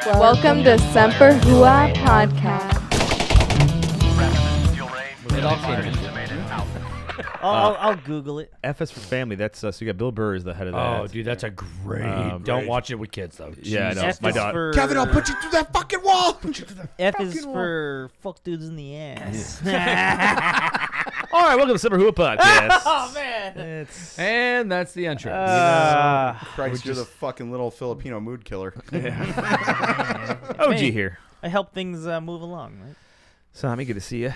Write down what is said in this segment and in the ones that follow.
Welcome to Semper Hooah podcast. I'll Google it. F is for family. That's so you got Bill Burr is the head of that. Oh, dude, that's a great. Don't watch it with kids though. Yeah, I know. F My is daughter. for Kevin, I'll put you through that fucking wall. Put you through that F is fucking wall. for fuck dudes in the ass. All right, welcome to Semper Hooah podcast. Oh man. It's And that's the intro. Christ, you're the fucking little Filipino mood killer. OG Hey. here. I help things move along, right? Sammy, good to see you.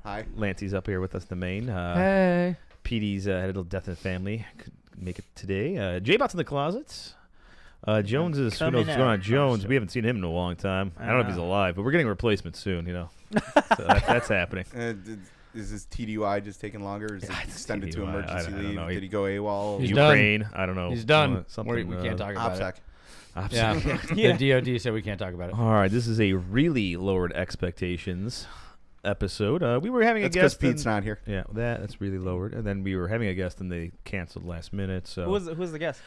Hi. Lancey's up here with us, the main. Hey. PD's had a little death in the family. Couldn't make it today. J-Bot's in the closet. Jones is, who knows what's going on? Jones, we haven't seen him in a long time. I don't know if he's alive, but we're getting a replacement soon, you know. So that's happening. Is this TDY just taking longer? Is it Yeah, it's extended to TDY. emergency I don't leave? know. Did he go AWOL? He's Ukraine, I don't know. He's done. Something, We can't talk about OPSEC. it. Yeah. Yeah. The DOD said we can't talk about it. All right, this is a really lowered expectations episode. We were having That's a because guest. Pete's not here. Yeah, that's really lowered. And then we were having a guest, and they canceled last minute. So Who's the guest?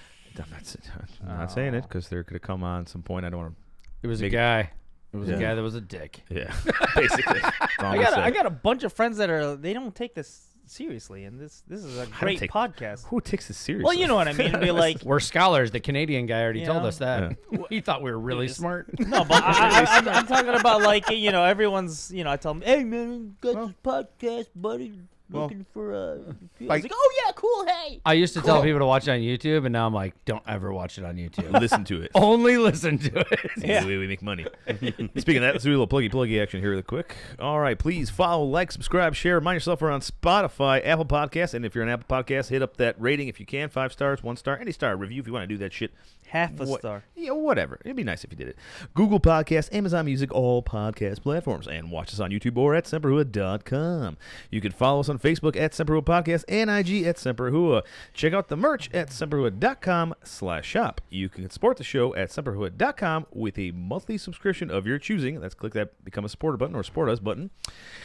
I'm not saying it because they're going to come on some point. I don't want It was a Make it- guy. It was Yeah. a guy that was a dick. to. Yeah, basically. That's all I'm I gonna say. got a bunch of friends that they don't take this seriously, and this is a great take- podcast. Who takes this seriously? Well, you know what I mean. Be like, We're scholars. The Canadian guy already You told know? us that. He thought we were really smart. no, but I'm talking about like everyone's. I tell them, hey man, got this podcast, buddy. Looking for a. like- Like, oh yeah, cool. Hey. I used to tell people to watch it on YouTube, and now I'm like, don't ever watch it on YouTube. Listen to it. Only listen to it. Yeah. We make money. Speaking of that, let's do a little pluggy action here real quick. All right, please follow, like, subscribe, share. Remind yourself we're on Spotify, Apple Podcasts, and if you're on Apple Podcasts, hit up that rating if you can. 5 stars, 1 star, any star review if you want to do that shit. Half a star. Yeah, whatever. It'd be nice if you did it. Google Podcasts, Amazon Music, all podcast platforms. And watch us on YouTube or at semperhooah.com. You can follow us on Facebook at Semper Hooah Podcast and IG at Semper Hooah. Check out the merch at semperhooah.com/shop. You can support the show at semperhooah.com with a monthly subscription of your choosing. Let's click that Become a Supporter button or Support Us button.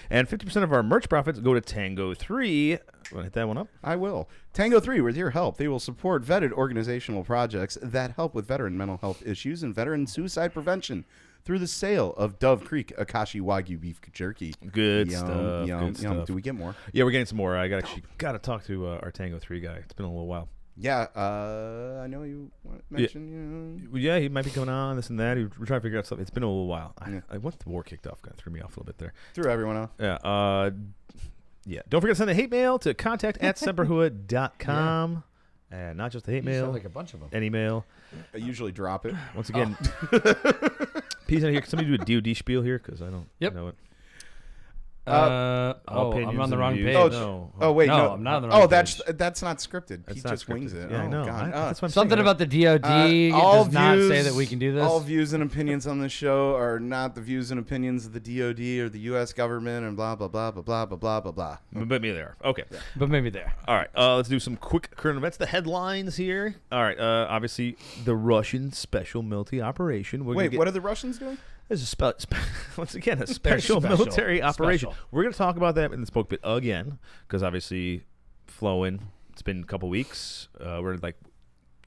And 50% of our merch profits go to Tango 3. Want to hit that one up? I will. Tango 3, with your help, they will support vetted organizational projects that help with veteran mental health issues and veteran suicide prevention through the sale of Dove Creek Akashi Wagyu beef jerky. Good Yum, stuff. yum, Good yum. stuff. Do we get more? Yeah, we're getting some more. I got to talk to our Tango 3 guy. It's been a little while. Yeah, I know you mentioned. Yeah, he might be coming on, this and that. We're trying to figure out stuff. It's been a little while. Yeah. Once the war kicked off, kind of threw me off a little bit there. Threw everyone off. Yeah. Yeah. Don't forget to send a hate mail to contact@semperhooah.com. And not just the hate mail, like a bunch of them. any mail. I usually drop it. Once again, P's not here. Can somebody do a DOD spiel here? Because I don't Yep. know it. I'm Opinions on the and wrong views. page. Oh, No. Oh wait, No, no, I'm not on the wrong that's page. that's not scripted. That's Pete not just wings scripted. it. Yeah, I Oh, know. God. That's what I'm Something saying. about the DOD all does not say views- that we can do this. All views and opinions on this show are not the views and opinions of the DOD or the U.S. government and blah blah blah blah blah blah blah blah blah. But maybe they are. Okay. But maybe there. All right, let's do some quick current events. The headlines here. All right, obviously the Russian special military operation. Wait, what are the Russians doing? There's a once again a special military operation. Special. We're going to talk about that in the smoke bit again because obviously flowing. It's been a couple weeks. We're like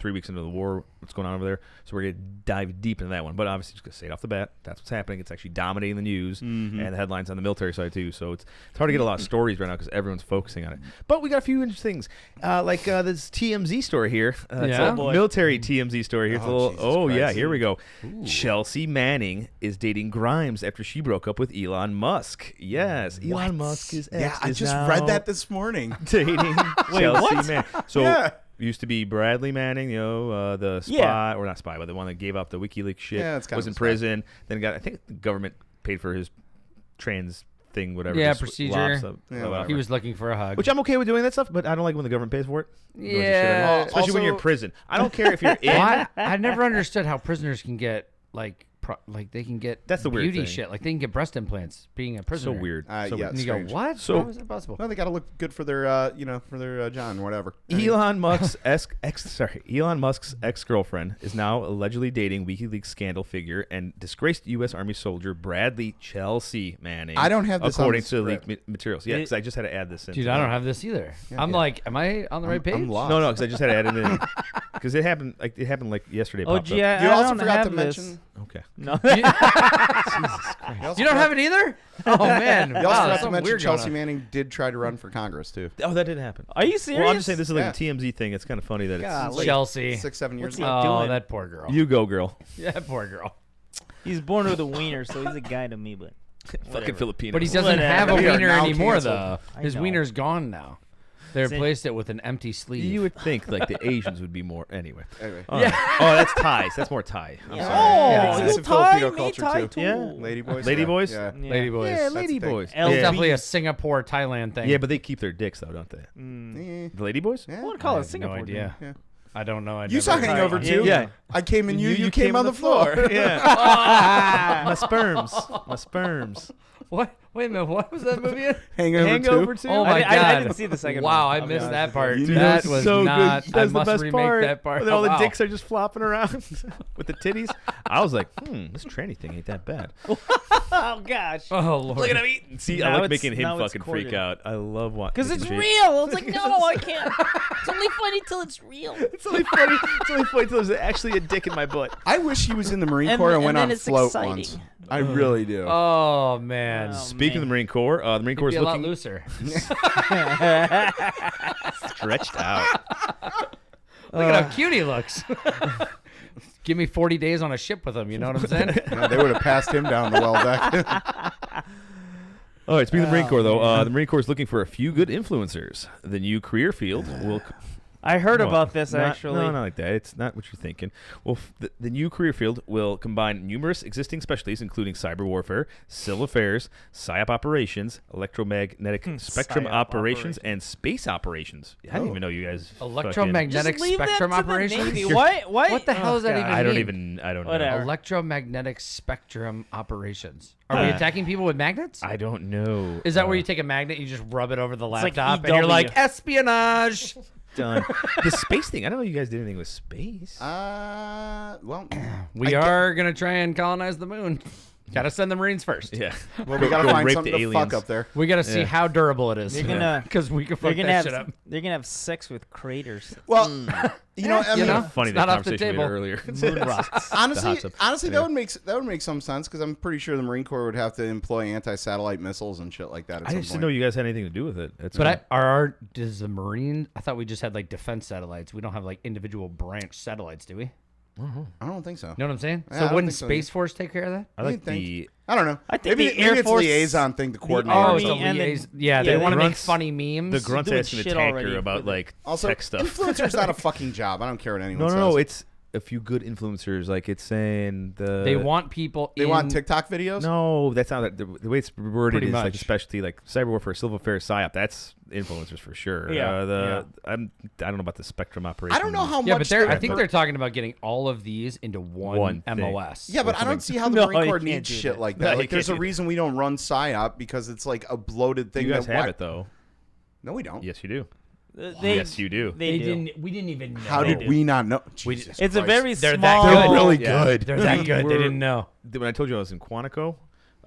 3 weeks into the war. What's going on over there? So we're going to dive deep into that one. But obviously, just going to say it off the bat, that's what's happening. It's actually dominating the news and the headlines on the military side too. So it's hard to get a lot of stories right now because everyone's focusing on it. But we got a few interesting things, like this TMZ story here. It's Yeah? a military TMZ story here. It's a little, Jesus yeah, Christ. here we go. Chelsea Manning is dating Grimes after she broke up with Elon Musk. Yes, Elon Musk is Yeah, I is just now read that this morning. dating Chelsea what? Manning. So Yeah. used to be Bradley Manning, the spy, Yeah. or not spy, but the one that gave up the WikiLeaks shit. Yeah, it's kind was of in a spy. prison. Then got, I think the government paid for his trans thing, whatever. Yeah, just procedure. lobs up, Yeah, whatever. He was looking for a hug. Which I'm okay with doing that stuff, but I don't like when the government pays for it. Yeah. Especially when you're in Also- prison. I don't care if you're in. Why? I never understood how prisoners can get like they can get That's the weird beauty thing. shit. Like they can get breast implants being a So prisoner. weird. So Yeah. weird. And you go, Strange. what? So- How is that possible? Well, they got to look good for their, for their John, whatever. Elon Musk's Elon Musk's ex-girlfriend is now allegedly dating WikiLeaks scandal figure and disgraced U.S. Army soldier Bradley Chelsea Manning. I don't have this on according the to leaked script. materials. Yeah, because I just had to add this in. Dude, I don't have this either. I'm like, am I on the right page? I'm lost. No, because I just had to add it in because it happened like yesterday. Oh, Popped gee, up. You I also don't forgot have to this. mention. Okay. No. You don't have it either? Oh man! You also Wow, forgot that's to something mention weird going Chelsea on. Manning did try to run for Congress too. Oh, that did happen. Are you serious? Well, I'm just saying this is like Yeah. a TMZ thing. It's kind of funny that it's Golly. Chelsea. 6-7 years What's he ago. Oh, doing? that poor girl. you go, girl. Yeah, that poor girl. He's born with a wiener, so he's a guy to me. But Fucking whatever. Filipino. But he doesn't have a We are wiener now anymore, canceled. though. I His know. wiener's gone now. They Is it- replaced it with an empty sleeve. You would think like the Asians would be more anyway. Anyway, All right. Oh, that's Thais. That's more Thai. I'm Yeah. sorry. Oh, Yeah, you it's a Thai, Filipino me culture, Thai too. too. Yeah. lady boys. Lady yeah. boys? Yeah. Lady boys. Yeah, That's lady the thing. boys. It's LB. definitely a Singapore, Thailand thing. Yeah, but they keep their dicks though, don't they? Mm. Eh, The lady boys? yeah. I want to I call it have Singapore. no idea. Yeah. I don't know. I You saw never- Hangover Yeah. too? Yeah. I came in you came on the floor. Yeah. My sperms. My sperms. What? Wait a minute. What was that movie? Hangover, too? Oh my I god! didn't see the second Wow, one. I I'll be missed honest that with part. you. Dude, That it was so not. good. I That's the must best remake part. that part. When all Oh, the wow. dicks are just flopping around with the titties. I was like, this tranny thing ain't that bad. Oh gosh. Oh lord! Look at him. See, Now I like it's- making him now it's fucking freak corded. out. I love watching. Because it's real. It's like, no, I can't. It's only funny till it's real. It's only funny. It's only funny till there's actually a dick in my butt. I wish he was in the Marine And- Corps and and went then on it's float exciting. once. I really do. Oh man! Oh, Speaking of the man. Marine Corps, the Marine Corps Be is a lot looking looser. stretched out. Look at how cute he looks. Give me 40 days on a ship with him. You know what I'm saying? Yeah, they would have passed him down the well deck. All right, speaking of the Marine Corps, though, the Marine Corps is looking for a few good influencers. The new career field will. I heard Well, about this not- actually. No, not like that. It's not what you're thinking. Well, the new career field will combine numerous existing specialties, including cyber warfare, civil affairs, PSYOP operations, electromagnetic spectrum PSYOP operations, operations. and space operations. I didn't even know you guys. Electromagnetic Just leave spectrum that to the operations. Navy. What? What the hell does that God. even I don't mean? even. I don't know. Whatever. Electromagnetic spectrum operations. Are we attacking people with magnets? I don't know. Is that where you take a magnet, you just rub it over the like laptop, and you're EW. like espionage? done the space thing? I don't know. You guys did anything with space. Well, We are gonna try and colonize the moon. Gotta send the Marines first. yeah. well, we gotta Go find rape something the to aliens. fuck up there. We gotta see Yeah. how durable it is. They're gonna- because we can They're fuck gonna that have shit up. they're gonna have sex with craters. Well, you know, I You mean, know? Funny It's that not off the conversation we had table. earlier. Moon rocks. honestly, tub. honestly, that would make some sense because I'm pretty sure the Marine Corps would have to employ anti-satellite missiles and shit like that. At I some just point. didn't know you guys had anything to do with it. That's But does the Marine? I thought we just had like defense satellites. We don't have like individual branch satellites, do we? I don't think so. You know what I'm saying? Yeah, I So don't wouldn't think so. Space Force take care of that? I like You'd think. the. I don't know. I think maybe, the Air maybe it's Force- liaison thing to coordinate. Oh, or it's a something. and yeah, the- they yeah, want to make grunts- funny memes. The grunt's doing asking the shit tanker already about with it. like Also, tech stuff. influencer's not a fucking job. I don't care what anyone No, says. no, no. It's a few good influencers. Like it's saying the. They want people. They in, want TikTok videos. No, that's not the way it's worded. Pretty Is like much. a specialty, like cyber warfare, civil affairs, PSYOP. That's influencers for sure. Yeah, I don't know about the spectrum operation. I don't know how Yeah, much. but I they're- think they're talking about getting all of these into one thing. MOS. Yeah, but or I don't something. see how the No, Marine you Corps can't needs do shit that. like No, that. you Like, there's a can't do reason we don't run PSYOP because it's like a bloated thing. You guys that have it though. No, we don't. Yes, you do. They, Yes, you do. They do. didn't. We didn't even know. How did we not know? Jesus It's a Christ. very They're small. that They're good. really Yeah. good. They're that good. They were- didn't know. When I told you I was in Quantico,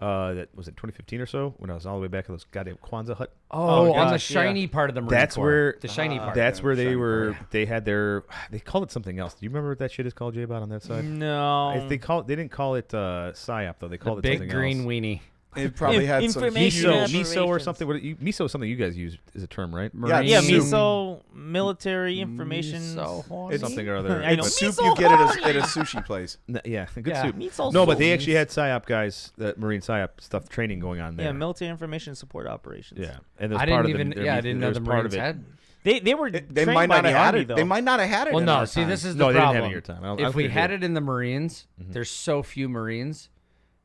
that was in 2015 or so, when I was all the way back at those goddamn Kwanzaa hut. Oh, on the gosh, yeah. shiny part of the Marine That's Corps. where the shiny part. That's where they shiny were. They had their. They called it something else. Do you remember what that shit is called, J-Bot, on that side? No. They didn't call it PSYOP though. They the called it big something green else. weenie. It probably had some Information Miso, operations. miso or something. Miso is something you guys use as a term, right? Yeah, yeah, soup. miso, military information. Miso. Something or other. I know. It's soup Miso you get horny. at a sushi place. Yeah, good Yeah. soup. Miso No, but soup. they actually had PSYOP guys, Marine PSYOP stuff training going on there. Yeah, military information support operations. Yeah, and it was I part didn't of even. the, Yeah, I didn't know it the was part Marines of it. had. They were They trained might by not the have had Army, it. though. They might not have had it. Well, in no. our See, time. this is No, the they didn't problem. have it in your time. I If don't we think had they it in the Marines, there's so few Marines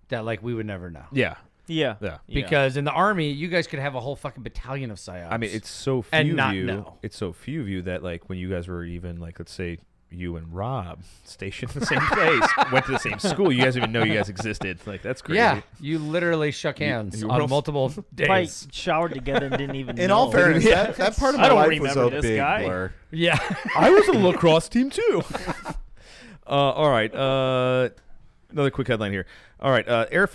that like we would never know. Yeah, Yeah. yeah. Because in the Army, you guys could have a whole fucking battalion of PSYOPs. I mean, it's so few And of not you. know. It's so few of you that like when you guys were even like, let's say you and Rob stationed in the same place, went to the same school. You guys didn't even know you guys existed. Like that's crazy. yeah, you literally shook hands you on were- multiple Probably days. showered together and didn't even In know. all fairness, that part of I my don't life was remember a this big guy. blur. Yeah. I was on the lacrosse team too. All right. Another quick headline here. All right. An Air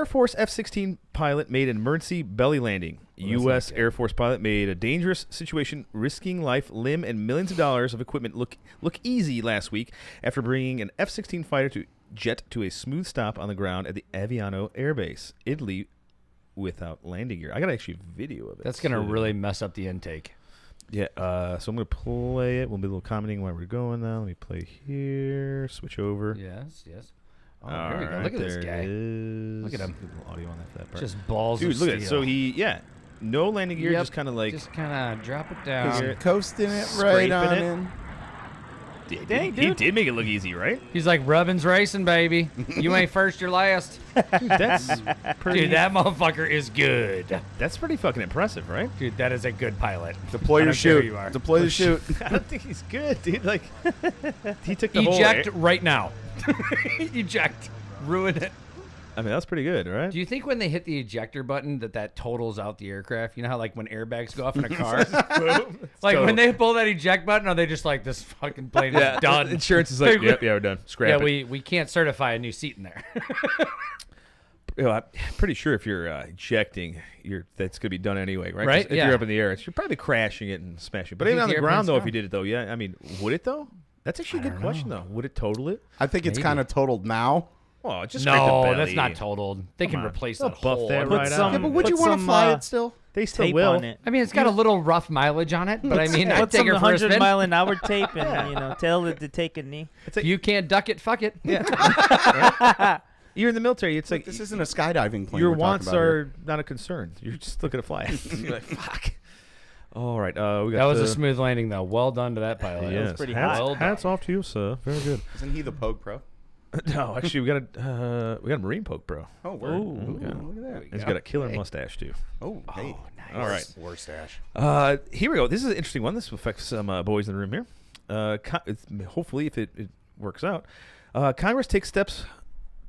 Force F-16 pilot made an emergency belly landing. U.S. Air Force pilot made a dangerous situation, risking life, limb, and millions of dollars of equipment look easy last week after bringing an F-16 fighter jet to a smooth stop on the ground at the Aviano Air Base, Italy, without landing gear. I got actually a video of it. That's gonna really mess up the intake. Yeah, so I'm going to play it. We'll be a little commenting while we're going now. Let me play here. Switch over. Yes. Oh, All here we go. right, Look at this there guy. it is. Look at him. A little audio on that part. Just balls Dude, of look steel. at it. So no landing gear, Yep, just kind of like just kind of drop it down. Coasting it Scraping right on it. in. Dang, he dude. did make it look easy, right? He's like, Rubbin's racing, baby. You ain't first, you're last. Dude, that's pretty. Dude, that motherfucker is good. That's pretty fucking impressive, right? Dude, that is a good pilot. Deploy I your don't care who chute. you are. Deploy the chute. I don't think he's good, dude. Like he took the Eject whole. right now. Eject. Ruin it. I mean, that's pretty good, right? Do you think when they hit the ejector button that totals out the aircraft? You know how like when airbags go off in a car? Like when they pull that eject button, are they just like, this fucking plane is done? Insurance is like, yep, yeah, we're done. Scrap Yeah, it. we can't certify a new seat in there. I'm pretty sure if you're ejecting, that's gonna be done anyway, right? 'Cause Right, If yeah. you're up in the air, you're probably crashing it and smashing. But You even think on the the ground, airplane's though, if gone? you did it, though, yeah. I mean, would it though? That's actually a good question, though. Would it total it? I think it's Maybe. kind of totaled now. Well, just scrape the No, belly. that's not totaled. They Come can on. replace They'll that buff whole. that Put right some, out. Yeah, but would put you want to some, fly it still? They still tape will. on it. I mean, it's got a little rough mileage on it, but I mean, I'd Put take some her for a 100 spin. mile an hour tape and tell it to take a knee. If you can't duck it, fuck it. You're in the military. It's like This isn't a skydiving plane. your we're talking wants about here. are not a concern. You're just looking to fly it. You're like, fuck. All right. We got That was the, a smooth landing, though. Well done to that pilot. Yes. pretty hats, high. Well hats off to you, sir. Very good. Isn't he the POG Pro? No, actually, we got a Marine Poke Pro. Oh, word. Ooh. Ooh, look at that. He's got a killer mustache too. Oh, hey. All right. Worst ash. Here we go. This is an interesting one. This will affect some boys in the room here. Hopefully, if it works out, Congress takes steps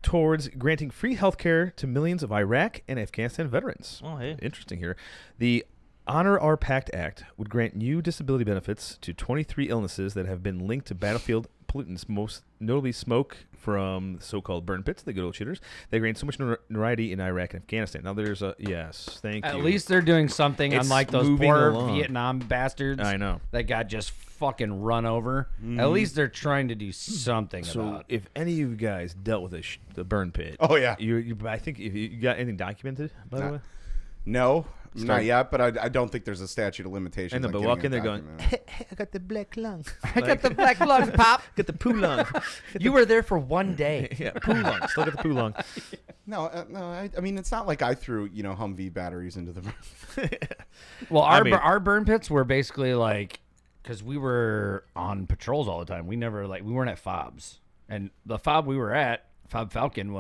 towards granting free health care to millions of Iraq and Afghanistan veterans. Oh, hey. Interesting here. The Honor Our Pact Act would grant new disability benefits to 23 illnesses that have been linked to battlefield pollutants, most notably smoke from so-called burn pits, the good old shitters. They gained so much notoriety in Iraq and Afghanistan. Now there's a thank you. At least they're doing something, It's unlike those moving poor along. Vietnam bastards I know. that got just fucking run over. At least they're trying to do something So about it. if any of you guys dealt with the burn pit, Oh, yeah. I think if you got anything documented, by the Nah. way. No, not yet, but I don't think there's a statute of limitations. I know, on but getting walk it in there going, documented. I got the black lung. I got the black lung, pop. Got the poo lung. You were there for one day. Yeah, poo lung. Still got the poo lung. No, I mean, it's not like I threw, Humvee batteries into the. Well, I mean- our burn pits were basically like, because we were on patrols all the time. We weren't at FOBs. And the FOB we were at, FOB Falcon,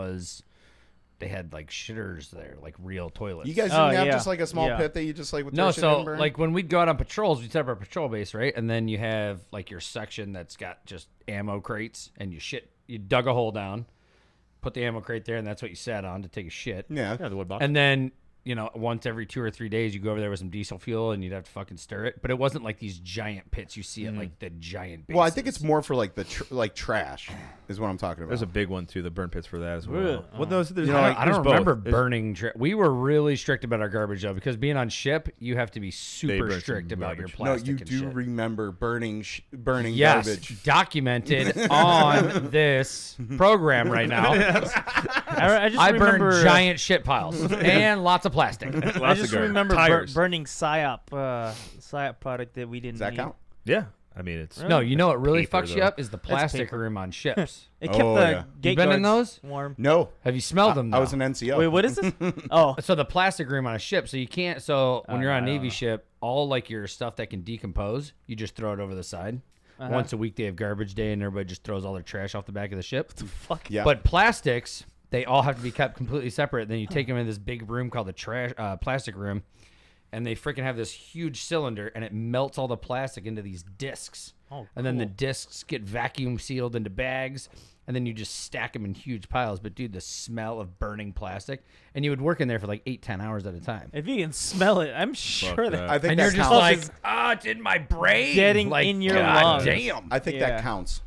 they had like shitters there, like real toilets. You guys Oh, didn't have yeah. just like a small Yeah. pit that you just like would No, throw shit so in and burn? like when we'd go out on patrols, we'd set up our patrol base, right? And then you have like your section that's got just ammo crates, and you dug a hole down, put the ammo crate there, and that's what you sat on to take a shit. Yeah. Yeah, the wood box. And then, once every 2 or 3 days, you go over there with some diesel fuel, and you'd have to fucking stir it. But it wasn't like these giant pits you see at like the giant bases. Well, I think it's more for like the trash is what I'm talking about. There's a big one too. The burn pits for that as well. Really? Well, there's I don't there's remember both. There's- burning. We were really strict about our garbage though, because being on ship, you have to be super burn some strict about your garbage. no, plastic. you and do shit. remember burning Yes, garbage. documented on this program right now. I just I remember, burned giant shit piles and lots of plastic. I Lots just of remember tires. burning PSYOP product that we didn't Does that need. count? Yeah, I mean it's No, you know what really Paper, fucks you though. up is the plastic paper. room on ships. It kept Oh, the yeah. gate You been in guards those? warm. No. Have you smelled them? I was though? an NCO. Wait, what is this? Oh, So the plastic room on a ship, so you can't. So when you're on a no, Navy no. ship, all like your stuff that can decompose, you just throw it over the side. Once a week they have garbage day, and everybody just throws all their trash off the back of the ship. fuck. Yeah. But plastics, they all have to be kept completely separate. Then you take them in this big room called the plastic room, and they freaking have this huge cylinder, and it melts all the plastic into these discs. Oh, and then the cool. discs get vacuum sealed into bags, and then you just stack them in huge piles. But dude, the smell of burning plastic, and you would work in there for like 8-10 hours at a time. If you can smell it, I'm sure that. that. I think And that you're just counts. like, it's in my brain, Getting like, in your God lungs. Damn. I think Yeah. that counts.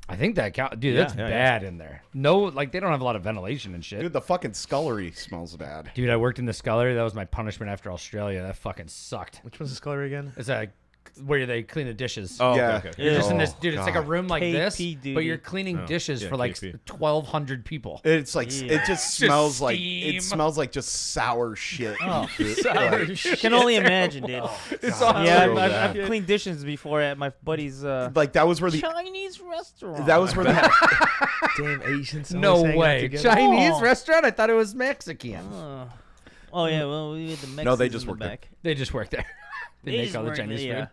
I think that count, dude. Yeah, That's yeah, bad in there. No, like they don't have a lot of ventilation and shit. Dude, the fucking scullery smells bad. Dude, I worked in the scullery. That was my punishment after Australia. That fucking sucked. Which one's the scullery again? It's a where they clean the dishes. Oh, Yeah. okay. You're just in Oh, this, dude. It's like a God. room like this, KP but duty. you're cleaning dishes yeah, for like KP. 1,200 people. It's like Yeah. it just smells like steam. it smells like just sour shit. Oh, Like, I can only imagine, dude. It's God, Yeah, so I've bad. cleaned dishes before at my buddy's like that was where the Chinese restaurant. that was where the Damn Asians. No always hanging out way. together. Chinese Oh. restaurant? I thought it was Mexican. Oh yeah, well we had the Mexicans No, they just in the work there. back. They just work there. They make just all the work Chinese there, food.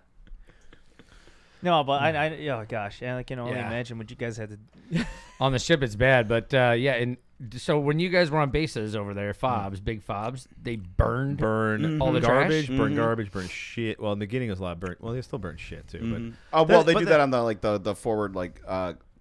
No, but oh gosh, I can only Yeah. imagine what you guys had to. On the ship, it's bad, but yeah. And so when you guys were on bases over there, fobs, big fobs, they burned. Burn All the garbage, trash? burn garbage, burn shit. Well, in the beginning, it was a lot of burn. Well, they still burn shit too, oh well, they but do that on the like the forward like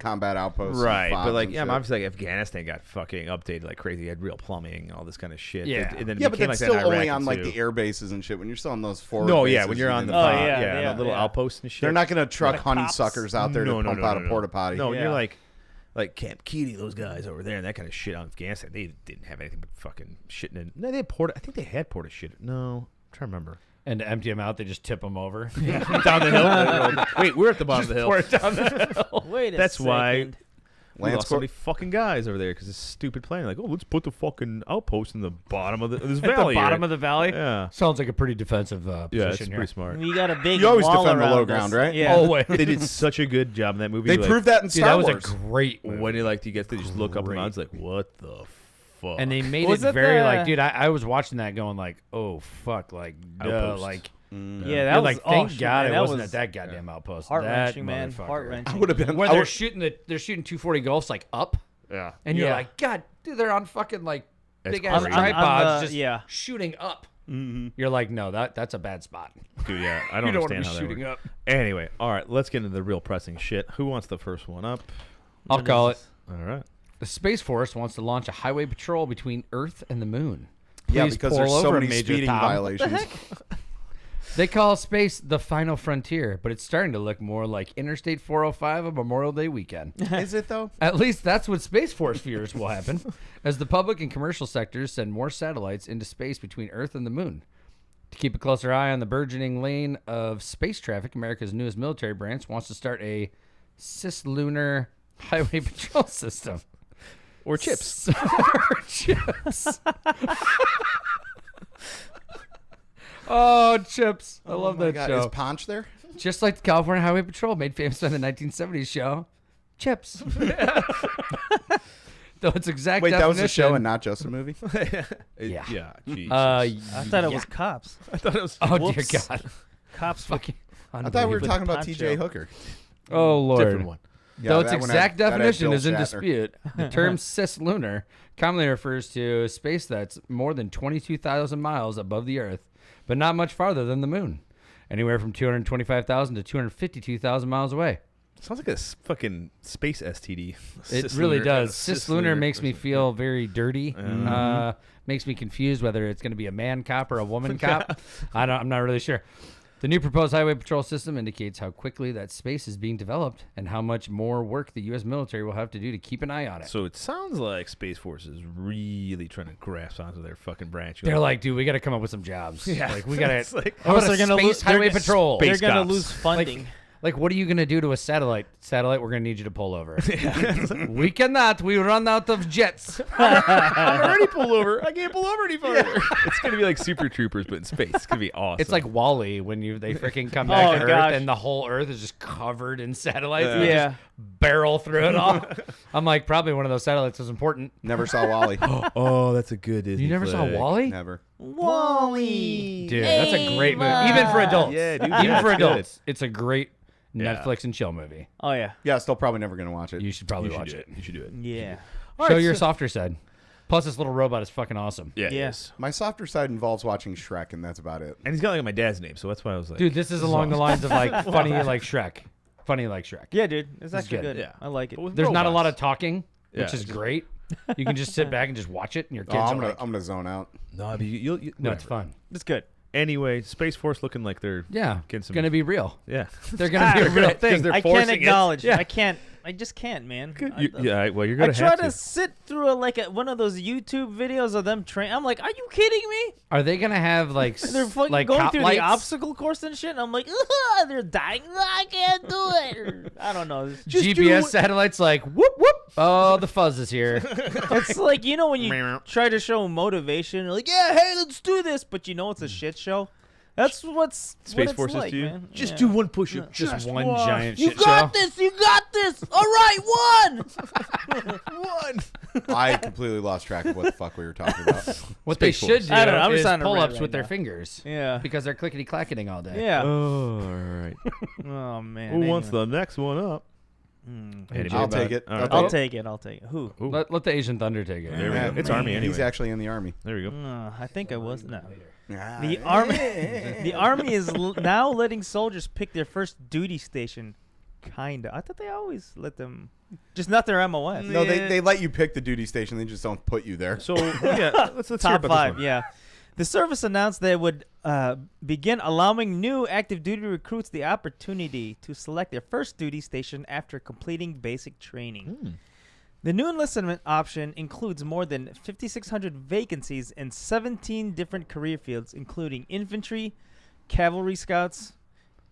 combat outposts. but right. and But like, FOBs yeah, and shit. obviously, like Afghanistan got fucking updated like crazy. They had real plumbing, all this kind of shit. Yeah. and then it Yeah, but became that's like that in still only Iraq on like too. the air bases and shit. When you're still on those forward. No, yeah, bases, when you're on the Oh, fob, yeah, the little yeah. outposts and shit. they're not gonna truck Like honeysuckers out there No, to no, pump no, out no, a no. porta potty. No, Yeah. you're like Camp Keaty, those guys over there, and that kind of shit on Afghanistan. They didn't have anything but fucking shitting in. No, they had porta. I think they had porta shit. No, I'm trying to remember. And to empty them out, they just tip them over. Down the hill. Wait, we're at the bottom of the hill. Pour it down the hill. Wait a That's why second. we Lance lost so many fucking guys over there because this stupid plan. Like, oh, let's put the fucking outpost in the bottom of this At valley. the bottom here. of the valley? Yeah. Sounds like a pretty defensive Yeah, position it's here. pretty smart. We got a big. You always wall defend the around low us. ground, right? Yeah. Always. They did such a good job in that movie. They like, proved that in Dude, Star that was Wars. a great movie. when you get to just look up in the Great. mountains, like, what the fuck? And they made Was it it very the- like, dude, I was watching that going like, oh, fuck, like, duh, Outpost. like, Yeah, you're that was like, thank shit, God man, it that wasn't was at that goddamn outpost. heart That wrenching, man. motherfucker. Heart wrenching. would have been. Where I they're would- shooting they're shooting 240 Golfs like up, yeah. and you're Yeah. like, God, dude, they're on fucking like That's big ass crazy. tripods, the- just yeah. shooting up. You're like, no, that's a bad spot. Dude, yeah. I don't You don't want to understand be how that shooting works. up. Anyway, all right, let's get into the real pressing shit. Who wants the first one up? I'll call it. All right. The Space Force wants to launch a highway patrol between Earth and the Moon. Yeah, Please because pull there's so over, many Major speeding Tom. violations. They call space the final frontier, but it's starting to look more like Interstate 405 on Memorial Day weekend. Is it though? At least that's what Space Force fears will happen, as the public and commercial sectors send more satellites into space between Earth and the Moon. To keep a closer eye on the burgeoning lane of space traffic, America's newest military branch wants to start a cislunar highway patrol system. Or chips. Or chips. Oh, chips. I love that God, show. is Ponch there? Just like the California Highway Patrol, made famous by the 1970s show, Chips. Though its exact Wait, that was a definition, show and not just a movie. Yeah. Yeah. Jesus. I thought it was cops. I thought it was. Oh Whoops. dear God! Cops fucking. I thought we were With talking about Poncho. T.J. Hooker. Oh Lord! different one. Yeah, Though its that one exact had- that had definition Bill is in Shatner. dispute, the term cislunar commonly refers to space that's more than 22,000 miles above the Earth, but not much farther than the Moon, anywhere from 225,000 to 252,000 miles away. Sounds like a fucking space STD. It really Cislunar. does. Cislunar. Cislunar makes me feel very dirty. Makes me confused whether it's going to be a man cop or a woman cop. I'm not really sure. The new proposed highway patrol system indicates how quickly that space is being developed and how much more work the U.S. military will have to do to keep an eye on it. So it sounds like Space Force is really trying to grasp onto their fucking branch. They're like, dude, we got to come up with some jobs. Yeah. Like, we got It's to. like- How about they're a gonna space they're highway gonna- patrol? They're Space gonna cops. lose funding. Like, what are you going to do to a satellite? Satellite, we're going to need you to pull over. We cannot. We run out of jets. I'm already pulled over. I can't pull over any farther. It's gonna be like Super Troopers, but in space. It's gonna be awesome. It's like Wall-E when they freaking come back Oh, to Earth gosh. and the whole Earth is just covered in satellites. And they Yeah. just barrel through it all. I'm like, probably one of those satellites was important. Never saw Wally. oh, that's a good Disney. You never saw flick. Wall-E? Never. Wally. Dude, that's a great movie. Even for adults. Yeah, dude, Even yeah, for it's good. adults. It's a great Yeah. Netflix and chill movie. Oh yeah. Yeah, still probably never gonna watch it. You should probably You should watch do it. You should do it. Yeah. Show your softer side. Plus, this little robot is fucking awesome. Yeah. Yeah. Yes. My softer side involves watching Shrek, and that's about it. And he's got like my dad's name, so that's why I was like, Dude, this is along the lines of like funny like Shrek. Funny like Shrek. Yeah, dude. It's actually good. good. Yeah. I like it. But with There's not a robots. lot of talking, Yeah, which is just- great. You can just sit back and just watch it, and your kids Oh, are I'm like, gonna zone out. No, but you no, it's whatever. fun. It's good. Anyway, Space Force looking like they're Yeah, getting it's some. gonna be real. Yeah. They're gonna be a real thing. they're I can't forcing it. acknowledge. Yeah. I can't I just can't, man. Well, you're I gonna try have to sit through one of those YouTube videos of them train. I'm like, are you kidding me? Are they gonna have like They're fucking like going cop through lights? the obstacle course and shit. And I'm like, ugh, they're dying. I can't do it. I don't know. GPS satellites like whoop whoop. Oh, the fuzz is here. It's like, you know, when you try to show motivation, you're like, yeah, hey, let's do this, but you know it's a shit show. That's what Space it's Forces like, to you. man. Just Yeah. do one push-up. Just one giant You shit got show. this. You got this. All right, one. I completely lost track of what the fuck we were talking about. What they Space should Force. do I don't know, I'm just is on a pull-ups rant right with their now. fingers. Yeah. Because they're clickety-clacketing all day. Yeah. Oh, all right. Oh man. Who wants anyway. the next one up? Anybody? I'll take it. All right. I'll take it. I'll take it. Who? Ooh. Let the Asian Thunder take it. There we go. It's Army anyway. He's actually in the Army. There we go. I think I was no. The army. The army is now letting soldiers pick their first duty station. Kinda. I thought they always let them. Just not their MOS. No, they let you pick the duty station. They just don't put you there. So yeah, let's hear Top about five. this one. Yeah. The service announced they would begin allowing new active duty recruits the opportunity to select their first duty station after completing basic training. The new enlistment option includes more than 5,600 vacancies in 17 different career fields, including infantry, cavalry scouts,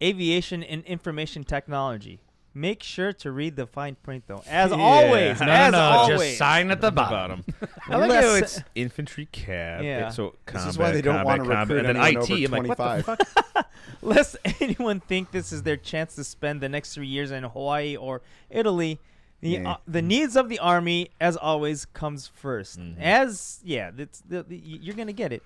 aviation, and information technology. Make sure to read the fine print, though. As always. As always. Just sign at the bottom. I like how Unless- it's infantry cab. Yeah. So This combat, is why they don't want to combat, recruit and then anyone IT. over I'm like, what the 25. fuck? Lest anyone think this is their chance to spend the next 3 years in Hawaii or Italy, the needs of the Army, as always, comes first. You're going to get it.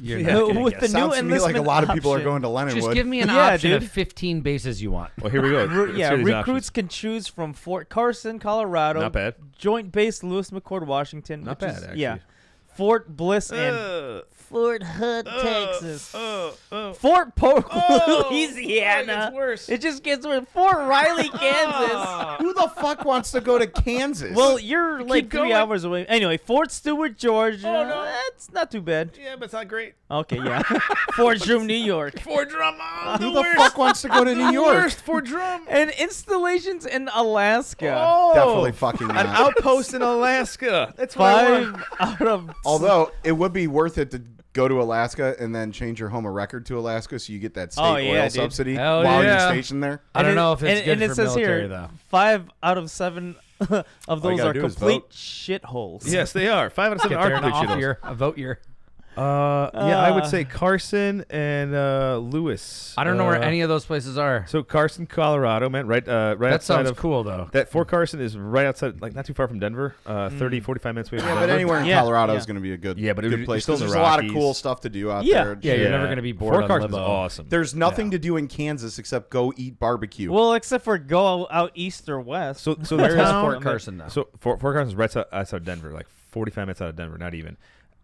You're Yeah. not gonna With get the it. new Sounds to me like a enlistment lot of people are option. going to Leninwood. Just give me an Yeah, option dude. of 15 bases you want. Well, here we go. Let's hear these Recruits options. can choose from Fort Carson, Colorado. Not bad. Joint Base Lewis McChord, Washington. Not which bad, is- actually. Yeah. Fort Bliss and Fort Hood, Texas. Fort Pogo, Louisiana. It just gets worse. Fort Riley, Kansas. Who the fuck wants to go to Kansas? Well, you're like 3 going. hours away. Anyway, Fort Stewart, Georgia. That's not too bad. Yeah, but it's not great. Okay, yeah. Fort Drum, New York. Fort Drum. who the fuck wants to go to New York? Fort Drum. And installations in Alaska. Definitely fucking An not. outpost in Alaska. That's what I want. 5 out of Although it would be worth it to go to Alaska and then change your home of record to Alaska so you get that state oil dude. subsidy Hell while yeah. you're stationed there. I don't know if it's good and it for says military, here, though. 5 out of 7 of those gotta are do is complete vote. shitholes. Yes, they are. 5 out of 7 Get are there and complete off shitholes. year, a vote year. Yeah, I would say Carson and Lewis. I don't know where any of those places are. So Carson, Colorado, man, right That outside sounds of cool, though. that. Fort Carson is right outside, like not too far from Denver. 30, 45 minutes away from Yeah, Denver. but anywhere in Yeah, Colorado yeah. is going to be a good, Yeah, but good you're place. still in 'cause the there's a lot of Rockies. cool stuff to do out Yeah. there. Yeah, you're never going to be bored Fort on Carson's Libo. awesome. There's nothing to do in Kansas except go eat barbecue. Well, except for go out east or west. So the Where is town, Fort Carson, though? So Fort Carson's right outside Denver, like 45 minutes out of Denver, not even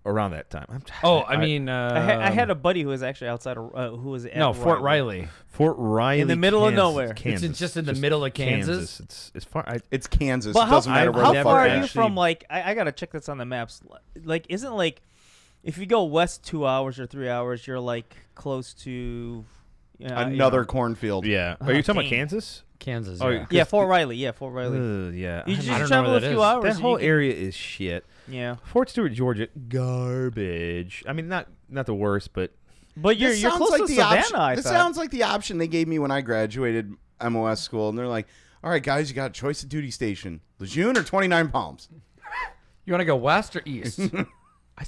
around that time. I mean, I had a buddy who was actually outside of who was at no, Fort Riley. Fort Riley In the middle of Kansas. nowhere. It's Kansas. It's just in the middle of Kansas. It's far. it's Kansas. But It doesn't matter where how the fuck far are it you is. from? Like, I gotta check this on the maps. Like, isn't like if you go west 2 hours or 3 hours, you're like close to Another cornfield. Yeah. Are you talking dang. about Kansas? Kansas. Oh, yeah. Yeah, Fort Riley. Yeah, Fort Riley. Yeah. You I just don't know travel where a that few is. hours. That and whole you can- area is shit. Yeah, Fort Stewart, Georgia, garbage. I mean, not the worst, but but you're This you're sounds close like to the Savannah. option. I This thought. sounds like the option they gave me when I graduated MOS school, and they're like, "All right, guys, you got a choice of duty station: Lejeune or 29 Palms." You want to go west or east?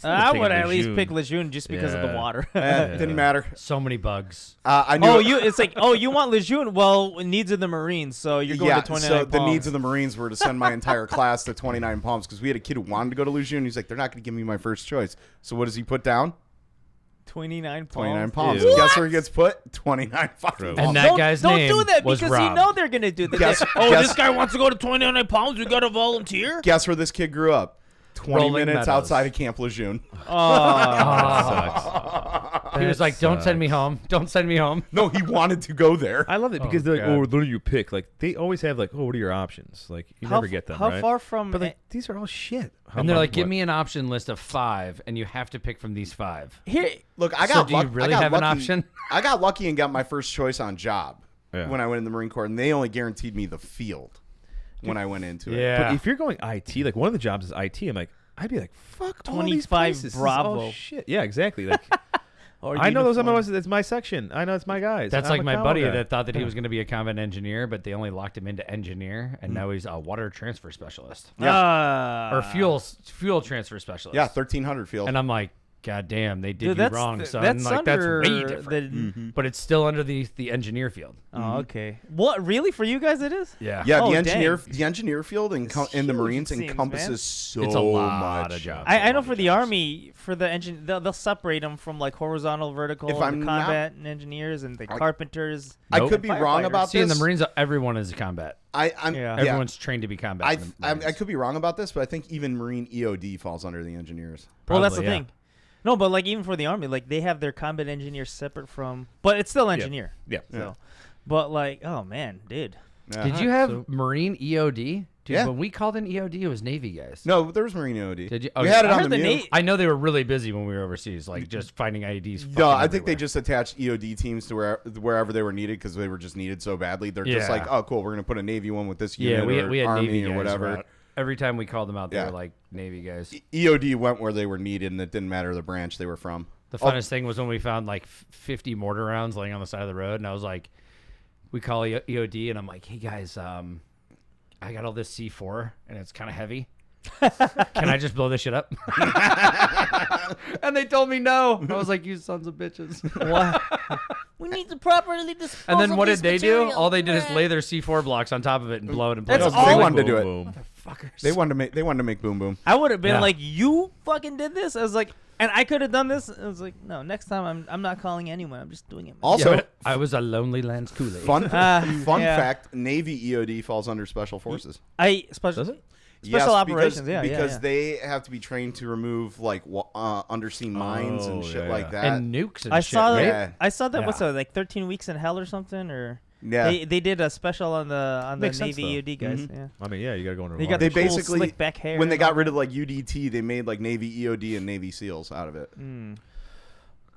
I would at least pick Lejeune just because of the Yeah. water. Didn't matter. So many bugs. I knew. It's like, you want Lejeune? Well, needs of the Marines, so you're going yeah, to 29 so the Palms. needs of the Marines were to send my entire class to 29 Palms because we had a kid who wanted to go to Lejeune. He's like, they're not going to give me my first choice. So what does he put down? 29 Palms. 29 Palms. Ew. Guess where he gets put? 29 fucking Gross. Palms. And that guy's don't name do that was because Rob. you know they're going to do that. Guess- This guess- guy wants to go to 29 Palms. We got to volunteer. Guess where this kid grew up? 20 Rolling minutes Meadows. outside of Camp Lejeune. He was like, "Don't send me home. Don't send me home." No, he wanted to go there. I love it because they're like, God. "Oh, what do you pick?" Like they always have like, "Oh, what are your options?" Like you never get them. How right? far from? But like these are all shit. How And they're far- like, "Give what? me an option list of 5, and you have to pick from these 5." here? Look, I So got do you lucky. really I got have an lucky. option? I got lucky and got my first choice on job Yeah. when I went in the Marine Corps, and they only guaranteed me the field. when I went into it. Yeah. But if you're going IT, like one of the jobs is IT, I'm like, I'd be like, fuck 25 25 places. This is all Bravo. shit. Yeah, exactly. Like, Or I know those. uniform. It's my section. I know it's my guys. That's I'm like a my commo buddy guy. that thought that he was going to be a combat engineer, but they only locked him into engineer, and now he's a water transfer specialist or fuel transfer specialist. Yeah, 1,300 field. And I'm like, God damn, they did Dude, you wrong, son. That's Like that's under way different. But it's still under the engineer field. Oh, okay. What really for you guys? It is. Yeah. yeah, Oh, the engineer field in It's the huge, Marines it seems, encompasses man. so It's a lot much. of jobs. I know for the Army, for the engine, they'll separate them from like horizontal, vertical, If the I'm not- combat and engineers and the carpenters. I Nope. could be wrong about See, in this. the Marines, everyone is combat. I'm Yeah. Everyone's trained to be combat. in the I Marines. could be wrong about this, but I think even Marine EOD falls under the engineers. Well, that's the Probably, yeah. thing. No, but like even for the Army, like they have their combat engineers separate from, but it's still engineer. Yeah. So, but like, oh man, dude. Did you have Marine EOD? Dude, Yeah. when we called in EOD, it was Navy guys. No, there was Marine EOD. Did you? We Okay. had it I on heard the the Mew. Na- I know they were really busy when we were overseas, like just finding IEDs. No, fucking I think they everywhere. just attached EOD teams to wherever they were needed because they were just needed so badly. They're just Yeah. like, oh, cool, we're going to put a Navy one with this Yeah, unit we or had Army Navy or guys whatever. around. Every time we called them out, they Yeah. were like Navy guys. EOD went where they were needed, and it didn't matter the branch they were from. The funnest thing was when we found like 50 mortar rounds laying on the side of the road, and I was like, we call EOD, and I'm like, hey guys, I got all this C4, and it's kind of heavy. Can I just blow this shit up? And they told me no. I was like, you sons of bitches. What? We need to properly dispose. And then of what this did they do? material. All they did is lay their C4 blocks on top of it and blow it and blow That's it. They all- wanted to do it. Boom. Fuckers. They wanted to make boom boom. I would have been Yeah. like, you fucking did this. I was like, and I could have done this. I was like, no, next time I'm not calling anyone. I'm just doing it. myself. Also, Yeah, but I was a Lonely Lands Kool-Aid. fun yeah. fact: Navy EOD falls under Special Forces. Special Does it? Special operations. Yeah, because yeah. they have to be trained to remove like undersea mines and Oh, shit yeah, like yeah. that. And nukes and I shit, saw right? that. Yeah. I saw that. What's Yeah. that? Like 13 weeks in hell or something? Or yeah, they did a special on the Makes sense, Navy though. EOD guys. Mhm. Yeah. I mean, yeah, you gotta go under. They water. got they the cool basically slick back hair. when they and got all rid of like UDT, they made like Navy EOD and Navy SEALs out of it. that. Mm.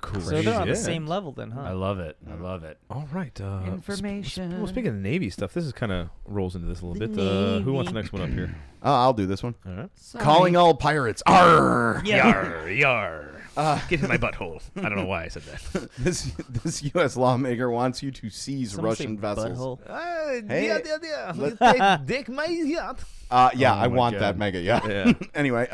Cool. So they're on the Yeah. same level then, huh? I love it. I love it. All right. Information. Well, speaking of Navy stuff, this is kind of rolls into this a little bit. Who wants the next one up here? I'll do this one. All right. Calling all pirates. Arr! Yar, yar. Get in my butthole. I don't know why I said that. This U.S. lawmaker wants you to seize Someone say Russian vessels. butthole. Hey. Let's take my yacht. Yeah, I my want God. that mega. Yeah. Yeah. Anyway,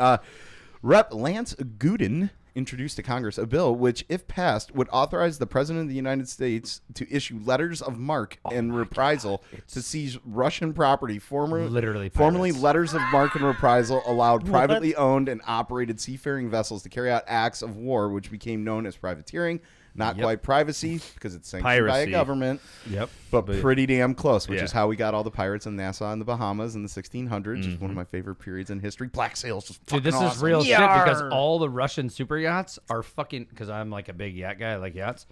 Rep. Lance Gooden introduced to Congress a bill which, if passed, would authorize the President of the United States to issue letters of marque and reprisal to seize Russian property. Literally Formerly, pirates. letters of marque and reprisal allowed privately owned and operated seafaring vessels to carry out acts of war, which became known as privateering. Not quite privacy because it's sanctioned by a Piracy. government, Yep. but pretty damn close, which Yeah. is how we got all the pirates in Nassau and the Bahamas in the 1600s. Which is one of my favorite periods in history. Black sails, just Dude, this fucking is awesome. real shit because Yarr. all the Russian super yachts are fucking. Because I'm like a big yacht guy, I like yachts,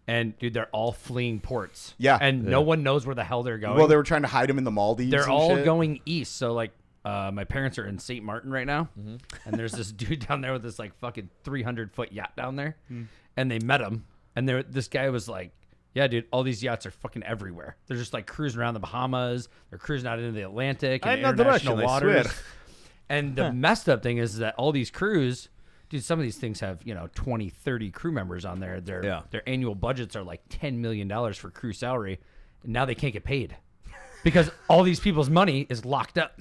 and dude, they're all fleeing ports. Yeah. and no one knows where the hell they're going. Well, they were trying to hide them in the Maldives. They're and all shit. going east. So like, my parents are in St. Martin right now, and there's this dude down there with this like fucking 300-foot yacht down there, and they met him, and this guy was like, yeah, dude, all these yachts are fucking everywhere. They're just like cruising around the Bahamas. They're cruising out into the Atlantic and I'm not the international Russian, I waters. swear. And the messed up thing is that all these crews, dude, some of these things have, 20, 30 crew members on there. Their annual budgets are like $10 million for crew salary, and now they can't get paid because all these people's money is locked up.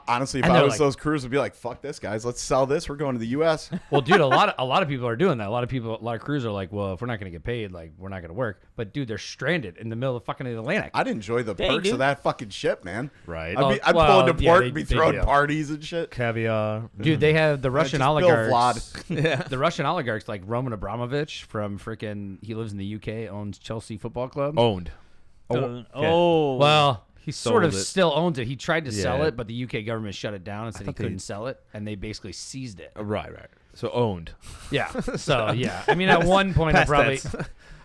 Honestly, if And I they're was like- those crews, would be like, "Fuck this, guys. Let's sell this. We're going to the U.S." Well, dude, a lot of people are doing that. A lot of crews are like, well, if we're not going to get paid, like, we're not going to work. But dude, they're stranded in the middle of fucking Atlantic. I'd enjoy the Dang, perks dude. of that fucking ship, man. Right. I'd pull well, into yeah, port they- and be they throwing do. parties and shit. Caviar. Dude, they have the Russian just Bill oligarchs. Vlad. The Russian oligarchs, like Roman Abramovich from freaking, he lives in the UK, owns Chelsea Football Club. Owned. Well, he sort of Sold it. still owns it. He tried to sell Yeah. it, but the UK government shut it down and said he thought they- couldn't sell it, and they basically seized it. Right. So owned. Yeah. So yeah, I mean, at one point, I Past probably, tense.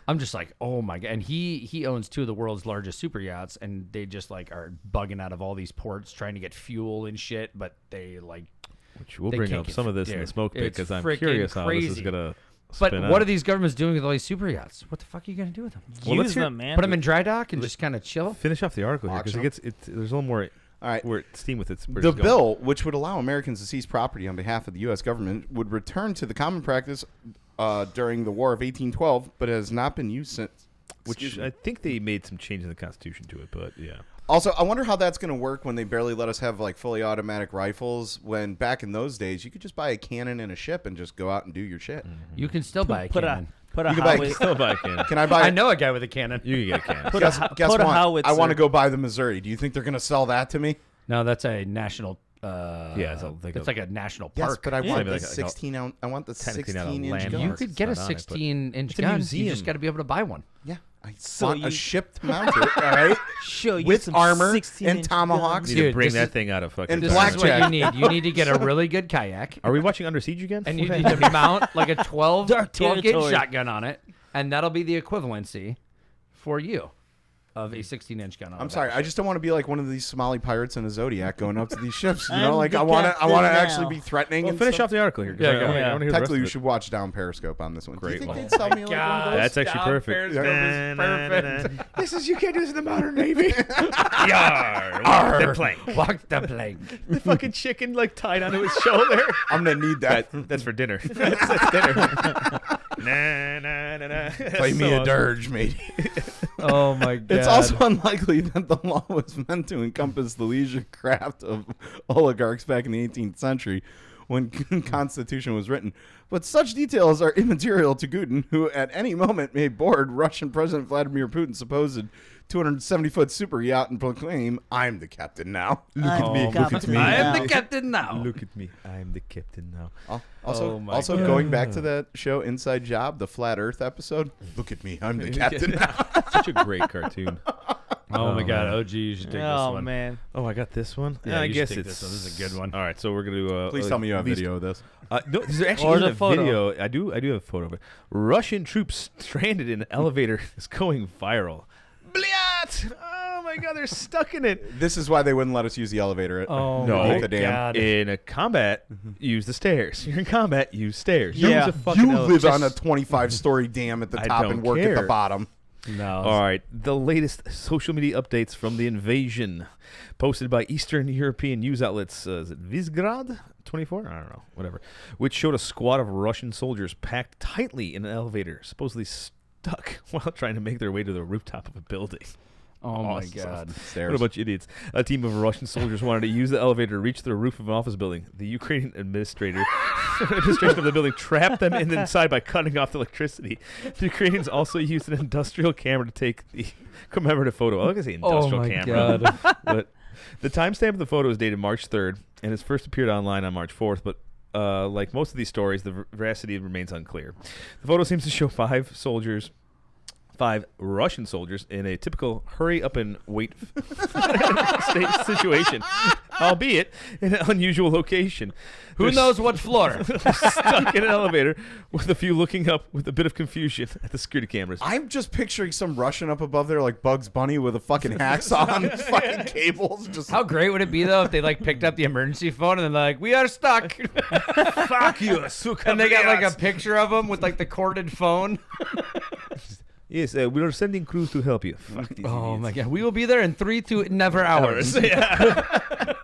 I'm just like, oh my god, and he owns two of the world's largest super yachts, and they just like are bugging out of all these ports trying to get fuel and shit, but they like. Which we'll They bring can't up get some of this through. in the Dude, smoke pit it's because I'm freaking curious how this is crazy. gonna. But spin what out. are these governments doing with all these super yachts? What the fuck are you gonna do with them? Well, let's Use hear- them, man. Put them in dry dock and just kind of chill? Finish off the article here because Auction it gets. There's a little more. All right. Where steam with its. The bill, which would allow Americans to seize property on behalf of the U.S. government, would return to the common practice during the War of 1812, but has not been used since. Which I think they made some change in the Constitution to it, but yeah. Also, I wonder how that's going to work when they barely let us have like fully automatic rifles. When back in those days, you could just buy a cannon and a ship and just go out and do your shit. You can still buy a cannon. Put a You can buy- howitzer. Still buy a cannon. Can I buy? I know a guy with a cannon. You can get a cannon. Guess put a what? howitzer. I want to go buy the Missouri. Do you think they're going to sell that to me? No, that's a national. it's like a national Yes, park. but I want maybe the like a- 16 ounce. I want the technically not a 16 inch landmark. gun. You could get a It's not on it, but 16-inch it's a gun. You museum. just got to be able to buy one. Yeah, I So want you- a ship to mount it. All right, Show you with some armor 16-inch and tomahawks. You need to Dude, bring this that is- thing out of fucking. and This black is what you Blackjack. need. You need to get a really good kayak, Are we watching Under Siege again? and you need to mount like a 12 Dark gauge territory. shotgun on it, and that'll be the equivalency for you of a 16-inch gun on I'm the sorry, back. I just don't want to be like one of these Somali pirates in a Zodiac going up to these ships. You I'm know, like the I want to captain actually now. be threatening. Well, and finish stuff. off the article here. 'cause Yeah, I go wanna- ahead. I wanna hear the rest Technically, of you it. should watch Down Periscope on this one. Do you Great think one. they'd sell me like one of God. those? That's actually Down perfect. Periscope is perfect. This is you can't do this in the modern Navy. Yar, walk the plank. Walk the plank. The fucking chicken like tied onto his shoulder. I'm gonna need that. That's for dinner. that's dinner. Nah, nah, nah, nah. Play me So a awesome. dirge, mate. Oh my god. It's also unlikely that the law was meant to encompass the leisure craft of oligarchs back in the 18th century when the Constitution was written. But such details are immaterial to Putin, who at any moment may board Russian President Vladimir Putin's supposed 270-foot super yacht and proclaim, "I'm the captain now." Look at me. Look at me. I am the captain now. Look at me. I'm the captain now. Also, Oh my God. going back to that show Inside Job, the Flat Earth episode. Look at me, I'm the captain now. Such a great cartoon. Oh my god, man. OG, you should take this Oh one. man. Oh, I got this one. Yeah, I you should guess take it's this one. This is a good one. All right, so we're gonna. Please tell me you have at least- video of this. No, there's actually Or isn't the a photo. video. I do have a photo of it. Russian troops stranded in an elevator is going viral. Blyat! Oh my god, they're stuck in it. This is why they wouldn't let us use the elevator. Oh No. my the dam. god. In a combat, use the stairs. You're in combat, use stairs. Yeah. Use a fucking You ele- live just- on a 25-story dam at the I top don't and work at care. the bottom. No. All right, the latest social media updates from the invasion, posted by Eastern European news outlets. Is it Visegrad 24? I don't know, whatever. Which showed a squad of Russian soldiers packed tightly in an elevator, supposedly stuck while trying to make their way to the rooftop of a building. Oh my Awesome. god. What a bunch of idiots. A team of Russian soldiers wanted to use the elevator to reach the roof of an office building. The Ukrainian administration of the building trapped them inside by cutting off the electricity. The Ukrainians also used an industrial camera to take the commemorative photo. I was going to say industrial my camera. God. But the timestamp of the photo is dated March 3rd, and it's first appeared online on March 4th, but like most of these stories, the veracity remains unclear. The photo seems to show five Russian soldiers in a typical hurry up and wait situation, albeit in an unusual location. Who They're knows what floor? stuck in an elevator with a few looking up with a bit of confusion at the security cameras. I'm just picturing some Russian up above there like Bugs Bunny with a fucking hacksaw on his fucking cables. Just How great would it be though if they like picked up the emergency phone and they're like, "We are stuck," Fuck you, and they got like a picture of them with like the corded phone. Yes, we are sending crews to help you. Fuck these Oh idiots. my god, we will be there in 3 to never hours. I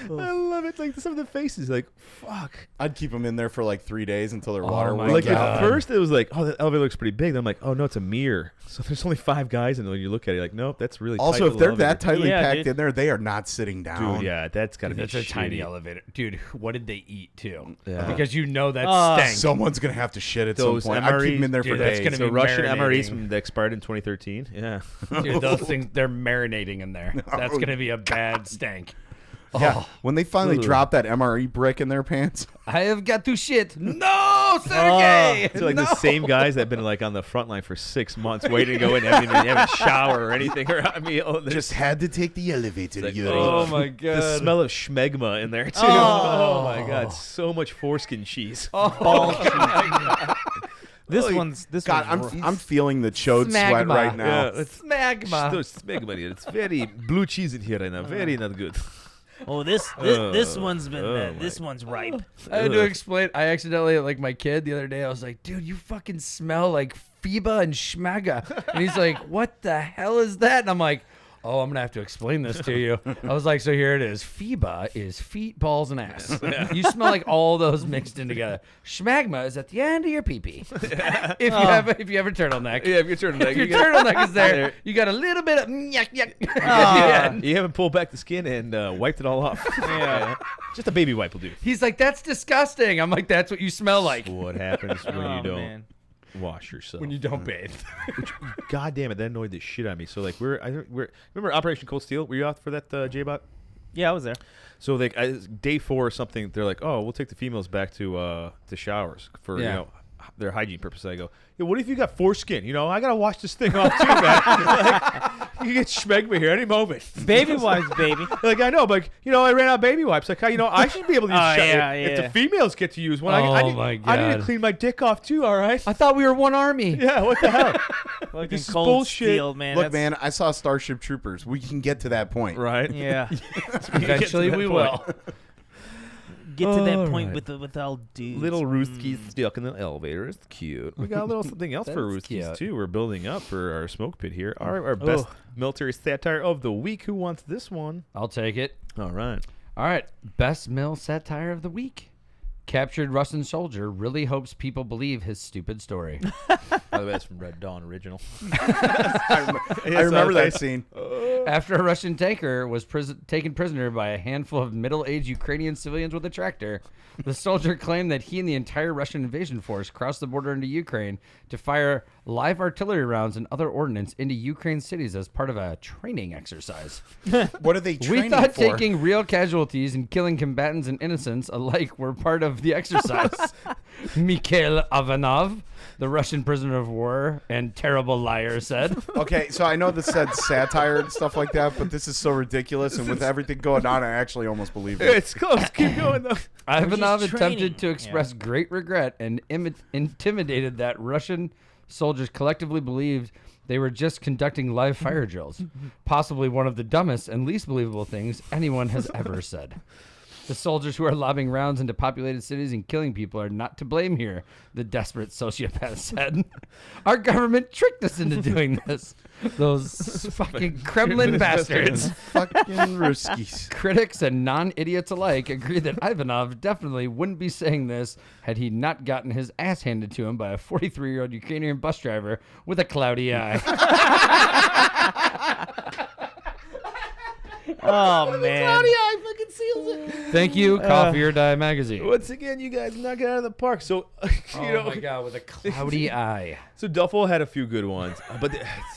love it. Like some of the faces, like fuck. I'd keep them in there for like 3 days until their Oh water my runs Like out. at first it was like, oh, the elevator looks pretty big. Then I'm like, oh no, it's a mirror. So there's only 5 guys, and when you look at it, you're like, nope, that's really. Also, tight if little they're elevator. that tightly Yeah, packed dude. in there, they are not sitting down. Dude, yeah, that's gotta That's be a tiny shitty. elevator, dude. What did they eat too? Yeah. Because you know that Oh, stank. Someone's gonna have to shit at Those some point. I'd keep them in there Dude, for that's days. gonna The be Russian MREs marinating. from that expired in 2013. Yeah. Dude, those things, they're marinating in there. That's Oh. gonna be a bad stank. Yeah, when they finally Ugh. drop that MRE brick in their pants. I have got to shit. No, Sergey. It's like no. the same guys that have been like on the front line for 6 months waiting to go in, haven't even a shower or anything or a meal. Just had to take the elevator, like, Yuri. Oh my the god. smell of schmegma in there too. Oh. Oh, my god, so much foreskin cheese. Ball This one's God, one's I'm feeling the chode sweat Smagma. right now. Yeah, it's Magma. smegma. It's very blue cheese in here right now. Very not good. Oh, this one's been oh this one's ripe. I had to explain. I accidentally, like my kid the other day, I was like, dude, you fucking smell like FIBA and Schmaga. And he's like, what the hell is that? And I'm like, Oh, I'm gonna have to explain this to you. I was like, so here it is. FIBA is feet, balls, and ass. You smell like all those mixed in together. Schmagma is at the end of your pee-pee. If you have a turtleneck. Yeah, if your turtleneck. If your turtleneck is there, you got a little bit of yuck yuck. You haven't pulled back the skin and wiped it all off. Yeah. Just a baby wipe will do. He's like, that's disgusting. I'm like, that's what you smell like What happens when you don't Man. wash yourself? when you don't bathe. God damn it, that annoyed the shit out of me. So like we're remember Operation Cold Steel? Were you out for that J-Bot? Yeah, I was there. So like day 4 or something, they're like, oh, we'll take the females back to showers for Yeah. their hygiene purposes. I go, yeah, what if you got foreskin? I gotta wash this thing off too, man. Like, you get schmegma here any moment. Baby wipes, baby. Like I know, but I ran out of baby wipes. Like I should be able to use. Yeah, if yeah. the females get to use one, Oh, I need my I need God. to clean my dick off too. All right. I thought we were one army. Yeah. What the hell? Fucking This is cold bullshit. steel, man. Look, That's- man, I saw Starship Troopers. We can get to that point. Right. Yeah. Eventually we will. Get to that All point right. with all dudes. Little Rooskies stuck in the elevator. It's cute. We got a little something else for That's Rooskies cute. too. We're building up for our smoke pit here. All right, our best military satire of the week. Who wants this one? I'll take it. All right. All right. Best male satire of the week. Captured Russian soldier really hopes people believe his stupid story. By the way, that's from Red Dawn original. I remember that scene. After a Russian tanker was taken prisoner by a handful of middle-aged Ukrainian civilians with a tractor, the soldier claimed that he and the entire Russian invasion force crossed the border into Ukraine to fire live artillery rounds and other ordnance into Ukraine cities as part of a training exercise. What are they training We thought for? taking real casualties and killing combatants and innocents alike were part of the exercise. Mikhail Ivanov, the Russian prisoner of war and terrible liar, said. Okay, so I know this said satire and stuff like that, but this is so ridiculous, and with everything going on, I actually almost believe it. It's close. Keep going though. Ivanov just attempted training. to express great regret and intimidated that Russian soldiers collectively believed they were just conducting live fire drills, possibly one of the dumbest and least believable things anyone has ever said. The soldiers who are lobbing rounds into populated cities and killing people are not to blame here, the desperate sociopath said. Our government tricked us into doing this. Those fucking Kremlin bastards. Fucking Ruskies. Critics and non-idiots alike agree that Ivanov definitely wouldn't be saying this had he not gotten his ass handed to him by a 43-year-old Ukrainian bus driver with a cloudy eye. Oh man. Thank you, Coffee or Die magazine. Once again, you guys knock it out of the park. So, Oh my god, with a cloudy eye. So Duffel had a few good ones, but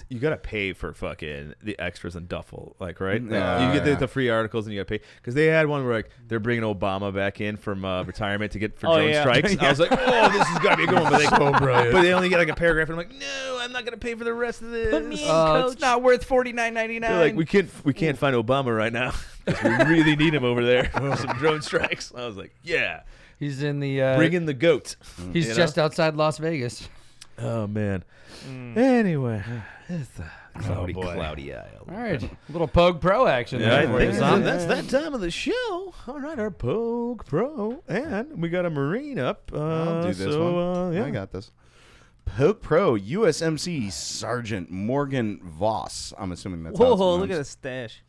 you gotta pay for fucking the extras in Duffel, like right? Yeah. You get the free articles and you gotta pay because they had one where like they're bringing Obama back in from retirement to get for drone yeah. strikes. I was like, oh, this has got to be a good one, but brilliant. but they only get like a paragraph, and I'm like, no, I'm not gonna pay for the rest of this. Put me in, coach. It's not worth $49.99. They're like, we can't find Obama right now because we really need him over there for some drone strikes. I was like, yeah, He's in the. bring in the goat. He's you know? just outside Las Vegas. Oh man. Anyway, it's a cloudy eye. All right, little Pogo Pro action. Yeah, I there for think you, son. that's that time of the show. All right, our Pogo Pro, and we got a Marine up. I'll do this so, one. yeah. I got this. Pogo Pro USMC Sergeant Morgan Voss. I'm assuming that's how it's Whoa, look at pronounced. the stash.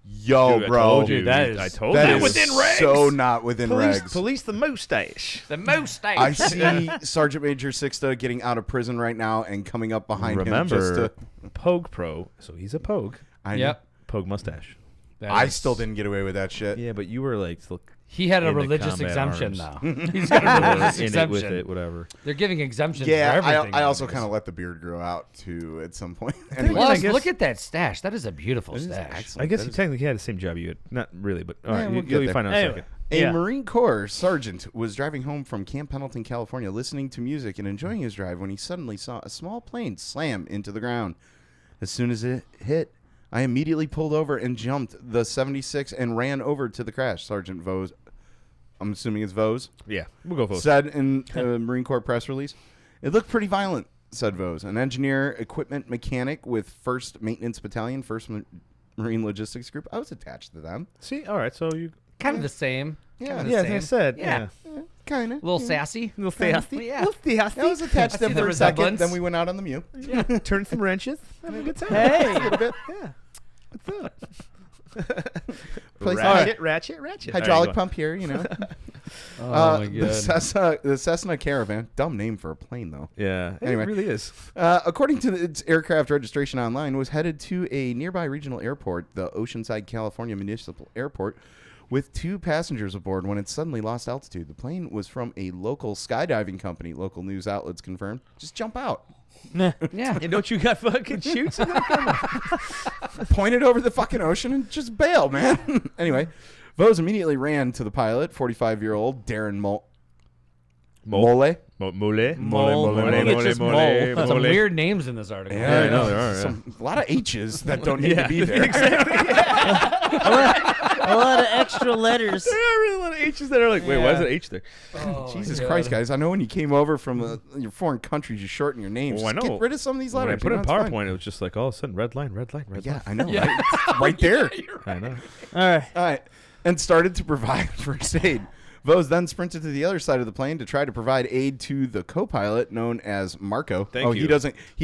Yo, Dude, I bro. told you, Dude, that I is- told That you. is Within regs. so not within regs. Police the mustache. The mustache. I see Sergeant Major Sixta getting out of prison right now and coming up behind him just Remember, to. Pogo Pro. So he's a Pogue. I Yep. Pogue mustache. That I is- still didn't get away with that shit. Yeah, but you were like still He had a in the religious combat exemption arms. now. He's got a religious in it exemption. with it, whatever. They're giving exemptions Yeah, for everything. I also nowadays. kind of let the beard grow out too at some point. Yeah, Anyway, I Plus, guess- look at that stash. That is a beautiful stash. excellent. I guess That you is- technically had the same job you had. Not really, but all right, we'll you'll get be there. fine in a Anyway. second. A Yeah. Marine Corps sergeant was driving home from Camp Pendleton, California, listening to music and enjoying his drive when he suddenly saw a small plane slam into the ground. As soon as it hit, I immediately pulled over and jumped the 76 and ran over to the crash. Sergeant Vose, I'm assuming it's Vose, Yeah, we'll go for it. said in a Marine Corps press release. It looked pretty violent, said Vose, an engineer, equipment mechanic with 1st Maintenance Battalion, 1st Marine Logistics Group. I was attached to them. See, all right, so you. Kind of the same. Yeah. Kinda the Yeah, as I same. said. Yeah. Kind A of. little sassy. A little sassy. Yeah. I was attached to see them the for a second. resemblance. Then we went out on the Mew. Turn some wrenches. Have a good time. Hey. a little bit. Yeah. Place ratchet. hydraulic All right, pump here, you know. Oh my The Cessna Caravan. Dumb name for a plane, though. Yeah, Anyway. it really is. According to its aircraft registration online, was headed to a nearby regional airport, the Oceanside, California Municipal Airport, with 2 passengers aboard when it suddenly lost altitude. The plane was from a local skydiving company, local news outlets confirmed. Just jump out. Yeah. And don't you got fucking shoots? Point it over the fucking ocean and just bail, man. Anyway, Vose immediately ran to the pilot, 45-year-old Darren Mole. Mole. Some weird names in this article. Yeah, I know there are. A lot of H's that don't need to be there. A lot of extra letters. There are really a lot of H's that are like, wait, why is that H there? Jesus Christ, guys. I know when you came over from your foreign countries, you shorten your names. Oh, I Just know. get rid of some of these When I letters. put it in it's fine. PowerPoint, it was just like all of a sudden red line. Yeah, I know. Yeah. Right, It's right there. I know. All right. All right. And started to provide first aid. Vose then sprinted to the other side of the plane to try to provide aid to the co-pilot known as Marco. Thank you. He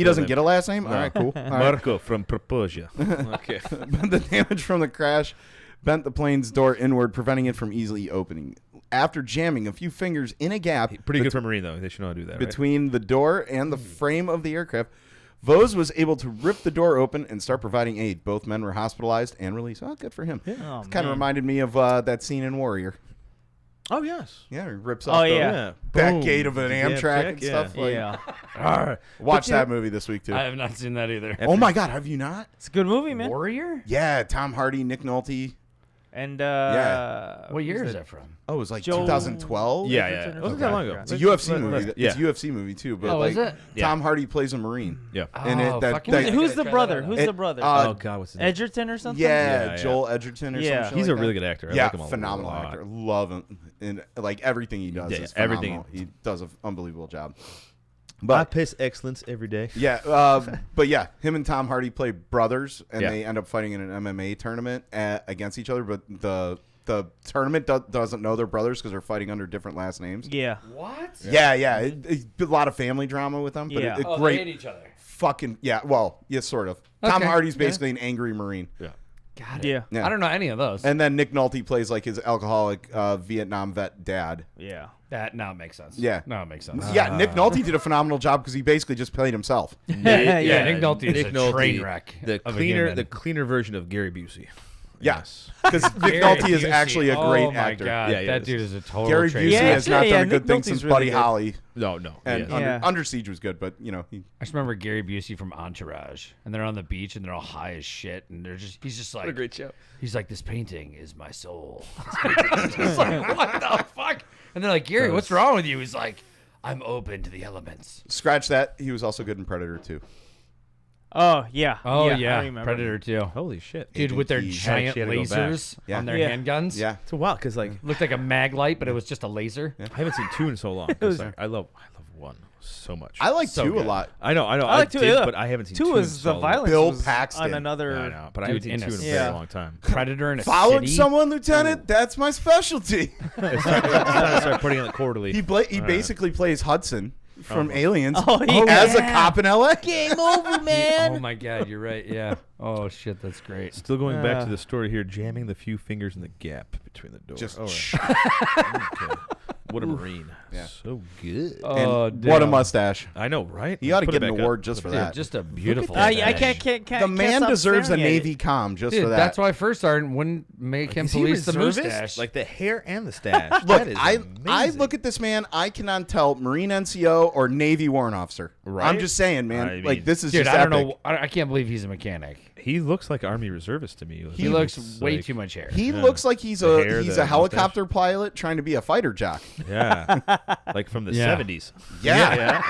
doesn't get a last name? All right, cool. All right. Marco from Proposia. Okay. But the damage from the crash bent the plane's door inward, preventing it from easily opening. After jamming a few fingers in a gap Pretty good for Marine, though. They should know how to do that, right? between the door and the frame of the aircraft, Vose was able to rip the door open and start providing aid. Both men were hospitalized and released. Oh, good for him. Oh, Kind of man. reminded me of that scene in Warrior. Oh, yes. Yeah, he rips off the yeah. back Boom. gate of an Amtrak and stuff. Like, Yeah. Watch that movie this week, too. I have not seen that either. Oh, my God. Have you not? It's a good movie, man. Warrior? Yeah, Tom Hardy, Nick Nolte. And What year is that from? Oh, it was like Joe- 2012? Yeah. It wasn't that long ago. It's a UFC movie. Yeah. It's a UFC movie, too. But Oh, like, is it? Tom Hardy plays a Marine. Yeah. And Oh, that- fucking- that- Who's the Check brother? that out. Who's the brother? Oh, God. What's his name? Edgerton or something? Yeah, Yeah. Joel Edgerton or Yeah. something. He's like a really that. good actor. I Yeah, like him a phenomenal lot. actor. Love him. And like everything he does Yeah, is everything. phenomenal. He does an unbelievable job. I But piss excellence every day. yeah, but yeah, him and Tom Hardy play brothers, and Yeah. they end up fighting in an MMA tournament against each other. But the tournament doesn't know they're brothers because they're fighting under different last names. Yeah. What? Yeah. It's a lot of family drama with them. But Yeah. Oh, great. they hate each other. Fucking yeah. Well, yeah, sort of. Tom Okay. Hardy's basically an angry Marine. Yeah. Got it. Yeah. Yeah. I don't know any of those. And then Nick Nolte plays like his alcoholic Vietnam vet dad. Yeah. That now makes sense. Yeah. Now it makes sense. Yeah, Nick Nolte did a phenomenal job because he basically just played himself. Yeah. Yeah, Nick Nolte is Nick a Nolte, train wreck. The of a cleaner, human. the cleaner version of Gary Busey. Yes, because Nick Gary Nolte is Busey. actually a great oh my actor. God, Yeah, he that is. dude is a total Gary train Busey Yeah, wreck. has not actually, done yeah, a good Nick thing Nolte's since really Buddy good. Holly, No. and Yes. Yeah. Under Siege was good, but you know, I just remember Gary Busey from Entourage, and they're on the beach and they're all high as shit, and he's just like, show. he's like, this painting is my soul. It's like, what the fuck? And they're like, Gary, what's wrong with you? He's like, I'm open to the elements. scratch that. He was also good in Predator too. Oh, yeah. Oh I yeah, remember. Predator too. Holy shit. Dude, with their Agent T. giant Actually had to go back. lasers Yeah. on their Yeah. handguns. Yeah, It's a while because like Looked like a mag light, but it was just a laser. Yeah. I haven't seen 2 in so long. 'cause, like, I love 1 so much. I like So 2 a good. lot. I know. I like 2, did, yeah. but I haven't seen 2 2 is in so the long. violence Bill was Paxton. on another. I know, but I Dude, haven't seen 2 in a Yeah. very long time. Predator in a Following city. someone, Lieutenant. That's my specialty. It's time to start putting in the quarterly. He basically plays Hudson from Aliens Oh, yeah. as a cop in L.A. Game over, man. Oh my God, you're right. Yeah. Oh shit, that's great. Still going back to the story here, jamming the few fingers in the gap between the doors. Just Okay. What a Marine. Yeah. So good. Oh, and what a damn. mustache. I know, right? He ought to Put get it an back award up. just for Dude, that. just a beautiful. I mustache. can't. The man stop deserves a staring at it. Navy comm just Dude, for that. that's why First Sergeant wouldn't make him Is he police the reservist? mustache. Like the hair and the stash. Look, That is I amazing. look at this man. I cannot tell Marine NCO or Navy warrant officer. Right? I'm just saying, man. I mean, like this is Dude, just I don't epic. know. I can't believe he's a mechanic. He looks like Army reservist to me. He looks It's way like- too much hair. He Yeah. looks like he's The hair, a the helicopter pilot trying to be a fighter jock. Yeah, like from the Yeah. 70s. Yeah.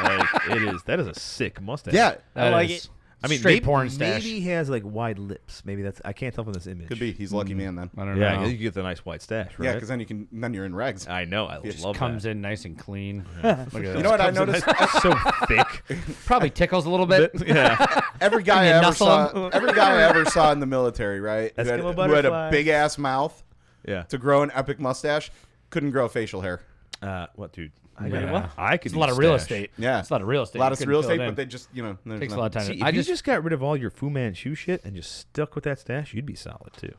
Like, it is. That is a sick mustache. Yeah, That like is it. I mean, straight maybe, porn stash. maybe he has like wide lips. Maybe that's. I can't tell from this image. could be. He's a lucky man then. I don't Yeah, know. you get the nice white stash, right? Yeah, because then you're in regs. I know. I Just love comes that. in nice and clean. Look at You that. know what I Comes in noticed? nice- so thick. Probably tickles a little bit. Yeah. Every guy I you ever nuzzle saw, him? every guy I ever saw in the military, right? Who Eskimo had a butterfly. big ass mouth Yeah. to grow an epic mustache, couldn't grow facial hair. What, dude? Yeah. I could It's a use lot of real stash. estate. Yeah. It's a lot of real estate. A lot You of couldn't real fill it estate, in. but they just, there's Takes a lot of time. See, I if you just just got rid of all your Fu Manchu shit and just stuck with that stash, you'd be solid too.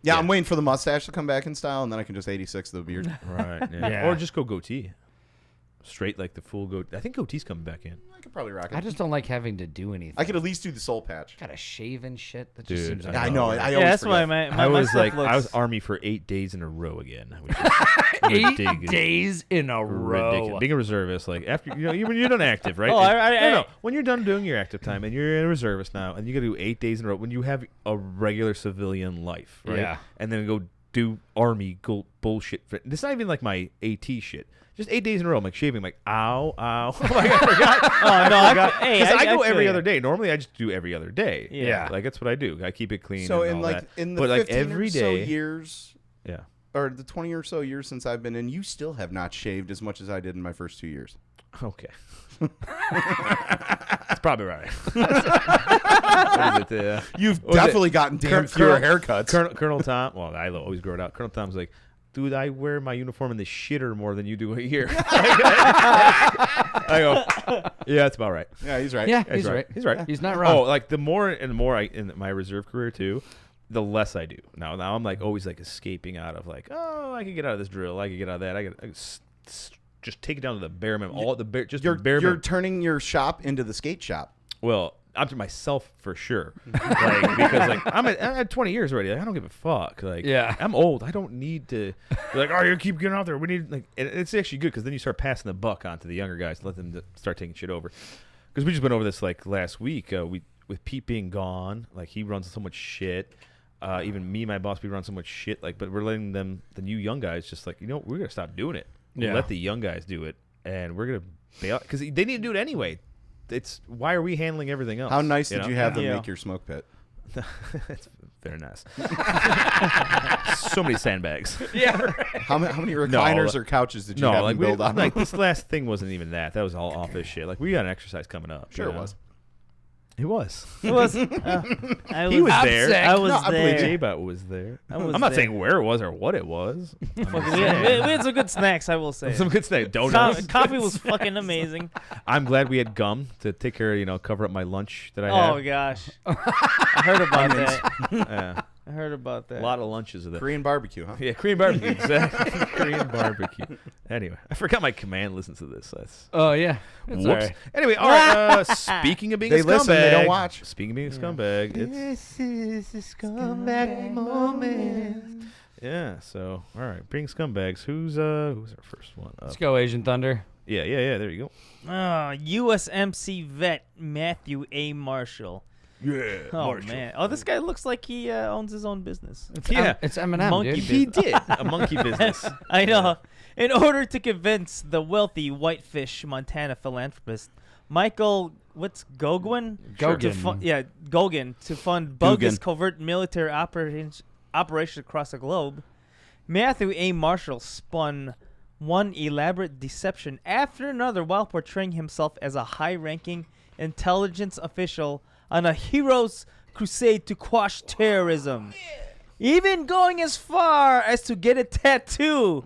Yeah, I'm waiting for the mustache to come back in style, and then I can just 86 the beard. Right. Yeah. Yeah. Or just go goatee. Straight like the full goatee. I think goatee's coming back in. I could probably rock it. I just don't like having to do anything. I could at least do the soul patch. Gotta shave and shit. That Dude, just seems. I I know. I Yeah, always that's why forget. my I was stuff like, looks, I was Army for 8 days in a row again. Which is 8 ridiculous. days in a row. Ridiculous. Being a reservist, like after when you're done active, right? Oh, no, when you're done doing your active time and you're a reservist now, and you got to do 8 days in a row when you have a regular civilian life, right? Yeah. And then go do Army bullshit. This is not even like my AT shit. Just 8 days in a row, I'm like shaving, I'm like, ow. Oh my God, I forgot. Oh, no, I forgot. hey, 'Cause I go feel every ya. other day. Normally, I just do every other day. Yeah. Like that's what I do. I keep it clean. So and in all like that. in the but 15 like every or so day, years, yeah. or the 20 or so years since I've been in, you still have not shaved as much as I did in my first 2 years. Okay. That's probably right. What is it, You've was it? definitely gotten damn fewer haircuts. Colonel Tom. Well, I always grow it out. Colonel Tom's like, dude, I wear my uniform in the shitter more than you do a year. I go, yeah, that's about right. Yeah, he's right. Yeah, He's he's right. He's right. He's not wrong. Oh, like the more and more I in my reserve career too, the less I do. Now I'm like always like escaping out of like, oh, I can get out of this drill. I can get out of that. I can just take it down to the bare minimum. All the bare, just You're, the bare you're minimum. turning your shop into the skate shop. Well, I'm to myself for sure, like, because like I'm at 20 years already. Like, I don't give a fuck. Like, Yeah. I'm old. I don't need to. Be like, oh, you keep getting out there. We need like, and it's actually good because then you start passing the buck on to the younger guys, let them start taking shit over. Because we just went over this like last week. With Pete being gone, like he runs so much shit. Even me, and my boss, we run so much shit. Like, but we're letting them, the new young guys, just like, we're gonna stop doing it. Yeah. Let the young guys do it, and we're gonna bail because they need to do it anyway. It's why are we handling everything else? How nice did know? you have them Yeah. make your smoke pit? That's very nice. So many sandbags. yeah. Right. How many recliners or couches did you have like them build on? like this last thing wasn't even that. That was all office shit. Like we got an exercise coming up. Sure you it know? was. It was. It was. He was I'm there. sick. I was No, I believe there. J-Bot was there. I was I'm not there. saying where it was or what it was. I'm just We saying. had some good snacks, I will say. Some good stuff. Donuts. Coffee was fucking amazing. I'm glad we had gum to take care of, cover up my lunch that I had. Oh gosh, I heard about that. Yeah. I heard about that. A lot of lunches of that. Korean barbecue, huh? Yeah, Korean barbecue. Exactly. Korean barbecue. Anyway, I forgot my command listens to this. That's Oh yeah. It's all whoops. right. Anyway, all right. Speaking of being They a scumbag, listen, they don't watch. Speaking of being a scumbag, it's This is a scumbag moment. yeah. So all right, being scumbags. Who's our first one? Let's go, Asian Thunder. Yeah. There you go. USMC vet Matthew A. Marshall. Yeah. Oh man. Oh, this guy looks like he owns his own business. Yeah. It's Eminem, Monkey dude. He did a monkey business. I know. In order to convince the wealthy Whitefish, Montana philanthropist Michael, Goguen? Goguen. Goguen to fund bogus covert military operations across the globe. Matthew A. Marshall spun one elaborate deception after another while portraying himself as a high-ranking intelligence official on a hero's crusade to quash terrorism. Even going as far as to get a tattoo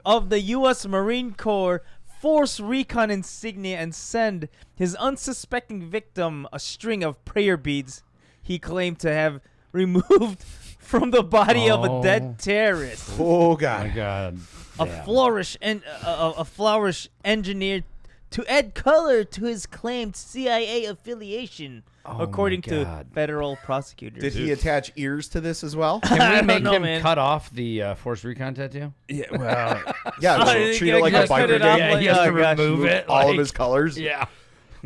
of the U.S. Marine Corps Force Recon insignia and send his unsuspecting victim a string of prayer beads he claimed to have removed from the body of a dead terrorist. Oh, Oh God. my God. A flourish engineered to add color to his claimed CIA affiliation, according to God. federal prosecutors. Did he attach ears to this as well? Can I we don't make know, him man. cut off the Force Recon tattoo? Yeah. Well. Yeah, Oh, treat it like a just cut biker it off gang. like- he has to oh, gosh. remove it. All of like- his colors. Yeah.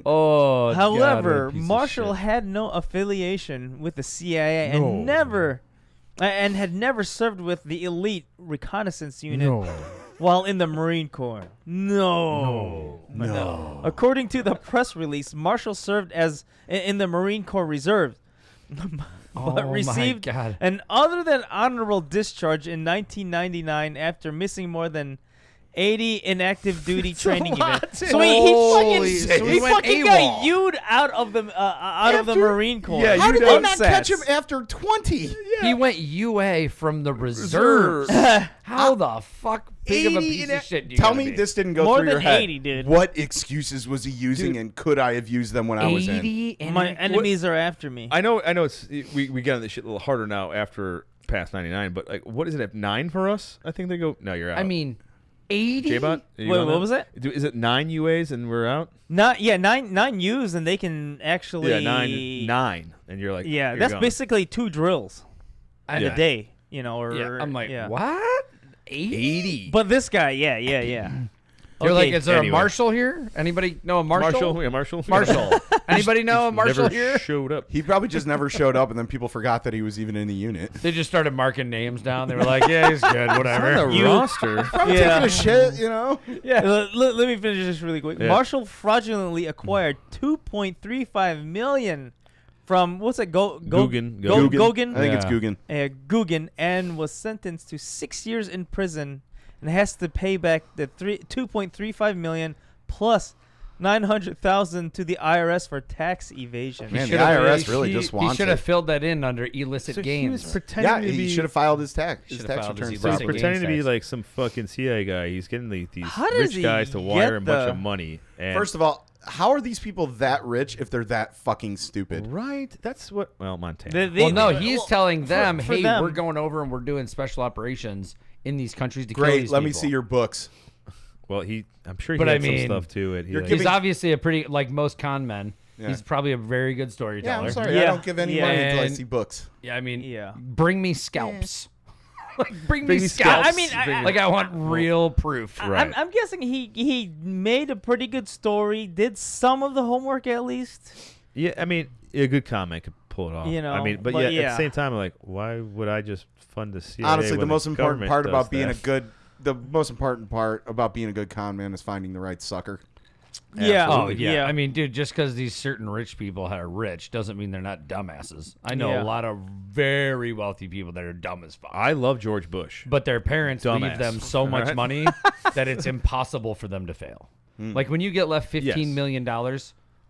Oh. However, God, what a piece of Marshall shit. had no affiliation with the CIA and had never served with the elite reconnaissance unit while in the Marine Corps. No. According to the press release, Marshall served as in the Marine Corps Reserve, but Oh, received my God. an other than honorable discharge in 1999 after missing more than 80 inactive duty training lot. events. So he went fucking AWOL. got U'd out of the Marine Corps. Yeah, How you did know- they not catch him after 20? He went UA from the reserves. How the fuck big of a 80 piece of shit do you Tell gotta me be? this didn't go More through your than head. 80, dude. What excuses was he using, and could I have used them when I was in? 80 My enemies are after me. I know. It's we get on this shit a little harder now after past 99. But like, what is it at 9 for us? I think they go. No, you're out. I mean, 80? J-Bot? Wait, what was that? Is it 9 UAs and we're out? Nine U's, and they can actually. Yeah, nine, and you're like, Yeah, you're that's gone. basically 2 drills in Yeah. a day. You know, or Yeah, I'm like, yeah. what? 80? But this guy, yeah. You're like, Okay, is there anyway. a marshal here? Anybody know a marshal? Yeah, Marshall. Marshal. Anybody know a marshal never here? showed up. He probably just never showed up, and then people forgot that he was even in the unit. They just started marking names down. They were like, yeah, he's good, whatever. On the roster. Probably Yeah. taking a shit, you know? Yeah. Let me finish this really quick. Yeah. Marshall fraudulently acquired 2.35 million from what's it? Guggen. Guggen. I think it's Yeah. Guggen. Guggen, and was sentenced to 6 years in prison and has to pay back the 2.35 million plus 900,000 to the IRS for tax evasion. Man, the Should've- IRS really just He wants should have it. filled that in under illicit So he gains. was pretending Yeah, to he be. should have filed his tax Should've return filed his So he's illicit properly. pretending to be tax. like some fucking CIA guy. He's getting these How does rich he guys to get wire a bunch the- of money. And First of all, how are these people that rich if they're that fucking stupid? right? That's what. Well, Montana. Well, no, he's telling them, for hey, them. we're going over and we're doing special operations in these countries to kill Great, these let me people. see your books. Well, I'm sure he But had I mean, some stuff to it. He you're like- He's giving- obviously a pretty, like most con men, Yeah. he's probably a very good Yeah, storyteller. I'm sorry. I Yeah. don't give any money until I And- see books. Yeah, I mean, Yeah. bring me scalps. Like, bring Bring me me scalps. scalps. I mean, I- like, I want real proof. Right. I'm guessing he made a pretty good story, did some of the homework at least. Yeah, I mean, a good comment could pull it off. You know, I mean, but but yeah, at yeah. the same time, like, why would I just fund the CIA? Honestly, the when most important government part does about being that? the most important part about being a good con man is finding the right sucker. Yeah. Oh, yeah. I mean, dude, just because these certain rich people are rich doesn't mean they're not dumbasses. I know Yeah. a lot of very wealthy people that are dumb as fuck. I love George Bush. But their parents leave Dumbass. them so much Right? money that it's impossible for them to fail. Like when you get left $15 million,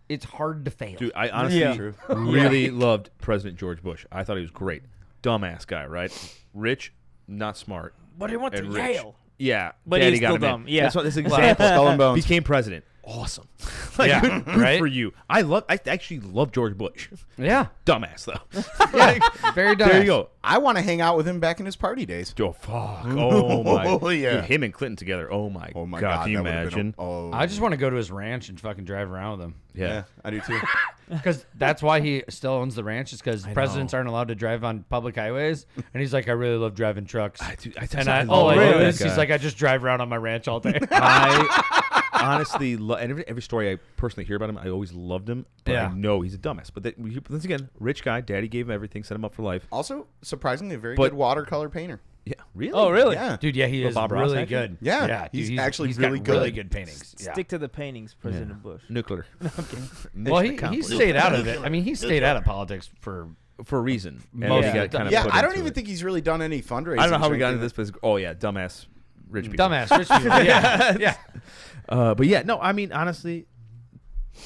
it's hard to fail. Dude, I honestly Yeah. really loved President George Bush. I thought he was great. Dumbass guy, right? Rich, not smart. But he went to and rich. Yale. Yeah, But Daddy he's got still him in. dumb. Yeah. That's what this example. Skull and bones. Became president. Awesome. Like, Yeah, good right? for you. I actually love George Bush. Yeah, Dumbass though. very dumb. There you go. I want to hang out with him back in his party days. Oh fuck. Oh my. Oh, yeah. Dude, him and Clinton together. Oh my. Oh my God. god, Can you that would've been imagine? a- I just want to go to his ranch and fucking drive around with him. yeah, I do too. Because that's why he still owns the ranch, is because presidents aren't allowed to drive on public highways. And he's like, I really love driving trucks. And all I do love is that he's guy. like, I just drive around on my ranch all day. I honestly love, and every story I personally hear about him, I always loved him. But Yeah. I know he's a dumbass. But once again, rich guy, daddy gave him everything, set him up for life. Also, surprisingly, a very But- good watercolor painter. Yeah, really? Oh, really? Yeah. Dude, yeah, he Well, is Bob Ross, really actually? good. Yeah, yeah dude, he's actually he's really got really good. good paintings. Yeah. Stick to the paintings, President Yeah. Bush. Nuclear. Well, he accomplished. stayed out of it. I mean, he stayed out of politics for for a reason. And Most he of got the kind time. of Yeah, put I don't into even it. think he's really done any fundraising. I don't know how we or got into anything. this, but oh yeah, dumbass rich people. dumbass rich people. Yeah, yeah. But yeah, no, I mean honestly,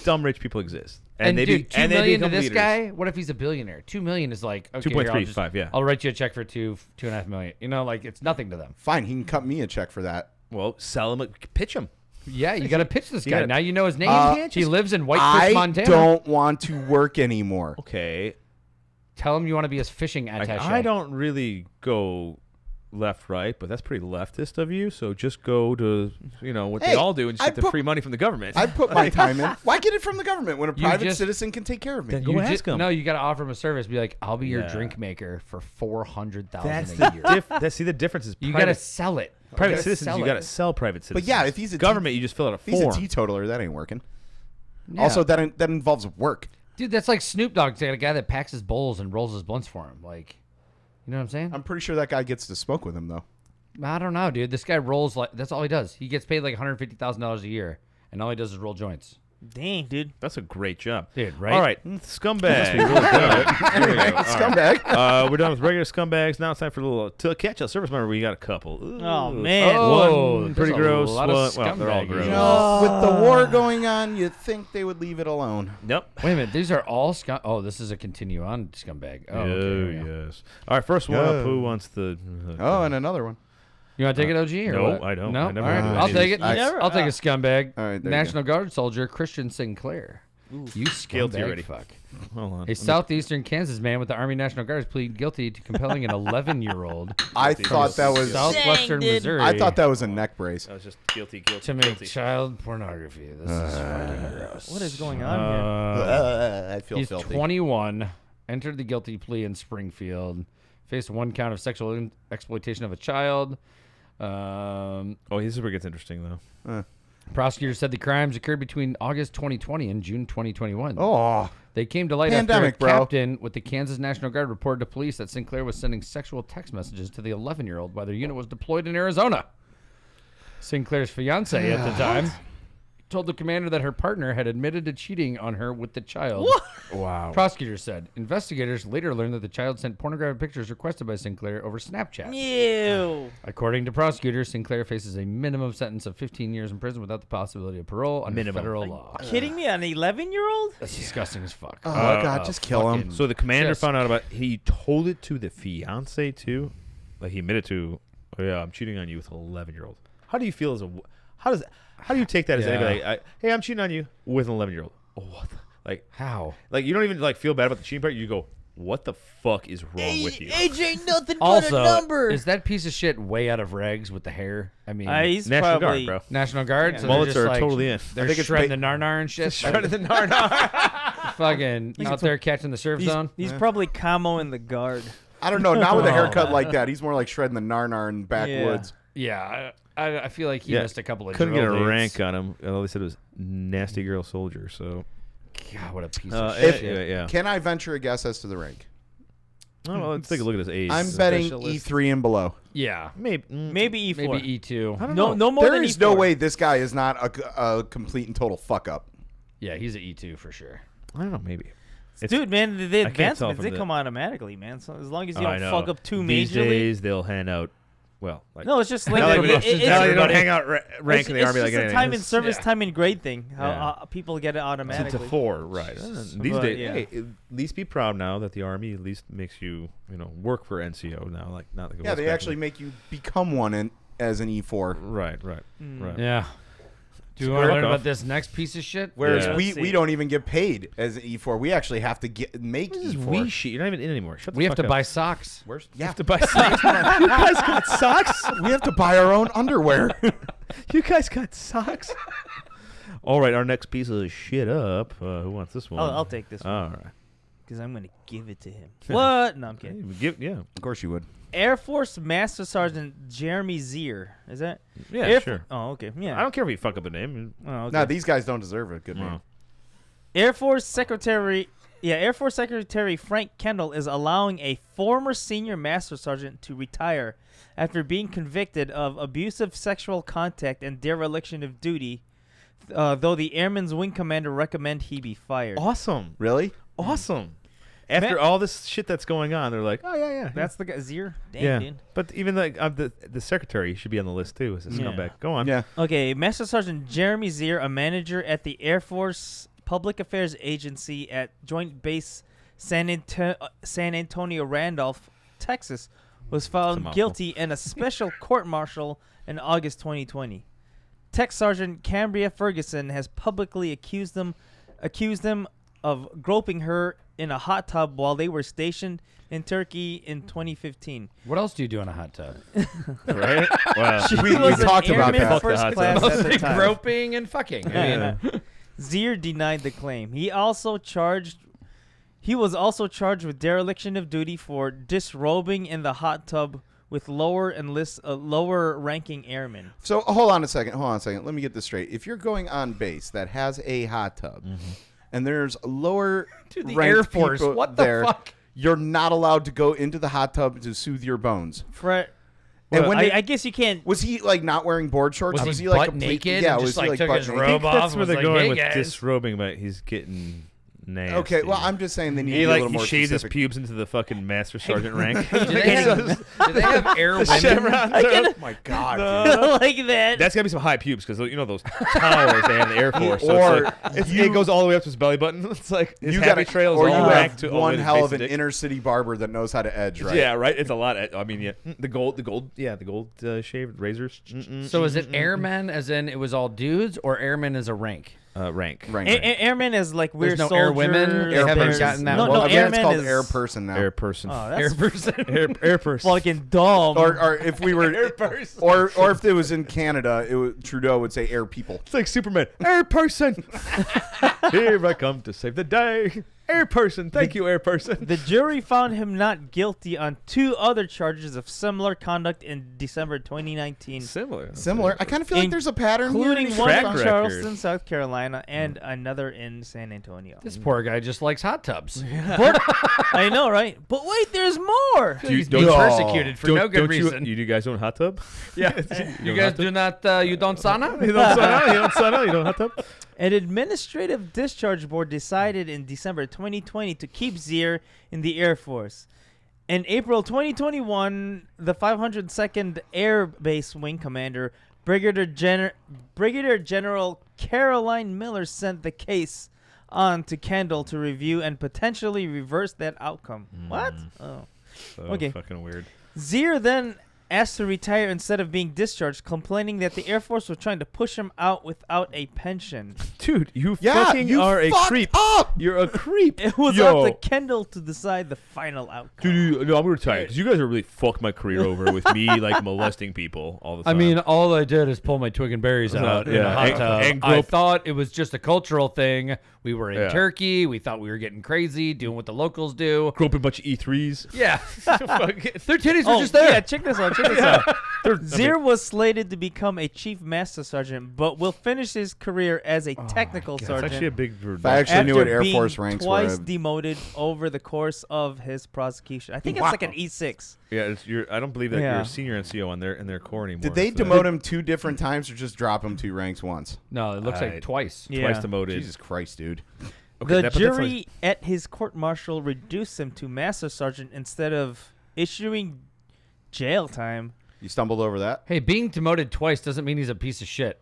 dumb rich people exist, And they dude, be, $2 and they million to become this leaders. guy. What if he's a billionaire? $2 million is like okay, here, I'll 2.35, yeah. I'll write you a check for $2.5 million. You know, like it's nothing to them. Fine, he can cut me a check for that. Well, sell him, pitch him. Yeah, you got to pitch this You guy. gotta- Now you know his name. can't He just- lives in Whitefish, I Montana. don't want to work anymore. Okay, Tell him you want to be his fishing attaché. I don't really go left, right, but that's pretty leftist of you. So just go to what Hey, they all do and just I get the put- free money from the government. I put my time in. Why get it from the government when a You private just- citizen can take care of me? Then go You ask him. No, you got to offer him a service. Be like, I'll be your Yeah. drink maker for $400,000 That's a the year. see the difference is You got to private, sell it. private You gotta citizens. sell You it. got to sell private citizens. But yeah, if he's a government, you just fill out a If he's form. a teetotaler, that ain't working. Yeah. Also, that involves work. Dude, that's like Snoop Dogg's got a guy that packs his bowls and rolls his blunts for him. Like, you know what I'm saying? I'm pretty sure that guy gets to smoke with him though. I don't know, dude. This guy rolls like that's all he does. He gets paid like $150,000 a year, and all he does is roll joints. Dang, dude. That's a great job. Dude, right? All right, scumbag. We're done. Here we go. All right. Scumbag. We're done with regular scumbags. Now it's time for a little to catch a service member. We got a couple. Ooh. Oh, man. Oh, One pretty there's a gross. lot of Well, they're all scumbaggers. gross. You know, with the war going on, you'd think they would leave it alone. Yep. Wait a minute. These are all scum. Oh, this is a continue on scumbag. Oh, okay. Yeah. Yes. All right, first one up. Who wants the? Oh, and another one. You want to take it, OG? Or no, what? I don't. No, I never all right. had I'll it. take it. I- I'll take a scumbag. All right, there you National Guard soldier Christian Sinclair. You Guilty scumbag already. fuck. Hold on. A southeastern Kansas man with the Army National Guard pleaded guilty to compelling an 11-year-old I thought that was. southwestern Dang, dude. Missouri I thought that was a neck brace. I was just guilty. to make child pornography. This is fucking gross. What is going on here? I feel He's filthy. 21, entered the guilty plea in Springfield, faced one count of sexual exploitation of a child. Oh, this is where it gets interesting, though. Prosecutors said the crimes occurred between August 2020 and June 2021. Oh, They came to light Pandemic, after a bro. captain with the Kansas National Guard reported to police that Sinclair was sending sexual text messages to the 11-year-old while their unit was deployed in Arizona. Sinclair's fiance at the time told the commander that her partner had admitted to cheating on her with the child. Wow. Prosecutors said investigators later learned that the child sent pornographic pictures requested by Sinclair over Snapchat. Ew. According to prosecutors, Sinclair faces a minimum sentence of 15 years in prison without the possibility of parole under Minimum. federal law. Kidding me? An 11-year-old? That's disgusting as fuck. oh God, just kill him. So the commander Just- found out about. He told it to the fiance too, like he admitted to. Oh yeah, I'm cheating on you with an 11-year-old. How do you feel as a? How do you take that as Yeah. anybody? Hey, I'm cheating on you with an 11-year-old. Oh, what? How? Like you don't even like feel bad about the cheating part. You go, what the fuck is wrong with you? Age ain't nothing but Also, a number. is that piece of shit way out of regs with the hair? I mean, He's National probably Guard, bro. National Guard. Yeah. So they're Mullets just are like, totally in. They're I think it's shredding ba- the narnar and shit. Shredding the narnar. Fucking out there catching the surf zone. He's probably camo in the guard. I don't know. Not with a haircut like that. He's more like shredding the narnar in the backwoods. Yeah, I feel like he Yeah. missed a couple of Couldn't get a drill rank dates. on him. All they said was nasty girl soldier. So God, what a piece Uh, of if- shit. yeah. Can I venture a guess as to the rank? Oh, well, let's take a look at his age. I'm betting Specialist. E3 and below. Yeah, maybe Maybe E4. maybe E2. I don't No, know. no more There than is E4. no way this guy is not a complete and total fuck up. Yeah, he's an E2 for sure. I don't know. Maybe. Dude, man, the I can't tell advancements, from they the- come automatically, man. So as long as you I don't know. fuck up too These majorly. days they'll hand out. Well, like No, it's just like now they don't it's hang out rank in the army it's like just a anything. time in service, time in grade thing. How Yeah. people get it It's automatically. to 4, right? These But, days, yeah. hey, at least be proud now that the army at least makes you, work for NCO now, like not like it Yeah, was they back actually in- make you become one as an E4. right. Mm. Yeah. Do you Square want to learn off. about this next piece of shit? Whereas Yeah. we Let's see. don't even get paid as an E4. We actually have to make This is E4. we shit. You're not even in anymore. Shut the We have fuck to up. buy socks. Where's You have to buy socks. You guys got socks. we have to buy our own underwear. You guys got socks. All right, our next piece of shit up. Who wants this one? I'll take this one All right. because I'm gonna give it to him. What? No, I'm kidding. Yeah. Of course you would. Air Force Master Sergeant Jeremy Zier. Is that? Yeah, Air sure. Oh, okay. Yeah. I don't care if you fuck up the name. Oh, okay. No, these guys don't deserve a good name. Wow. Air Force Secretary Frank Kendall is allowing a former senior master sergeant to retire after being convicted of abusive sexual contact and dereliction of duty, though the Airman's wing commander recommend he be fired. Awesome. Really? Awesome. After all this shit that's going on, they're like, oh, yeah. That's the guy, Zier? Dang, yeah. dude. But even the secretary should be on the list, too, as a Yeah. scumbag. Go on. Yeah. Okay, Master Sergeant Jeremy Zier, a manager at the Air Force Public Affairs Agency at Joint Base San Antonio Randolph, Texas, was found mouthful. guilty in a special court-martial in August 2020. Tech Sergeant Cambria Ferguson has publicly accused them of groping her in a hot tub while they were stationed in Turkey in 2015. What else do you do in a hot tub? Right? Wow. We was an talked about airman that. first Fuck the class hot at the Mostly time. groping and fucking. I mean, Zier denied the claim. He was also charged with dereliction of duty for disrobing in the hot tub with lower ranking airmen. So hold on a second. Let me get this straight. If you're going on base that has a hot tub, and there's lower Dude, the ranked Air Force, people what the there, fuck? you're not allowed to go into the hot tub to soothe your bones. Fred, And when I guess you can't. was he like not wearing board shorts? Was he like butt complete- naked Yeah, and was just he like took butt his naked? robe off? That's where was they're like, going "Hey, with guys." disrobing, but he's getting nasty. Okay, well, I'm just saying they need to He be a little he more shaved his specific. pubes into the fucking master sergeant rank. Do they have air women? Oh my god, dude. like that. That's gotta be some high pubes because you know those towers they have in the Air Force. So Or it goes all the way up to his belly button. It's like his You happy got trail is or all you ranked have to all the one way to hell base of an dick. inner city barber that knows how to edge, right? Yeah, right. It's a lot. I mean, yeah, the gold shaved razors. So is it airmen as in it was all dudes, or airmen as a rank? Rank. Right. Airmen is like we're There's no soldiers. air women? They Air haven't person. gotten that No, one. no, I think it's airman called is air person now. Air person. Oh, that's Air person. Air person. fucking dumb. or if we were, or if it was in Canada, Trudeau would say air people. It's like Superman. Air person. Here I come to save the day. Air person. Thank you, air person. The jury found him not guilty on 2 other charges of similar conduct in December 2019, Similar. Similar. I kind of feel like there's a pattern including here. one Track in record. Charleston, South Carolina, and another in San Antonio. This poor guy just likes hot tubs. But, I know, right? But wait, there's more. He's don't- being No. persecuted for no good reason. You guys own hot tub? Yeah. You guys do not, you don't sauna? You don't sauna? You don't sauna? You don't hot tub? An administrative discharge board decided in December 2020 to keep Zier in the Air Force. In April 2021, the 502nd Air Base Wing Commander, Brigadier General Caroline Miller, sent the case on to Kendall to review and potentially reverse that outcome. What? Oh. So Okay. fucking weird. Zier then asked to retire instead of being discharged, complaining that the Air Force was trying to push him out without a pension. Dude, you Yeah, fucking you are a fucked creep. up. You're a creep. It was Yo. up to Kendall to decide the final outcome. Dude, no, I'm gonna retire because you guys are really fucked my career over with me like molesting people all the I time. mean, all I did is pull my twig and berries out in a yeah, hot and- tub. and I grope- thought it was just a cultural thing. We were in Yeah. Turkey. We thought we were getting crazy, doing what the locals do. grew up a bunch of E3s. Yeah. Fuck it. Their titties Oh, were just there. yeah, check this out. Check this out. Zier was slated to become a chief master sergeant, but will finish his career as a technical It's sergeant. actually a big. I actually after knew what Air being Force ranks twice were. demoted over the course of his prosecution. I think it's Wow. like an E6. Yeah, I don't believe that Yeah. you're a senior NCO in their corps anymore. Did they so- demote him 2 different times or just drop him 2 ranks once? No, it looks I- like twice. Yeah. Twice demoted. Jesus Christ, dude. Okay, The but that's jury like- at his court-martial reduced him to master sergeant instead of issuing jail time. You stumbled over that? Hey, being demoted twice doesn't mean he's a piece of shit.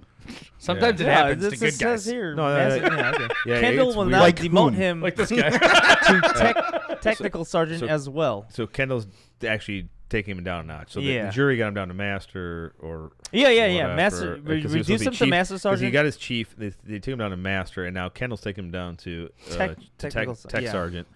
Sometimes it Yeah, happens to this good says guys. here. No, master- that- yeah, okay. Yeah, Kendall it's will weird. now Like demote whom? him Like this guy. to technical sergeant so- as well. So Kendall's actually taking him down a notch. So Yeah. the jury got him down to master or Yeah. whatever, Master, 'cause he was supposed reduce to him be to chief, master 'cause sergeant. He got his chief. They took him down to master, and now Kendall's taking him down to Technical tech yeah. sergeant.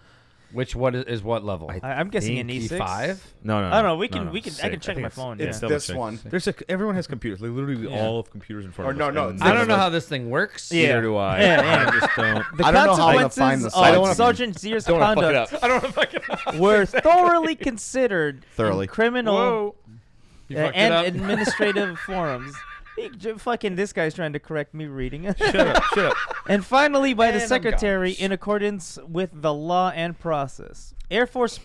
Which what is what level? I'm guessing an think E6. E5? No, no. I don't know. We no, can. no, We can. I six. can check think my it's- phone. it's Yeah. double this check. one. There's everyone has computers. Like literally, Yeah. all of computers in front Or of no, us. no, and it's I don't know Neither how this thing works. Yeah. Neither do I. Yeah. I just don't. The I don't know how I'm gonna consequences find the of site. I don't wanna- Sergeant Zier's Don't want to fuck it conduct up. I don't know if I can. were thoroughly considered Thoroughly. in criminal Whoa. You fucked it and up. administrative forums. Fucking this guy's trying to correct me reading. Shut up. Shut up. And finally, by the And I'm secretary, gone. in accordance with the law and process. Air Force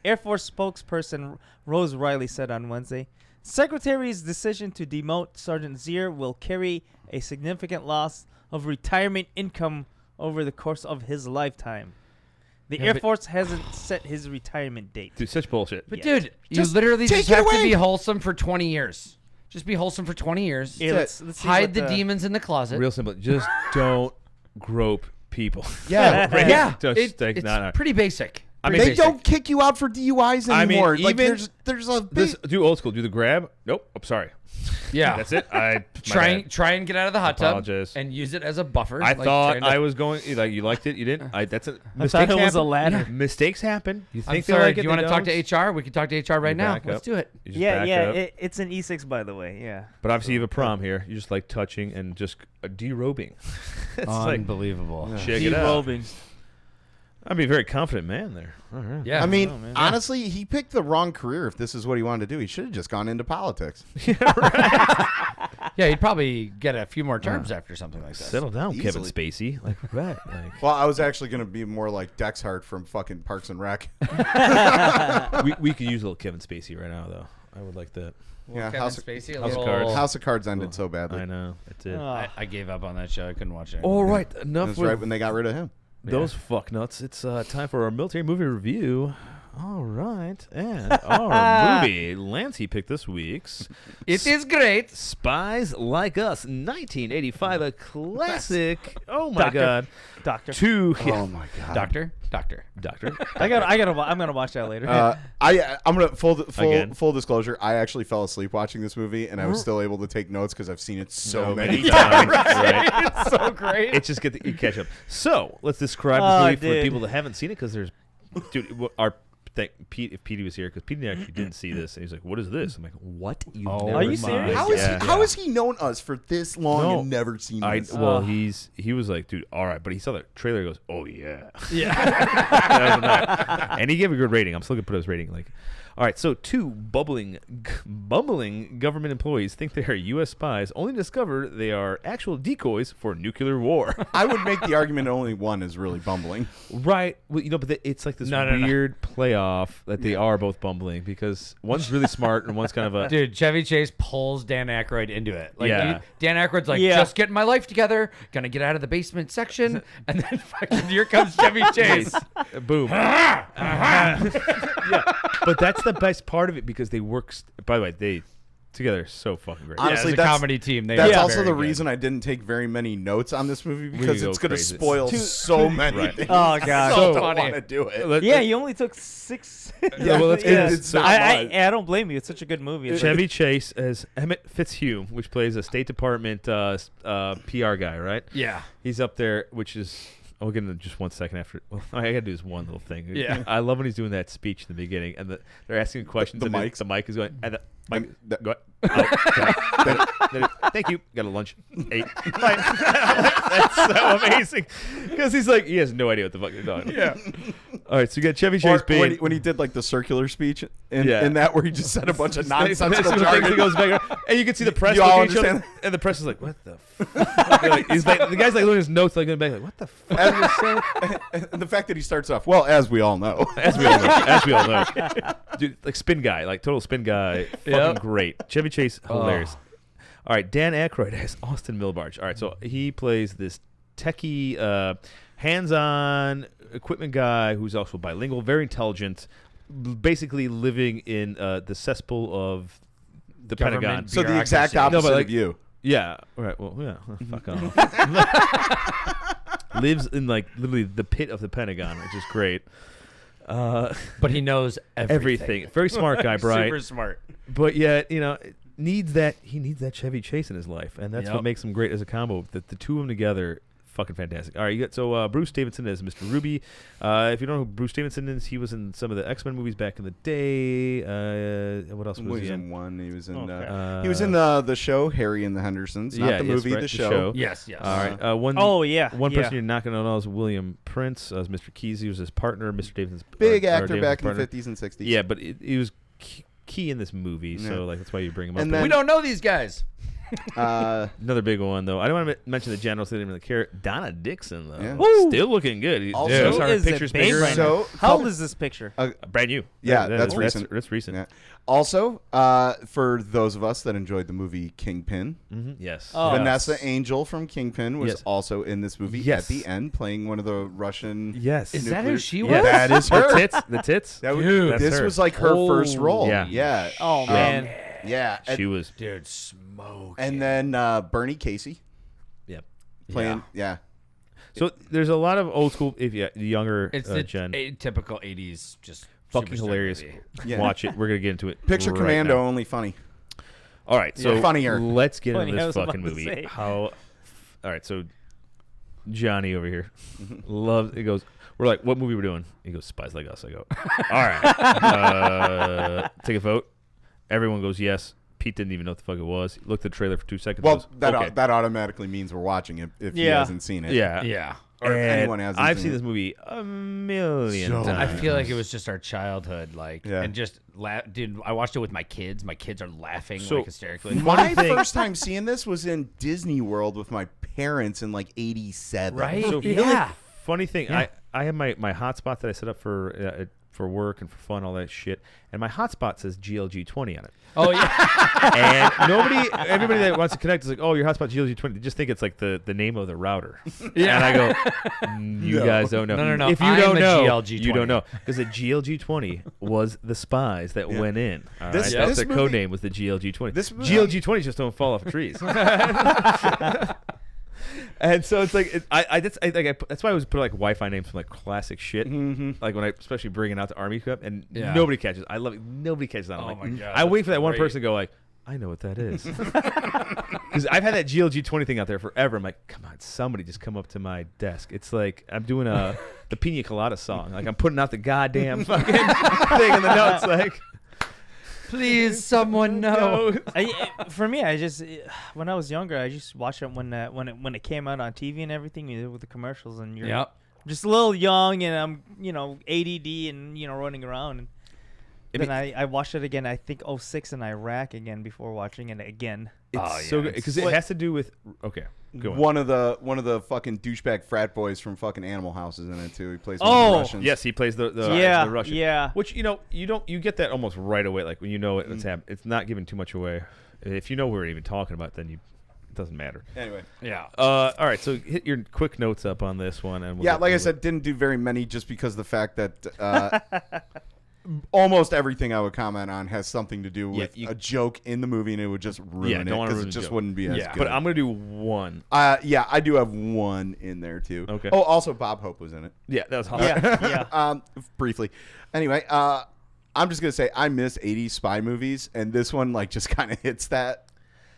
spokesperson Rose Riley said on Wednesday, Secretary's decision to demote Sergeant Zier will carry a significant loss of retirement income over the course of his lifetime. The Yeah, Air but- Force hasn't set his retirement date. Dude, such bullshit. But Yeah. dude, you Just literally take just it have to away. be wholesome for 20 years. Just be wholesome for 20 years. Yeah, That's let's see Hide what the demons in the closet. Real simple. Just don't grope people. Yeah. Right? Yeah, Just like, it's nah. pretty basic. I mean, They Pretty basic. don't kick you out for DUIs I mean, anymore. Like even there's a This big, do old school. Do the grab. Nope. I'm sorry. Yeah, That's it. I try and get out of the hot tub Apologize. and use it as a buffer. I like thought trying to- I was going. Like you liked it. You didn't. That's it. I thought it was a ladder. Mistakes happen. You I'm think they sorry. like Do it? you want they to talk don't. to HR? We can talk to HR right You now. back Let's up. do it. You just Yeah, back yeah, up. it's an E6 by the way. Yeah. But obviously you have a prom here. You just like touching and just derobing. It's like Unbelievable. shake it out. Derobing. I'd be a very confident man there. All right. Yeah. I mean, know, man. honestly, he picked the wrong career if this is what he wanted to do. He should have just gone into politics. Yeah, he'd probably get a few more terms after something like that. Settle down, Kevin Easily. Spacey. Like right. Like Well, I was actually going to be more like Dex Hart from fucking Parks and Rec. we could use a little Kevin Spacey right now though. I would like that. Yeah, Kevin House, Spacey, a House of little. Cards. House of Cards ended so badly. I know. It did. I gave up on that show. I couldn't watch it. All right. It Enough was with right when they got rid of him. those fuck nuts. It's time for our military movie review. All right. And our movie, Lancey picked this week's It is great. Spies Like Us, 1985, a classic. Oh my God. Doctor. Oh my god. Doctor. I'm gonna watch that later. I'm gonna Again. full disclosure. I actually fell asleep watching this movie, and I was still able to take notes because I've seen it so many times. Right. It's so great. It's just you catch up. So let's describe Oh, this movie for dude. people that haven't seen it, because there's, dude, Pete, if Petey was here, because Petey actually didn't see this, and he's like, "What is this?" I'm like, "What? You've Oh, never Are you seen serious? this?" How has he known us for this long No. and never seen this? Well, he was like, "Dude, all right," but he saw the trailer. He goes, "Oh yeah." Yeah. And he gave a good rating. I'm still gonna put his rating. Like, all right, so two bumbling government employees think they are U.S. spies, only to discover they are actual decoys for nuclear war. I would make the argument only one is really bumbling. Right. Well, but it's like this No. weird playoff that they are both bumbling, because one's really smart and one's kind of a. Dude, Chevy Chase pulls Dan Aykroyd into it. Like, Yeah. Dan Aykroyd's like, Yeah. just getting my life together, gonna get out of the basement section, and then fucking here comes Chevy Chase. Boom. But that's the best part of it, because they work. By the way, they together so fucking great. Honestly, as a that's- comedy team, they That's are also very the good. reason I didn't take very many notes on this movie, because go it's going to crazy. spoil so many Right. things. Oh, God. I So don't funny. want to do it. Yeah, you only took 6. Yeah, well, let's get It's not I much. don't blame you. It's such a good movie. It's Chevy Chase as Emmett Fitzhugh, which plays a State Department PR guy, right? Yeah. He's up there, which is. I'll get into just 1 second after. Well, I gotta do this one little thing. Yeah. I love when he's doing that speech in the beginning, and they're asking questions. The and mics? the mic is going. And the mic. that- Go thank you. Got a lunch. 8. That's so amazing, because he's like, he has no idea what the fuck they're talking. Yeah. All right, so you got Chevy Or Chase being. when he did like the circular speech Yeah. in that where he just said a bunch of nonsensical Nonsensical things, jargon. he goes back, and you can see the press You all looking at each other, understand? and the press is like, "What the?" Fuck? He's like, the guy's like looking at his notes, like going back, like, "What the fuck?" are you saying?" And the fact that he starts off, well, as we all know. As we all know, dude, like spin guy, like total spin guy, fucking great. Chevy Chase, hilarious. All right, Dan Aykroyd as Austin Milbarge. All right, so he plays this techie, hands-on equipment guy who's also bilingual, very intelligent, basically living in the cesspool of the Government Pentagon. So the exact Bureaucracy. opposite No, but, like, of you. Yeah. All right. Well, yeah. Fuck off. Lives in like literally the pit of the Pentagon, which is great. But he knows everything. Very smart guy, Bright. Super smart. But yet, needs that Chevy Chase in his life, and that's Yep. what makes him great as a combo. The two of them together, fucking fantastic. All right, you got Bruce Davidson as Mr. Ruby. If you don't know who Bruce Davidson is, he was in some of the X-Men movies back in the day. What else was He he was in? in one. He was in. Okay. He was in the show Harry and the Hendersons, not the movie, right, the show. Yes, yes. All right. One yeah. person you're not going to know is William Prince as Mr. Keys. He was his partner, Mr. Davidson's Big or actor Davidson's back in partner. the 50s and 60s. Yeah, but he was key in this movie, Yeah. so like that's why you bring him And up. then- We don't know these guys. Another big one though. I don't want to mention the general, so they didn't really care. Donna Dixon though, Yeah. Woo! still looking good. Also- Just Who our is it, pictures babe, bigger. right So- now? How old is this picture? Brand new. Yeah, that's recent. That's recent. Yeah. Also, for those of us that enjoyed the movie Kingpin, Yes. Oh. Vanessa Angel from Kingpin was Yes. also in this movie Yes. at the end, playing one of the Russian. Yes. Is that who she was? Yes. That is the her. tits? The tits? That was, Dude, that's this her. was like her first role. Yeah. Yeah. Oh, man. Yeah. She was. Dude, smoke. And then Bernie Casey Yep. playing. Yeah. So there's a lot of old school, if the younger It's the gen, typical 80s, just fucking superstar hilarious. movie. Yeah. Watch it. We're gonna get into it. Picture right Commando, now. only funny. All right, so Yeah. Funnier. let's get Funny, into I this was fucking about to movie. say. All right, so Johnny over here loves. He goes, "We're like, what movie we're doing?" He goes, "Spies Like Us." I go, "All right, take a vote." Everyone goes, "Yes." Pete didn't even know what the fuck it was. He looked at the trailer for 2 seconds. Well, goes, that okay. that automatically means we're watching it if he Yeah. hasn't seen it. Yeah, Yeah. Or if And anyone hasn't I've seen seen it. this movie a million So times. I feel like it was just our childhood, like, Yeah. and just dude. I watched it with my kids. My kids are laughing So- like hysterically. My thing- first time seeing this was in Disney World with my parents in like '87. Right? So Yeah. funny thing, Yeah. I have my hotspot that I set up for for work and for fun, all that shit. And my hotspot says GLG20 on it. Oh yeah. And everybody that wants to connect is like, oh, your hotspot GLG20. They just think it's like the name of the router. Yeah. And I go, you guys don't know. No. If you I'm don't a know, GLG20. you don't know. Because the GLG20 was the spies that went in. All right? This That's their movie- code name was the GLG20. This movie- GLG20s just don't fall off trees. And so it's like that's why I always put like Wi-Fi names from like classic shit. Like when I especially bring it out to Army Cup and nobody catches. I love it. Nobody catches on. Oh my God, I wait for that that's one great. person to go like, I know what that is. Because I've had that GLG20 thing out there forever. I'm like, come on, somebody just come up to my desk. It's like I'm doing the Pina Colada song. Like I'm putting out the goddamn fucking thing in the notes. Like, Please, someone know. For me, I just when I was younger, I just watched it when it came out on TV and everything, with the commercials, and you're just a little young, and I'm ADD and running around. And then I watched it again. I think 2006 in Iraq again before watching it again. it's so good because it has to do with Go on. One of the fucking douchebag frat boys from fucking Animal House is in it too. He plays one Oh, of the Russians. Yes, he plays the Russian. Yeah. Which you get that almost right away. Like when you know it's happening, it's not giving too much away. If you know what we're even talking about, then it doesn't matter. Anyway. Yeah. All right, so hit your quick notes up on this one, and Like I said, didn't do very many just because the fact that almost everything I would comment on has something to do with a joke in the movie, and it would just ruin it because it just wouldn't be as good. But I'm gonna do one. I do have one in there too. Okay. Oh, also Bob Hope was in it. Yeah, that was hot. Yeah. Briefly. Anyway, I'm just gonna say I miss 80s spy movies, and this one like just kind of hits that,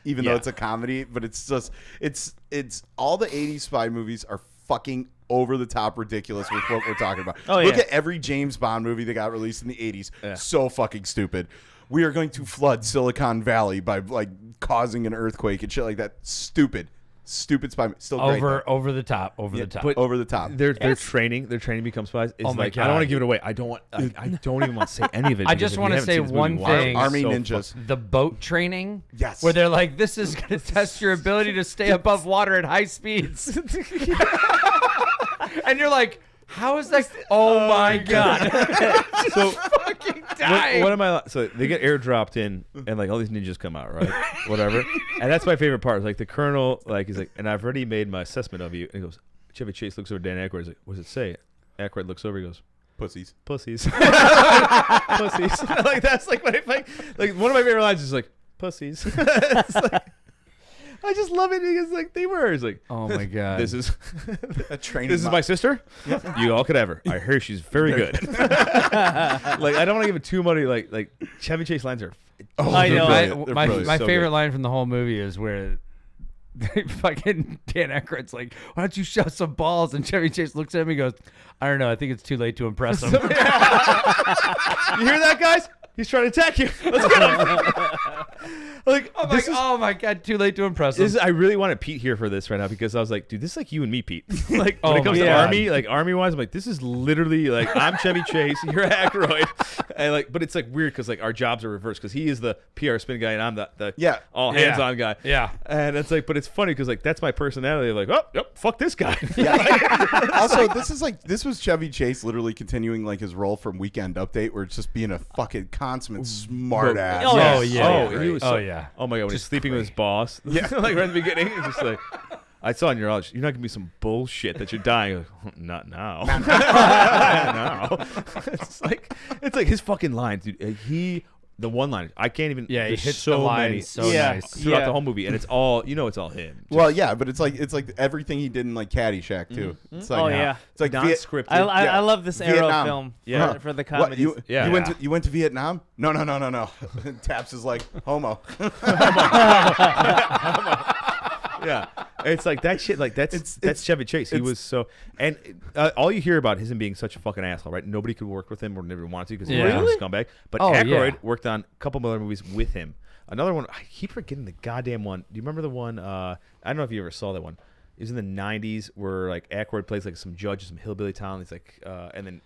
even though it's a comedy. But it's just it's all the 80s spy movies are fucking over the top ridiculous with what we're talking about. Look at every James Bond movie that got released in the 80s. Yeah. So fucking stupid. We are going to flood Silicon Valley by like causing an earthquake and shit like that. Stupid spy. Still great. Over the top. But over the top. Their training becomes spies. Is Oh my like God. I don't want to give it away. I don't want. I don't even want to say any of it. I because just if you wanna haven't say seen this one movie, wow, thing. it's Army so ninjas. The boat training. Yes. Where they're like, this is going to test your ability to stay above water at high speeds. And you're like, how is that? Oh my God. So Fucking dying. what am I? So they get airdropped in, and like all these ninjas come out, right? Whatever. And that's my favorite part. Like the colonel, like he's like, and I've already made my assessment of you. And he goes, Chevy Chase looks over Dan Aykroyd. He's like, what does it say? Aykroyd looks over. He goes, Pussies. pussies. Pussies. Like that's like what I like. One of my favorite lines is like pussies. It's like, I just love it because like they were. It's like, Oh my God. this is A training. this is my sister. You all could have her. I hear she's very good. Like I don't want to give it too many. Like Chevy Chase lines are. I they're know. brilliant. They're My brilliant. So favorite good. line from the whole movie is where fucking Dan Aykroyd's like, why don't you show some balls? And Chevy Chase looks at him and goes, I don't know. I think it's too late to impress him. You hear that, guys? He's trying to attack you. Let's get him. Like, I'm this like, is, oh my God, too late to impress him. I really wanted Pete here for this right now because I was like, dude, this is like you and me, Pete. Like, Oh when it comes my to God. Army, like Army-wise, I'm like, this is literally like, I'm Chevy Chase, you're Aykroyd. And like, but it's like weird because like our jobs are reversed because he is the PR spin guy and I'm the all hands-on guy. Yeah. And it's like, but it's funny because like, that's my personality. Like, oh, yep, fuck this guy. Also, this was Chevy Chase literally continuing like his role from Weekend Update, where it's just being a fucking consummate smart ass. Oh, yeah. Oh, yeah. he was so, Oh, yeah. Oh my God, when he's Just sleeping with his boss. Yeah. Like right at the beginning, it's just like, I saw in your eyes, you're not gonna be some bullshit that you're dying. Like, not now. Not now. It's like his fucking lines, dude. The one line, I can't even. Yeah, he there's hits so the line many so Yeah. nice. throughout the whole movie, and it's all it's all him. Well, yeah, but it's like everything he did in like Caddyshack too. It's like Oh, yeah. it's like Non-scripted. I love this era Vietnam. of film Yeah. for the What, comedies. you went to Vietnam? No. Taps is like homo. Yeah, it's like that shit. Like that's Chevy Chase. He was so, and all you hear about is him being such a fucking asshole, right? Nobody could work with him or never wanted to because he was Really? a scumbag. But Oh, Aykroyd yeah. worked on a couple other movies with him. Another one, I keep forgetting the goddamn one. Do you remember the one? I don't know if you ever saw that one. It was in the '90s where like Aykroyd plays like some judge in some hillbilly town. He's like, and then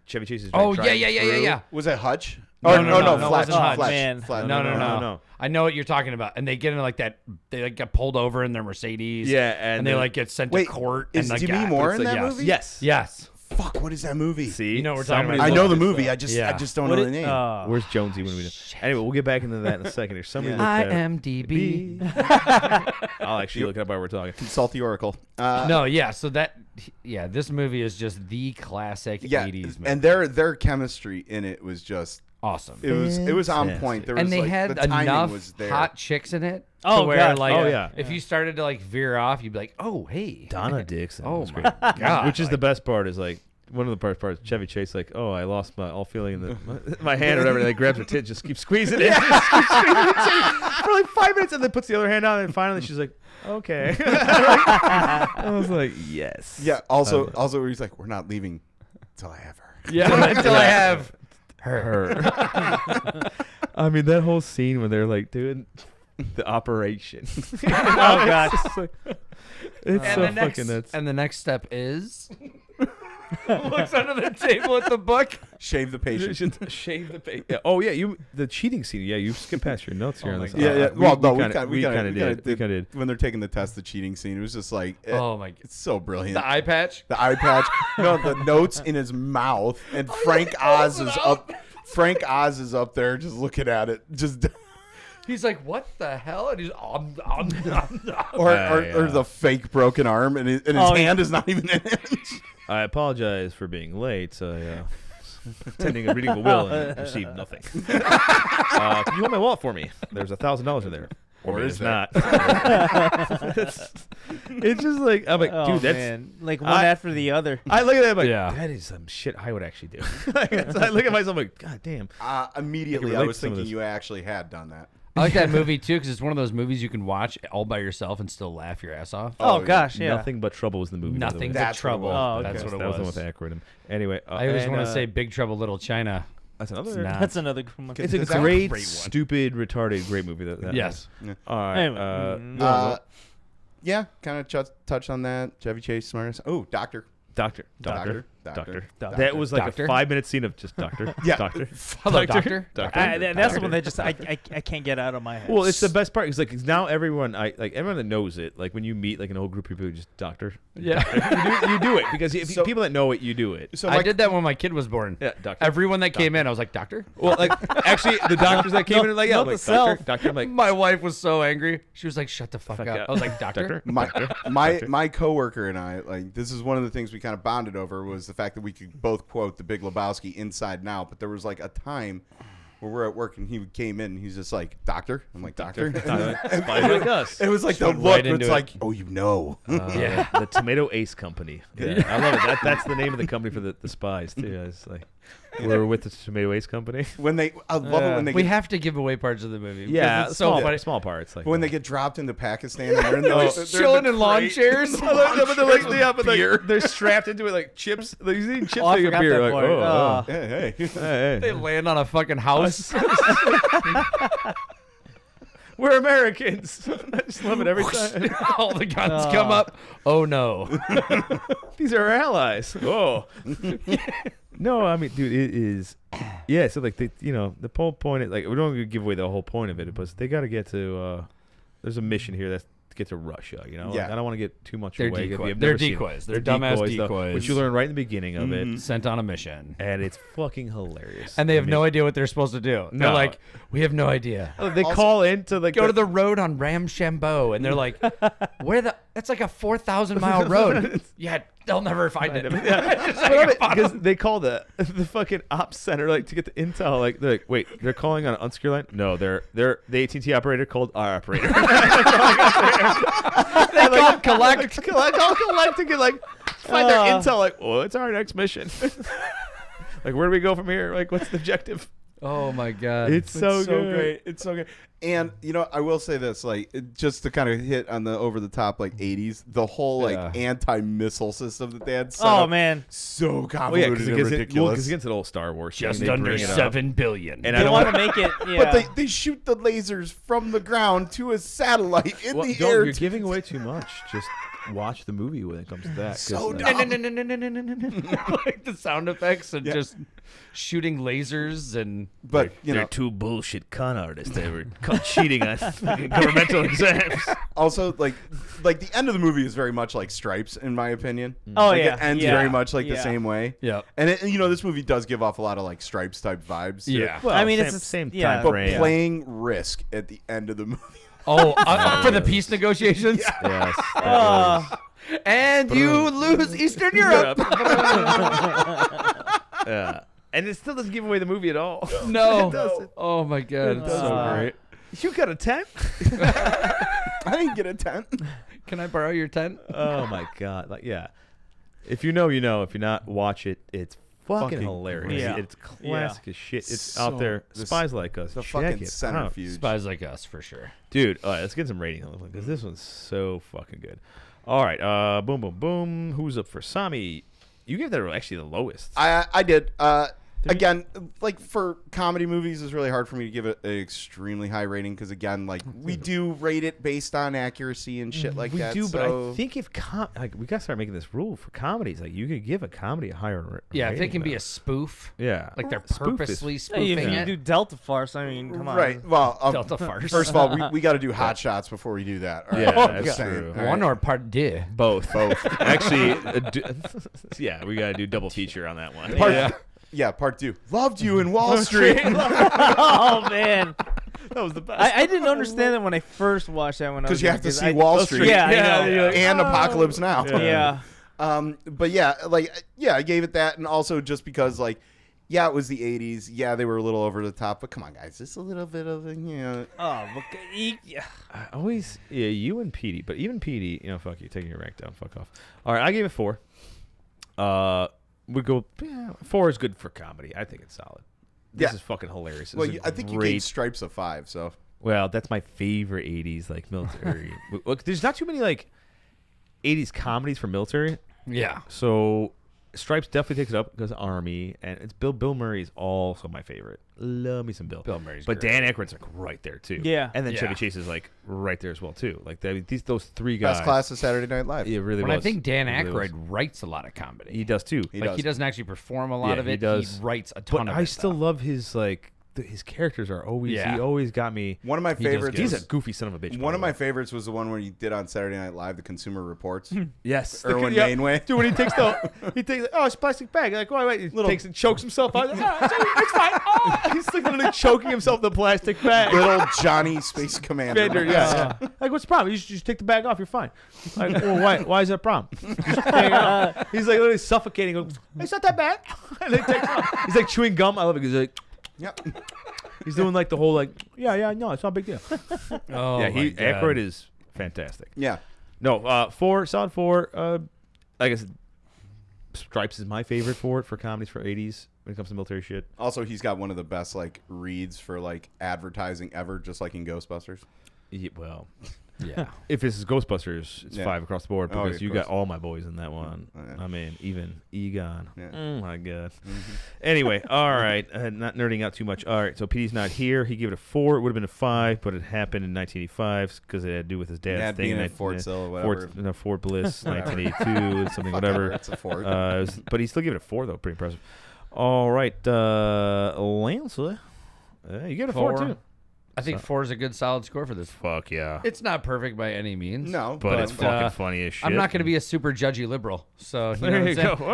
Chevy Chase is. Oh, driving yeah. through. Was that Hutch? No, Oh, no, no, it Fletch. wasn't Hutch. Fletch. Man. Fletch. No. I know what you're talking about. And they get into like that, they like get pulled over in their Mercedes. Yeah, and they then- like get sent Wait, to court. is and like, Demi yeah, Moore it's in like, that yes. movie? Yes. Yes. Fuck, what is that movie? See, You know what we're talking somebody about. I looked know the this movie. up. I just Yeah. don't know the name. Where's Jonesy when we do? Anyway, we'll get back into that in a second. Here, somebody looked at IMDb. I'll actually look it up while we're talking. Consult the Oracle. No, yeah. So this movie is just the classic Yeah, 80s movie. and their chemistry in it was just awesome. it was on point. There was And they like, had the timing enough was there. hot chicks in it. Oh, to where, God. like, Oh, yeah. if you started to like veer off, you'd be like, oh, hey, Donna Dixon. Oh was my great. God. Which is the best part is like one of the best parts. Chevy Chase like, oh, I lost my all feeling in my hand or whatever. And they grabs her tit, just keeps squeezing it, just keeps squeezing it for like 5 minutes, and then puts the other hand on, and finally she's like, okay. I was like, yes. Yeah. Also, where he's like, we're not leaving until I have her. Yeah, until I have her. I mean, that whole scene when they're like doing the operation. Oh God. It's and so the next, fucking nuts. And the next step is looks under the table at the book. Shave the patient. Shave the face. Yeah. Oh yeah, the cheating scene. Yeah, you skipped past your notes here on my this. God. Yeah, yeah. Well, no, we kind of did. did. When they're taking the test, the cheating scene, it was just like, Oh my God. it's so brilliant. The eye patch. The eye patch. No, the notes in his mouth, and Frank Oz is up. Frank Oz is up there just looking at it, just He's like, what the hell? And he's or Yeah. the fake broken arm, and his hand is not even in it. I apologize for being late. Attending a reading of a will and received nothing. Can you hold my wallet for me? There's $1,000 in there. Or maybe is it's there? not? it's just like I'm like, Oh, dude, that's. man. Like one after the other. I look at that, I'm like, Yeah. that is some shit I would actually do. I look at myself like, God damn. Immediately, relate I was to some of thinking this. you actually had done that. I like that movie too because it's one of those movies you can watch all by yourself and still laugh your ass off. Oh, yeah. gosh, yeah. Nothing but trouble was the movie. by the Nothing way. but That's what it trouble. was. Oh, okay. That's what it That was the one was. with the acronym. Anyway, I always want to and, say Big Trouble Little China. that's another. not. That's another good one. It's a Is that a great, great one? stupid, retarded, great movie. That Yes. was. All right. Anyway, go on, Yeah, kind of touched on that. Chevy Chase, smartest. Oh, Doctor. Doctor. That was like Doctor? a 5-minute scene of just Doctor. Yeah. Doctor. Hello, doctor. that's the one that just I can't get out of my head. Well, it's the best part. It's like 'cause now everyone everyone that knows it, like when you meet like an old group of people, just Doctor. Yeah. you do it because if So- people that know it, you do it. So I did that when my kid was born. Yeah, Doctor. Everyone that came in, I was like, doctor? Well, like actually, the doctors that came in are like, yeah, not I'm like, the self. Doctor. I'm like, My wife was so angry. She was like, shut the fuck Fuck up. up. I was like, doctor? My coworker and I, like, this is one of the things we kind of bonded over was the fact that we could both quote The Big Lebowski inside and out. But there was like a time where we're at work and he came in and he's just like, doctor. I'm like, doctor. like us. It was like the went look. right Where into it's it. like, oh, you know. Yeah. The Tomato Ace Company. Yeah, I love it. That's the name of the company for the spies too. It's like we're with the Tomato Ace Company. I love it when they We get, have to give away parts of the movie. because Yeah, It's so funny. small parts. Like when they get dropped into Pakistan and they're in the, Chilling in lawn chairs. but they're like, yeah, but beer. like, they're strapped into it like chips. Like, you see chips Oh, I like a forgot beer. that Like, part. oh, Hey, hey. hey. They land on a fucking house. We're Americans. I just love it every time. All the guns come up. Oh, no. These are our allies. Oh. No, I mean, dude, it is. Yeah, so like the whole point is like we don't give away the whole point of it, but they got to get to. There's a mission here that's to get to Russia. You know, Yeah. Like, I don't want to get too much They're away. 'cause decoys. we have They're never seen it. decoys. They're dumbass though, decoys. which you learn right in the beginning of it, Sent on a mission. and it's fucking hilarious. And they have no idea what they're supposed to do. They're No. like, we have no idea. They call in to like Go to the road on Ramshambo, and they're like, "Where the? That's like a 4,000-mile road." Yeah, they'll never find it. because they call the fucking ops center like to get the intel. Like they're like, wait, they're calling on an unsecure line? No, they're the AT&T operator called our operator. They call collect. collect to get like find their intel. Like, well, it's our next mission. Like, where do we go from here? Like, what's the objective? Oh my god, It's so good. great. It's so good. And I will say this, like, just to kind of hit on the over the top, like 80s, the whole like anti-missile system that they had. Set up, man. so Well, convoluted yeah, because and it ridiculous. gets an old Star Wars. just thing. They under bring it up. 7 billion. And I They don't want want to make it. Yeah. But they shoot the lasers from the ground to a satellite in the don't, air. you're giving away too much. Just watch the movie when it comes to that. 'cause, So like, dumb. Like the sound effects and just shooting lasers and But they're two bullshit con artists. They were called cheating on governmental exams. Also, like the end of the movie is very much like Stripes, in my opinion. Oh, Like, yeah. it ends Yeah. very much like the Yeah. same way. Yeah. And this movie does give off a lot of like Stripes type vibes. to it. Yeah. Well, I mean, same, it's the same yeah, time But frame. playing Risk at the end of the movie. Oh, for the peace negotiations? Yes. And you lose Eastern Europe. Yeah. And it still doesn't give away the movie at all. No. It doesn't. Oh, my God. It's so great. You got a tent? I didn't get a tent. Can I borrow your tent? Oh my god! Like, yeah. If you know, you know. If you not, watch it. It's fucking hilarious. Yeah. It's classic as shit. It's So- out there. the- Spies Like Us. The Check fucking it out. centrifuge. Spies Like Us, for sure. Dude, all right, let's get some ratings on this one because this one's so fucking good. All right, boom, boom, boom. Who's up for Sami? You gave that actually the lowest. I did. Again, like for comedy movies, it's really hard for me to give it an extremely high rating because again, like we do rate it based on accuracy and shit like we that. do, but so- I think if like we gotta start making this rule for comedies, like you could give a comedy a higher rating. Yeah, if it can be a spoof. yeah, Like they're Spoof is- purposely Hey, spoofing if you it. do Delta Farce, I mean, come on. right. Well, Delta farce. first of all, we got to do hot shots before we do that. all right? Yeah, I'm that's saying. true. All One right. or part deux. Both. Actually, yeah, we gotta do double feature on that one. Part 2. Loved you in Wall Street. Oh man, That was the best. I didn't understand that when I first watched that when I was Because you have to young, see Wall Street. Yeah, I know. you're like, and Apocalypse Now. Yeah. But yeah, I gave it that, and also just because it was the 80s. Yeah, they were a little over the top, but come on, guys, just a little bit of Oh, but yeah. I always, you and Petey, but even Petey, fuck you, taking your rank down, fuck off. All right, I gave it 4. Would go 4 is good for comedy. I think it's solid. This Yeah. is fucking hilarious. Well, This is I think you great. gave Stripes a 5. So Well, that's my favorite 80s like military. Look, there's not too many like 80s comedies for military. Yeah. So Stripes definitely takes it up because Army, and it's Bill Murray is also my favorite. Love me some Bill. Bill Murray's but great. Dan Aykroyd's like right there too. Yeah. and then Yeah. Chevy Chase is like right there as well too. Like those three guys. best class of Saturday Night Live. It really When was. I think Dan It really Aykroyd was. writes a lot of comedy. He does too. He like does. he doesn't actually perform a lot Yeah, of he it. does. He writes a ton But of I it. still though. love his like his characters are always. Yeah. He always got me. One of my He does favorites. good. He's a Was, goofy son of a bitch. one by of the my way. favorites was the one where he did on Saturday Night Live, the Consumer Reports. Yes, Erwin yeah. Mainway. Dude, when he takes it's a plastic bag. Like, wait, he Little- takes and chokes himself out. It's fine. Oh, he's like literally choking himself in the plastic bag. Little Johnny Space Commander. Commander, yeah. Like, what's the problem? You just take the bag off. You're fine. Like, well, why is that a problem? Just hang it out. He's like literally suffocating. Goes, it's not that bad. And then he takes it off. He's like chewing gum. I love it. He's like, Yep. he's doing like the whole like, no, it's not a big deal. Oh, yeah, my God. Aykroyd is fantastic. Yeah. No, 4, solid 4. I guess Stripes is my favorite for comedies for 80s when it comes to military shit. Also, he's got one of the best reads for advertising ever, just like in Ghostbusters. Yeah, well, Yeah. if this is Ghostbusters, it's Yeah. 5 across the board Oh, because yeah, you of got course. all my boys in that one. Oh, yeah. I mean, even Egon. Yeah. Oh my god. Anyway, all right, not nerding out too much. All right, so PD's not here. He gave it a 4. It would have been a 5, but it happened in 1985 because it had to do with his dad's Dad thing. being in at Fort Sill, whatever. Fort Bliss, 1982, something, whatever. That's a Fort. But he still gave it a 4 though. Pretty impressive. All right, Lance, you gave it a 4 too. I think 4 is a good solid score for this. Fuck yeah. It's not perfect by any means. No, But it's but, fucking funny as shit. I'm not going to be a super judgy liberal. So you know There what you I'm go.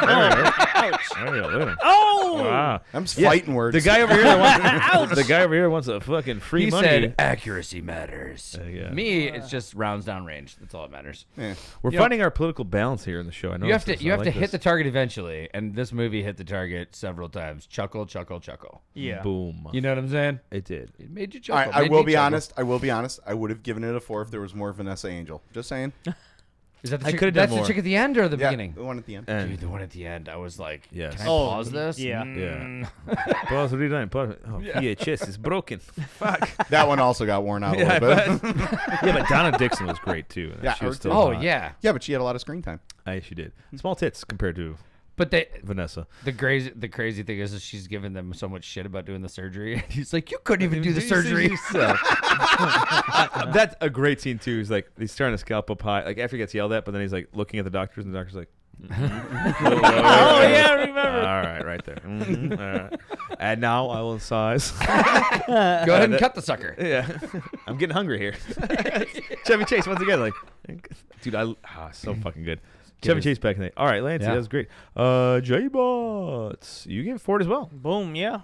saying? Oh, there you go. Look at him. Oh! Wow. I'm fighting words. The guy over here wants the guy over here wants a fucking free He money. said accuracy matters. Yeah. Me, it's just rounds down range. That's all that matters. Yeah. We're you know- finding our political balance here in the show. I know You have to hit the target eventually, and this movie hit the target several times. Chuckle, chuckle, chuckle. Yeah. boom. You know what I'm saying? It did. It made you All chuckle. right, I Made will me be chuckle. honest. I would have given it a 4 if there was more Vanessa Angel. Just saying. Is that the I chick, could've done that's more. the chick at the end or the Yeah, beginning? the one at the end. And Dude, the one at the end, I was like, Yes. can I Oh, pause this? yeah. yeah. Pause. What are you doing? Pause. Oh, VHS is broken. Fuck. That one also got worn out a Yeah, little bit. Yeah, but Donna Dixon was great too. Yeah, she was her still too. Oh, hot. yeah. Yeah, but she had a lot of screen time. She did. Small tits compared to But Vanessa. the crazy thing is she's giving them so much shit about doing the surgery. He's like, you couldn't even do the surgery. That's a great scene too. He's like, he's starting to scalp up high. Like after he gets yelled at, but then he's like looking at the doctors, and the doctor's like, Oh yeah, I remember. All right, right there. All right. And now I will incise. Go ahead and cut the sucker. Yeah, I'm getting hungry here. Chevy Chase once again, like, dude, so fucking good. Chevy Chase back in the day. All right, Lance, that was great. J-Bots, you gave Ford as well. Boom. Yeah.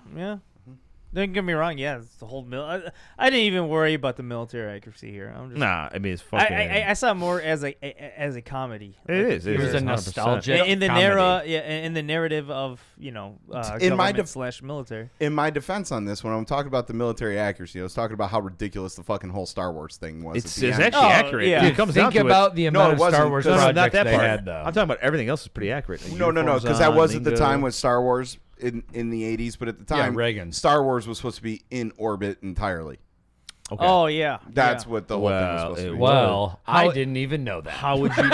Don't get me wrong. Yeah, it's the whole I didn't even worry about the military accuracy here. I'm just. Nah, I mean it's fucking. I saw it more as a comedy. It is. It was a 100%. nostalgic In the comedy. in the narrative of In my government / military. In my defense on this, when I'm talking about the military accuracy, I was talking about how ridiculous the fucking whole Star Wars thing was. It's at the end. actually Oh, accurate. yeah. Dude, it comes down Think to about it. the No, amount it of Star wasn't, Wars 'cause- No, projects not that they part. had, though. I'm talking about everything else is pretty accurate. No, Uniforms because that on, was at the lingo. time with Star Wars in the 80s, but at the time, Reagan. Star Wars was supposed to be in orbit entirely. Okay. Oh yeah. That's what the whole thing was supposed to be. Well, I How- didn't even know that. How would you,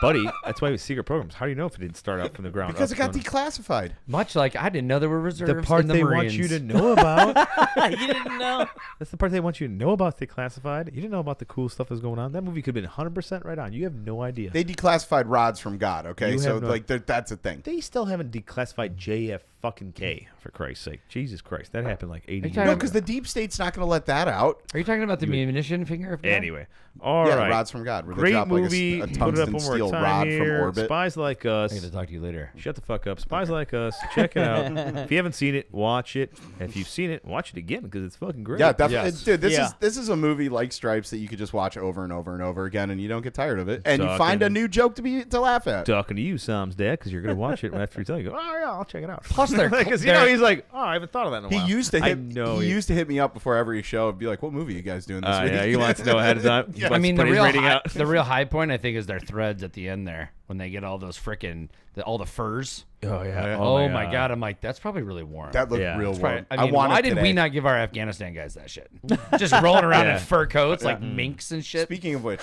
buddy? That's why we have secret programs. How do you know if it didn't start out from the ground? Because up it got going- declassified. Much like I didn't know there were reserves the part in the they Marines. want you to know about. You didn't know. That's the part they want you to know about. They classified. You didn't know about the cool stuff that's going on. That movie could have been 100% right on. You have no idea. They declassified rods from God. Okay, You so have no- like that's a thing. They still haven't declassified JF fucking K, for Christ's sake. Jesus Christ, that happened like 80 you years talking No, ago. because the deep state's not going to let that out. Are you talking about the munition finger? Of God? Anyway, all right. Yeah, rods from God. Where they Great drop movie. like a Put it up tungsten one more steel time rod here. from orbit. Spies Like Us. I got to talk to you later. Shut the fuck up. Spies Like Us. Check it out. If you haven't seen it, watch it. If you've seen it, watch it again because it's fucking great. Yeah, definitely, Yes. dude. Yeah. This is a movie like Stripes that you could just watch over and over and over again, and you don't get tired of it, and you Talking- find a new joke to laugh at. Talking to you, Sam's dad, because you're gonna watch it after you tell you. Go, oh yeah, I'll check it out. Plus, they're Because you know he's like, oh, I haven't thought of that in a He while. used to I hit. know He used to hit me up before every show and be like, "What movie are you guys doing this week?" Yeah, he wants to know ahead of time. He Yeah. I wants mean, to the put his real rating high, out. the real high point, I think, is their threads at the end there when they get all those frickin' all the furs. Oh yeah. Oh my God! I'm like, that's probably really warm. That looked Yeah. real That's warm. I mean, want why it did today. we not give our Afghanistan guys that shit? Just rolling around Yeah. in fur coats like minks and shit. Speaking of which,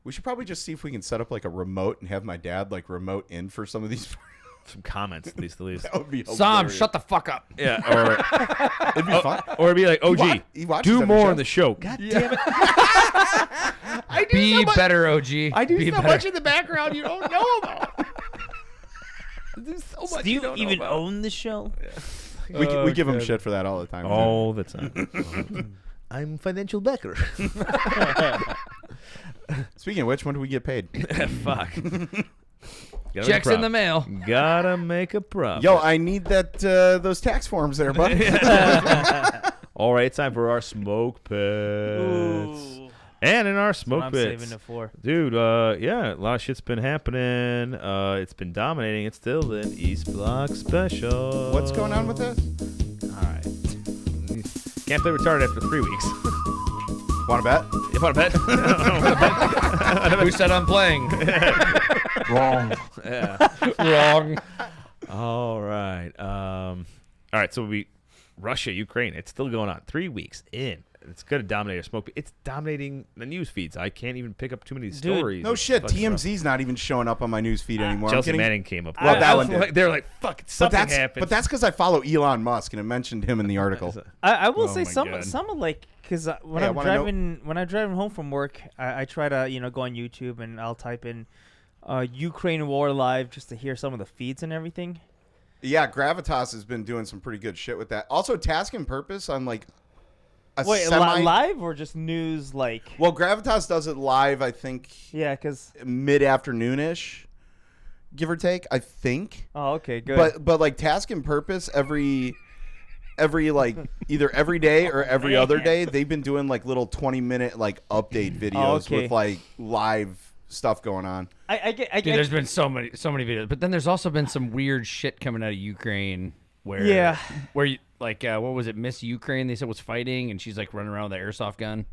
we should probably just see if we can set up like a remote and have my dad like remote in for some of these. Some comments, at least. That would be Sam, hilarious. shut the fuck up. Yeah, It'd be fun. or be like, OG, He watches do every more show. on the show. God damn it. I do Be so much, better, OG. I do Be so better. much in the background you don't know about. There's so much Do you don't know even about. own the show? We give him God. shit for that all the time. All the time. I'm financial backer. Speaking of which, when do we get paid? Fuck. Gotta Checks make a in the mail. Gotta make a profit. Yo, I need that those tax forms there, buddy. All right, it's time for our smoke pits. Ooh. And in our What smoke I'm pits, saving it for. dude, yeah, a lot of shit's been happening. It's been dominating. It's still an East Block special. What's going on with this? All right. Can't play retarded after 3 weeks. Want to bet? You want to bet? Who said I'm playing? Wrong. Wrong. All right. All right. So Russia, Ukraine. It's still going on. 3 weeks in. It's gonna dominate our smoke. It's dominating the news feeds. I can't even pick up too many stories. No It's shit. fucking rough. TMZ's not even showing up on my news feed anymore. I'm Chelsea getting- Manning came up. Well, that I one was did. like, they're like, "Fuck, But something that's happened." but that's because I follow Elon Musk and it mentioned him in the article. I will Oh say my some God. of like because when Hey, I I'm wanna know- driving home from work, I try to go on YouTube and I'll type in Ukraine war live just to hear some of the feeds and everything. Yeah, Gravitas has been doing some pretty good shit with that. Also, Task and Purpose on like a Wait, live or just news like? Well, Gravitas does it live. I think Yeah, because mid-afternoonish, give or take. I think. oh, okay, good. But like Task and Purpose every like either every day or every other day, they've been doing like little 20-minute like update videos okay. with like live stuff going on. I get Dude, there's been so many videos, but then there's also been some weird shit coming out of Ukraine where you like what was it, Miss Ukraine? They said was fighting, and she's like running around with an airsoft gun.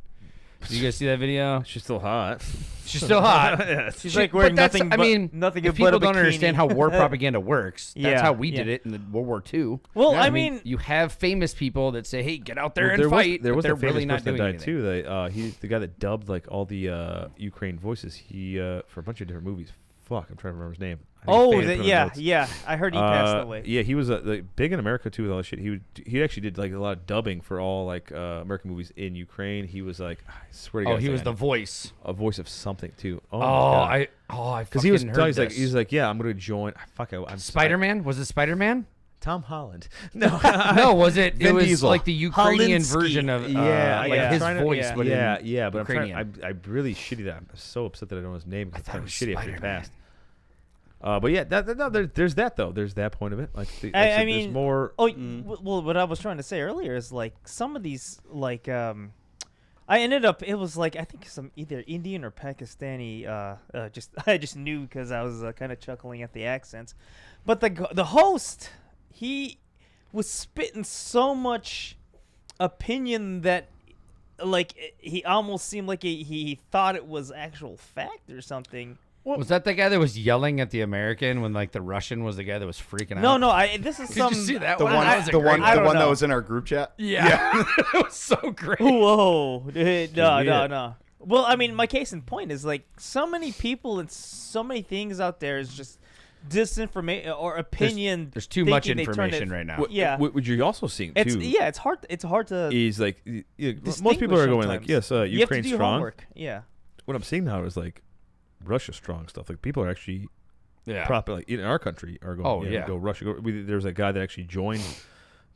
Did you guys see that video? She's still hot. She's still hot. She's like wearing but that's- nothing. I but, mean, nothing if but people a don't bikini. understand how war propaganda works, that's Yeah, how we yeah. did it in the World War II. Well, Yeah, I mean, You have famous people that say, "Hey, get out there Well, and fight." There but was they're a famous really not person doing that died anything. too. He's the guy that dubbed like all the Ukraine voices. He for a bunch of different movies. fuck, I'm trying to remember his name. Oh, yeah. I heard he passed away. Yeah, he was big in America too with all that shit. He actually did like a lot of dubbing for all like American movies in Ukraine. He was like, I swear to God, he was the voice. A voice of something too. I because he was he's like, yeah, I'm gonna join. I'm Spider-Man. Was it Spider-Man? Tom Holland. No, no, was it? Vin it was Diesel. like the Ukrainian Hollinsky. version of his voice. But yeah, but Ukrainian. I'm really shitty that I'm so upset that I don't know his name because thought I'm it was shitty after he Spider-Man. passed. But yeah, there's that though. There's that point of it. Like, I mean, there's more. Well, what I was trying to say earlier is like some of these like I ended up it was like I think some either Indian or Pakistani I just knew because I was kind of chuckling at the accents, but the host he was spitting so much opinion that like he almost seemed like he thought it was actual fact or something. Was that the guy that was yelling at the American when like the Russian was the guy that was freaking out? No. This is Did some. you see that The one? one, That was a the great one, I the don't one that know. was in our group chat. Yeah, it was so great. Whoa. No. Well, I mean, my case in point is like so many people and so many things out there is just disinformation or opinion. There's too much thinking they turn information it- right now. Yeah. What you're also seeing It's too. it's hard. It's hard to. Is like most distinguish people are going like, sometimes. yes, You have to Ukraine's do strong. homework. Yeah. What I'm seeing now is like Russia strong stuff. Like people are actually Yeah. proper like in our country are going. Oh, yeah, yeah. go Russia. There's a guy that actually joined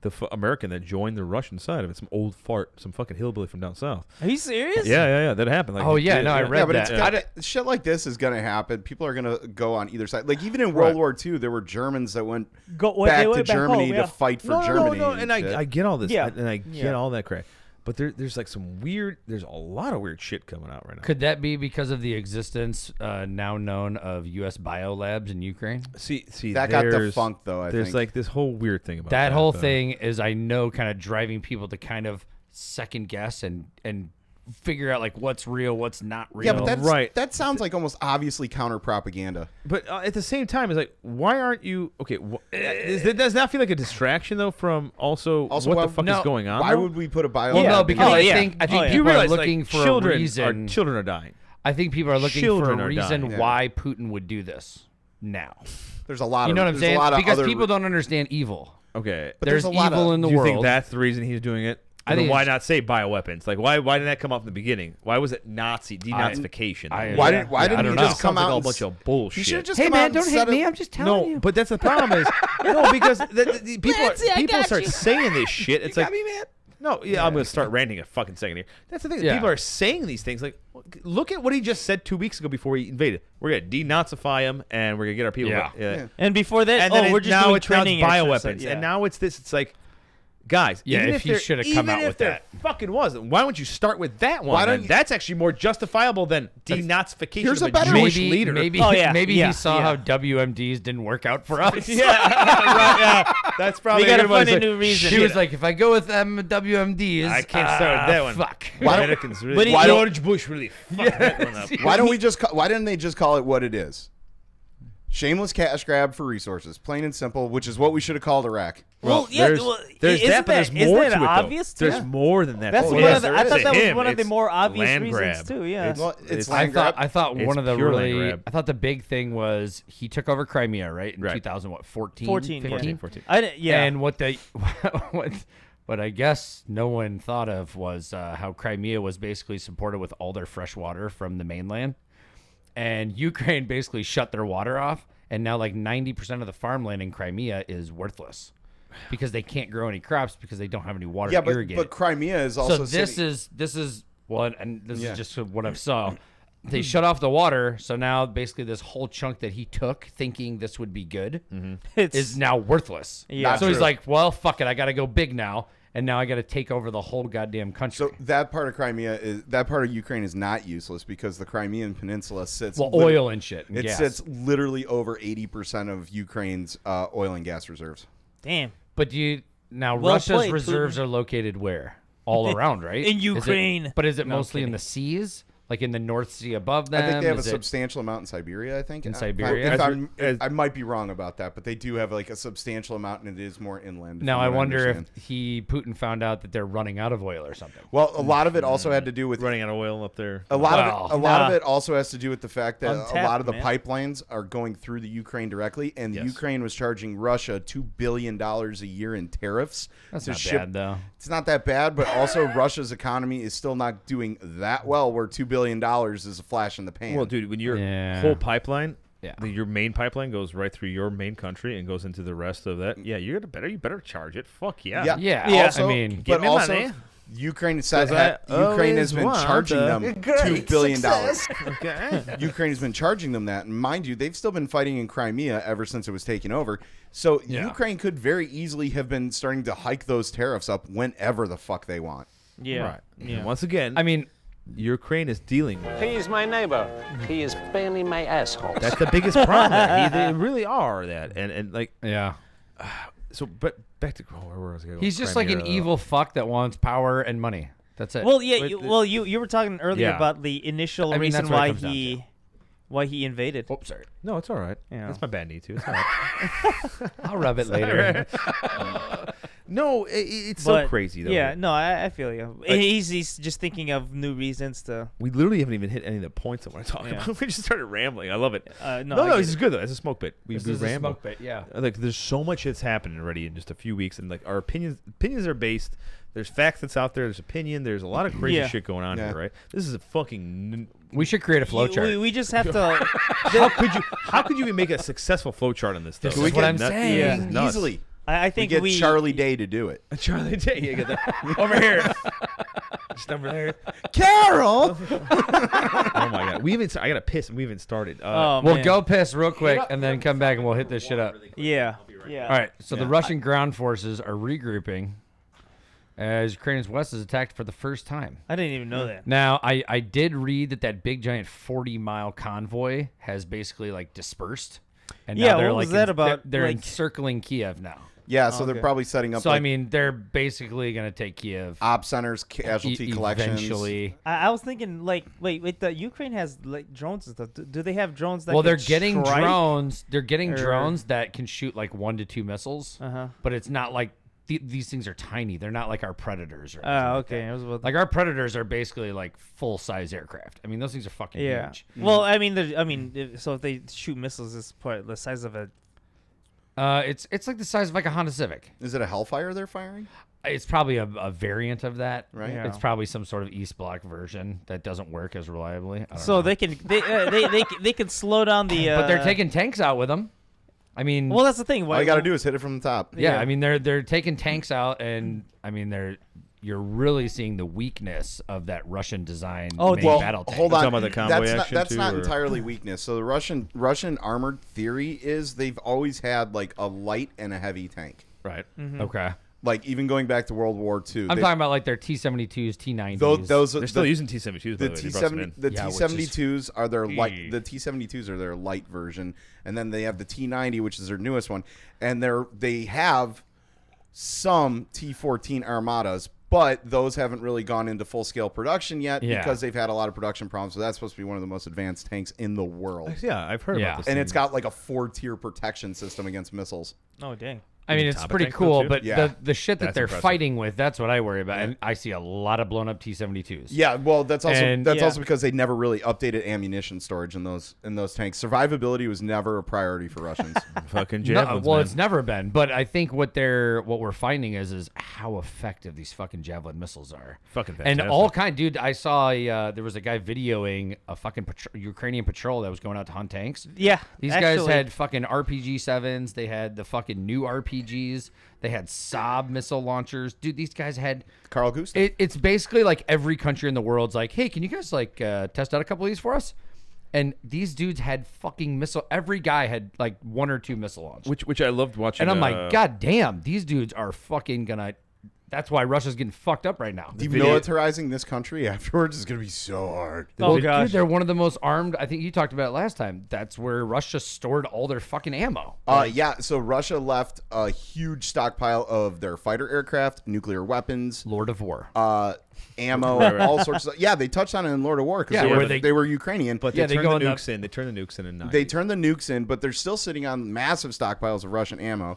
the American that joined the Russian side of it. Some old fart, some fucking hillbilly from down south. Are you serious? Yeah. That happened. Like, Oh, yeah, no, I read Yeah, but that. it's gotta, shit like this is gonna happen. People are gonna go on either side. Like even in World War II, there were Germans that went back to Germany to fight for Germany. No, and shit. I get all this. Yeah. And I get Yeah. all that crap. But there's like there's a lot of weird shit coming out right now. Could that be because of the existence now known of U.S. biolabs in Ukraine? See, that got there's- defunct though. I There's think. like this whole weird thing about That whole though. thing is, I know, kind of driving people to kind of second guess and figure out like what's real, what's not real. Yeah, but Right. that sounds like almost obviously counter propaganda. But at the same time, it's like, why aren't you okay? Does that feel like a distraction though from also what why- the fuck no, is going on? Why though? would we put a bio? well, Yeah, no, because Oh, I yeah. think Oh, yeah. people you are realize looking like, for children a reason. children are dying. I think people are looking for Children a are reason dying. why Putin would do this now. There's a lot. You know what I'm there's a saying? lot of Because other- people don't understand evil. Okay, But There's there's a lot evil of- in the do you world. think that's the reason he's doing it? I Then think why it's- not say bioweapons? Like why didn't that come up in the beginning? Why was it denazification? I- Why Yeah. didn't Why I didn't don't he know. just come Sounds like out? a and bunch s- of bullshit. He should have just Hey come man, out don't and hate said me. it. I'm just telling No, you. but that's the problem is because people start saying this shit. It's like me, man. no, yeah, I'm gonna start ranting a fucking second here. That's the thing. Yeah. People are saying these things. Like, look at what he just said 2 weeks ago before he invaded. We're gonna denazify him, and we're gonna get our people. Yeah. And before that, And then we're just now doing it's training bioweapons, exercise. Yeah. and now it's this. It's like, guys, Yeah, even if he there- should have come even out if with there that. fucking wasn't. Why don't you start with that one? Why don't then? you- That's actually more justifiable than denazification Here's of a a better- Jewish maybe, leader. Maybe, Oh, yeah, maybe yeah, he saw yeah. how WMDs didn't work out for us. right, yeah, that's probably We gotta a good one. find a It's new like, reason. She was like, if I go with them WMDs, I can't start with that one. Fuck. Americans really. But he- George Bush really fucked that one up. Why don't we just? Why didn't they just call it what it is? Shameless cash grab for resources, plain and simple, which is what we should have called Iraq. Well, yeah, there's, well, there's isn't that, but there's that- isn't more that to it, though. obvious, too? There's Yeah. more than that. That's Oh, one yes, of the. there I is. thought To that was him, one of the it's more obvious land reasons grab. too. Yeah. Well, it's I land grab. I thought It's one of the pure land really, grab. I thought the big thing was he took over Crimea, right? In Right. 2014, 14, 15? 14. I didn't, yeah. And what they, what I guess no one thought of was how Crimea was basically supported with all their fresh water from the mainland, and Ukraine basically shut their water off, and now like 90% of the farmland in Crimea is worthless because they can't grow any crops because they don't have any water Yeah, to but irrigate. but Crimea is also. So this sitting- is what, and this Yeah. is just what I saw. They shut off the water, so now basically this whole chunk that he took, thinking this would be good, it's is now worthless. Yeah. So he's True. like, well, fuck it, I got to go big now, and now I got to take over the whole goddamn country. So that part of Crimea is that part of Ukraine is not useless because the Crimean Peninsula sits well, lit- oil and shit. And It gas. sits literally over 80% of Ukraine's oil and gas reserves. damn. But now Well Russia's played, reserves Putin. are located where? All around, right? In Is it- Ukraine. but is it No, mostly in kidding. the seas? like in the North Sea above them? I think they have a Is it- substantial amount in Siberia. I think In Siberia? I might be wrong about that, but they do have like a substantial amount, and it is more inland. Now from I what wonder understand. if Putin found out that they're running out of oil or something. Well, a lot of it also had to do with Running out of oil up there. A lot Nah. of it also has to do with the fact that a Untapped, lot of the man. pipelines are going through the Ukraine directly, and Yes. Ukraine was charging Russia $2 billion a year in tariffs. That's to not ship. bad though. It's not that bad, but also Russia's economy is still not doing that well. Where $2 billion is a flash in the pan. Well, dude, when your Yeah. whole pipeline, Yeah. your main pipeline goes right through your main country and goes into the rest of that. Yeah, you better charge it. Fuck yeah. Yeah. Yeah. Also, I mean, but Give me also, money. Ukraine said 'Cause I Ukraine has been always charging want them $2 billion. Okay. Ukraine has been charging them that, and mind you, they've still been fighting in Crimea ever since it was taken over. So Yeah. Ukraine could very easily have been starting to hike those tariffs up whenever the fuck they want. Yeah. Right. Yeah. And once again, I mean, Ukraine is dealing with. He is my neighbor. He is barely my asshole. That's the biggest problem. They really are that, and like yeah. so. But back to where was I going? He's just like an evil fuck that wants power and money. That's it. Well, yeah. But You were talking earlier Yeah. about the initial I mean, reason that's what it why comes down to. why he invaded. Oh, sorry. No, it's all right. Yeah. That's my bad knee too. It's all right. I'll rub it later. No, it's so But, crazy though. Yeah, no, I feel you. He's just thinking of new reasons to. We literally haven't even hit any of the points I want to talk Yeah. about. We just started rambling. I love it. No, I this get is it. good though. It's a smoke bit. We This is a ramble. smoke bit, yeah. Like there's so much that's happened already in just a few weeks, and like our opinions are based. There's facts that's out there. There's opinion. There's a lot of crazy Yeah. shit going on Yeah. here, right? This is a fucking. We should create a flow chart. We just have to. How could you even make a successful flow chart on this? Though? This is what I'm saying. This is nuts. Easily. I We think get Charlie Day to do it. Charlie Day, you get that over here. Just over there. Carol! Oh my god, we even. I gotta piss, and we haven't started. Oh, We'll man. go piss real quick and then come back and we'll hit this shit up. Yeah. Yeah. All right. So the Russian ground forces are regrouping as Ukraine's west is attacked for the first time. I didn't even know that. Now, I did read that big giant 40-mile convoy has basically like dispersed, and Yeah, now they're what was like that about, They're like- encircling Kiev now. Yeah, so Okay. they're probably setting up So like I mean, they're basically gonna take Kiev op centers, casualty collections. eventually. I was thinking, like, wait, the Ukraine has like drones and stuff. Do they have drones that? Well, they're can getting strike? drones. They're getting Or- drones that can shoot like 1 to 2 missiles, Uh-huh. but it's not like these things are tiny. They're not like our Predators. Or anything Oh, like okay. that. I was about Like our Predators are basically like full size aircraft. I mean, those things are fucking yeah. huge. Well, I mean, so if they shoot missiles, it's probably the size of a. It's like the size of like a Honda Civic. Is it a Hellfire they're firing? It's probably a variant of that. Right. Yeah. It's probably some sort of East Block version that doesn't work as reliably. I don't So know. they can slow down the. but they're taking tanks out with them. I mean, Well, that's the thing. All you got to do is hit it from the top. yeah, yeah. I mean they're taking tanks out, and I mean you're really seeing the weakness of that Russian design Oh, main Well, battle tank. hold You're on. talking about the convoy that's not, action that's too, not or- entirely weakness. So the Russian armored theory is they've always had like a light and a heavy tank. right. Okay, Like even going back to World War II. I'm talking about like their T-72s, T-90s. those They're still using T-72s. By the the way. They brought some T70 in. the Yeah, which is- T72s are their light. The T72s are their light version, and then they have the T90, which is their newest one, and they have some T14 Armadas, but those haven't really gone into full scale production yet Yeah. because they've had a lot of production problems. So that's supposed to be one of the most advanced tanks in the world, Yeah, I've heard Yeah. about this. and thing. it's got like a 4-tier protection system against missiles. Oh dang. I mean, Even it's top pretty tanks though, cool, too? but Yeah. the shit that That's they're impressive. fighting with, that's what I worry about. And I see a lot of blown up T-72s. Yeah, well, that's also And- Yeah. also because they never really updated ammunition storage in those tanks. Survivability was never a priority for Russians. fucking No, javelins. well, man. it's never been, but I think what we're finding is how effective these fucking javelin missiles are. Fucking And fantastic. all kind, dude. I saw there was a guy videoing a fucking Ukrainian patrol that was going out to hunt tanks. Yeah. These guys actually, had fucking RPG-7s. They had the fucking new RPGs. They had Saab missile launchers. Dude, these guys had. Carl Gustav. It's basically like every country in the world's like, hey, can you guys like test out a couple of these for us? And these dudes had fucking missile. Every guy had like 1 or 2 missile launches. which I loved watching. And I'm like, God damn, these dudes are fucking gonna. That's why Russia's getting fucked up right now. Demilitarizing this country afterwards is going to be so hard. Oh Dude, gosh. they're one of the most armed. I think you talked about it last time. That's where Russia stored all their fucking ammo. Yeah, so Russia left a huge stockpile of their fighter aircraft, nuclear weapons, Lord of War. ammo, all sorts of. Yeah, they touched on it in Lord of War because they were Ukrainian. But Yeah, they they turned go the in the- nukes in. They turned the nukes in 9. They turned the nukes in, but they're still sitting on massive stockpiles of Russian ammo.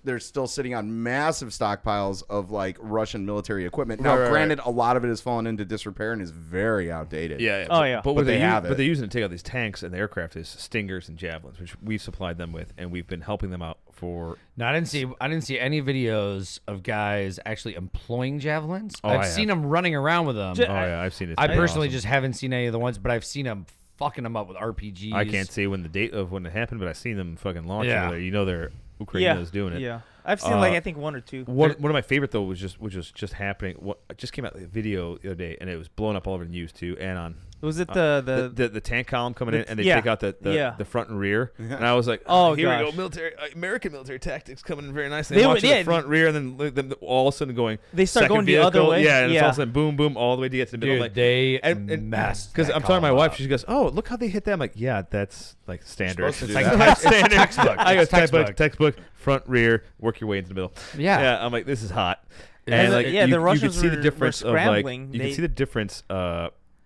They're still sitting on massive stockpiles of like Russian military equipment. Now, granted, a lot of it has fallen into disrepair and is very outdated. Yeah. Oh, yeah. But But they have it. But they're using it to take out these tanks and the aircraft is Stingers and Javelins, which we've supplied them with, and we've been helping them out for. No, I didn't see any videos of guys actually employing javelins. Oh, I I've have. seen them running around with them. Oh yeah, I've seen it. I It's personally awesome. just haven't seen any of the ones, but I've seen them fucking them up with RPGs. I can't say when the date of when it happened, but I've seen them fucking launch Yeah. over there. You know, Ukraine is doing it. Yeah, I've seen like I think 1 or 2. One of my favorite though was just happening. What just came out the video the other day, and it was blowing up all over the news too. And on Was it the tank column coming in, and they yeah, take out the front and rear. And I was like, Oh, here we gosh. go, military American military tactics coming in very nicely. They They were- launch yeah, the front, rear, and then them all of a sudden going. They start second going the other vehicle. way? Yeah, and it's Yeah. all of a sudden boom, boom, all the way to get to the middle. Dude, Like, they and messed because that I'm talking to my column wife, up. she goes, "Oh, look how they hit that." I'm like, "Yeah, that's like standard. supposed to It's do like that. standard textbook. I go It's textbook. textbook, front, rear, work your way into the middle. Yeah. I'm like, this is hot. And And the- like, yeah, the you Russians could see the were difference of like, scrambling. you They- can see the difference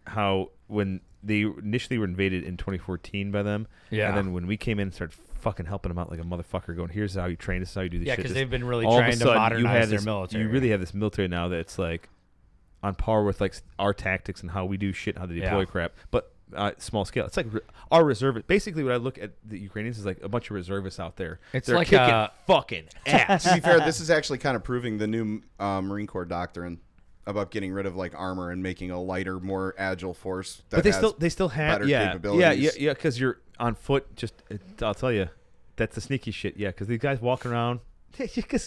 how when they initially were invaded in 2014 by them, Yeah. and then when we came in and started fucking helping them out like a motherfucker, going, here's how you train, this is how you do this Yeah, shit. because This- they've been really all of a trying to sudden, you modernize have their this- military. You really have this military now that's like on par with like our tactics and how we do shit, how they deploy Yeah. crap, but small scale. It's like our reservists. Basically, what I look at the Ukrainians is like a bunch of reservists out there. It's They're like kicking fucking ass. To be fair, this is actually kind of proving the new Marine Corps doctrine about getting rid of like armor and making a lighter, more agile force. That But has they still have better yeah capabilities. because you're on foot. I'll tell you, that's the sneaky shit. Yeah, because these guys walking around.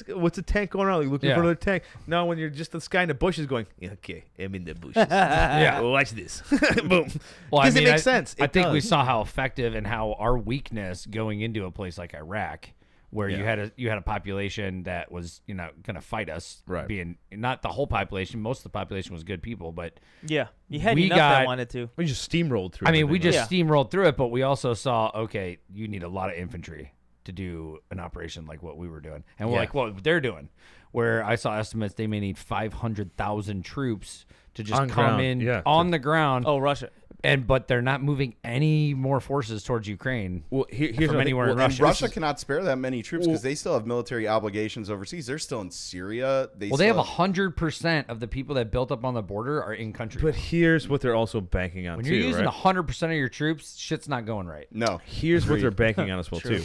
What's a tank going around? Like looking Yeah. for another tank. No, when you're just this guy in the bushes going, yeah, okay, I'm in the bushes. Yeah. Watch this. Boom. Well, Because I mean, it makes sense. I It think we does. saw how effective and how our weakness going into a place like Iraq, where you had a population that was going to fight us, Right. being not the whole population. Most of the population was good people, but Yeah, you had We enough got- that wanted to. We just steamrolled through. I mean, we everything, just Yeah. steamrolled through it. But we also saw, okay, you need a lot of infantry to do an operation like what we were doing, and we're Yeah. like what they're doing. Where I saw estimates they may need 500,000 troops to just On come ground, in yeah. on the ground. Oh, Russia. But they're not moving any more forces towards Ukraine. Well, here's from what I think- anywhere in well, And Russia. Russia cannot spare that many troops because they still have military obligations overseas. They're still in Syria. Well, they have 100% of the people that built up on the border are in country. But here's what they're also banking on when too, you're using right? 100% of your troops, shit's not going right. No. Here's what Agreed. they're banking on as well too.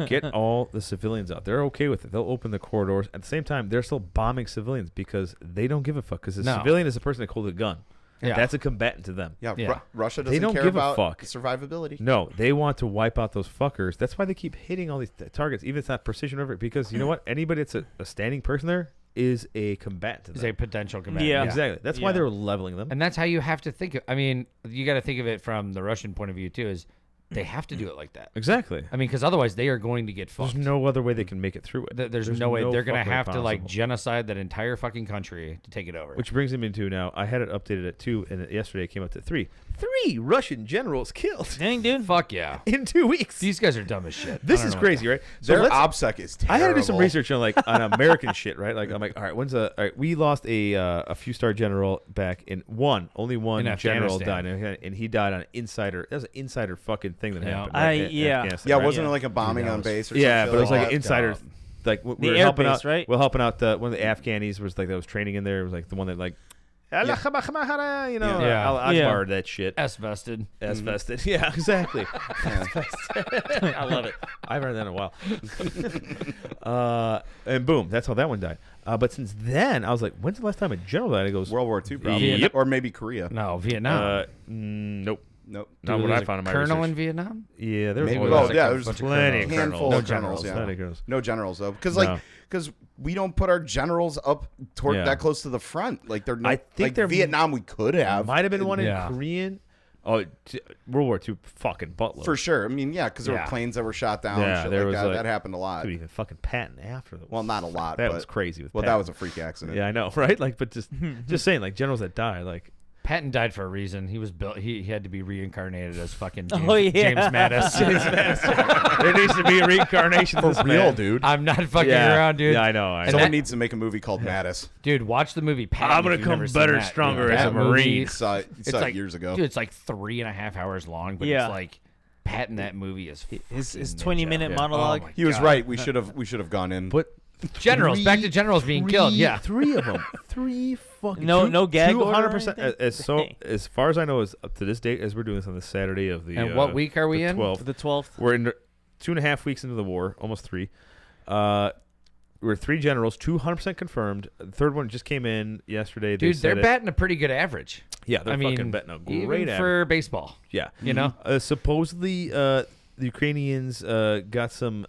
Get all the civilians out. They're okay with it. They'll open the corridors. At the same time, they're still bombing civilians because they don't give a fuck. Because a No. civilian is a person that holds a gun. Yeah. That's a combatant to them. Yeah, Yeah. Russia They doesn't don't care give a about fuck. survivability. No, they want to wipe out those fuckers. That's why they keep hitting all these targets, even if it's not precision over it. Because you know what? Anybody that's a standing person there is a combatant to them. It's a potential commander. Yeah. Exactly. That's why Yeah. they're leveling them. And that's how you have to think of. I mean, you got to think of it from the Russian point of view too. Is they have to do it like that. Exactly. I mean, because otherwise they are going to get There's fucked. no other way they can make it through it. There's no way they're going to fucking way have to like possible. genocide that entire fucking country to take it over. Which brings me into now. I had it updated at 2, and yesterday it came up to 3. 3 Russian generals killed Dang, dude. fuck yeah, in 2 weeks. these guys are dumb as shit. This I don't is know crazy, right? So Their let's- OPSEC is terrible. I had to do some research on like on American shit, right? Like I'm like, all right, all right, we lost a few star general back in only one In general Afghanistan. died, and he died on an insider. That was an insider fucking thing that Yeah. happened. Right? Yeah. Afghanistan, Yeah, right? wasn't Yeah. it like a bombing Dude, that on was- base or Yeah, something? but it was like that? an insider. dumb. Like we The were air helping base, out, right? We're helping out one of the Afghanis was like that was training in there. It was like the one that like, you know, Yeah. Al Yeah. Akbar, that shit. S vested. S vested. Yeah, exactly. I love it. I haven't heard that in a while. And boom, that's how that one died. But since then, I was like, when's the last time a general died? It goes, World War II, probably. Yep. Or maybe Korea. No, Vietnam. Nope. Nope. Not Dude, what there's I a found in my Colonel research. in Vietnam. Yeah, there was Maybe. more Oh, than yeah, a there's bunch of a plenty of handful colonels. of generals, yeah. Plenty of colonels. No generals though, because No. we don't put our generals up toward Yeah. that close to the front. Like they're not. I think like there Vietnam, we could have Might have been one in Yeah. Korean. Oh, World War II, fucking buttload. for sure. I mean, yeah, because there Yeah. were planes that were shot down. Yeah, and shit there like was that. like- That happened a lot. Could even fucking Patton after the. Well, not a lot. that but, was crazy. With well, that Patton. was a freak accident. Yeah, I know, right? Like, but just saying, like generals that die, like Patton died for a reason. He was built. He had to be reincarnated as fucking James, Oh, yeah. James Mattis. There needs to be a reincarnation of this Real, man. dude. I'm not fucking Yeah. around, dude. Yeah, I know. And Someone that- needs to make a movie called Mattis. Dude, watch the movie Patton. I'm gonna if you've come never seen better, that. stronger Dude, as that a movie- Marine. You saw it like years ago. Dude, it's like 3.5 hours long, but Yeah. it's like Patton. That movie is His fucking 20-minute ninja. monologue. Oh my He was God. right. We should have gone in. But Generals, back to generals being killed. Yeah. 3 of them. 3 fucking. No gag order or 200%. anything? As far as I know, is up to this date, as we're doing this on the Saturday of the. And what week are we the in? 12th. The 12th. We're in 2.5 weeks into the war, almost 3. We're 3 generals, 200% confirmed. The third one just came in yesterday. They Dude, said they're batting a pretty good average. Yeah, they're I mean, fucking betting a even great average. for baseball. Yeah. You know? Supposedly, the Ukrainians got some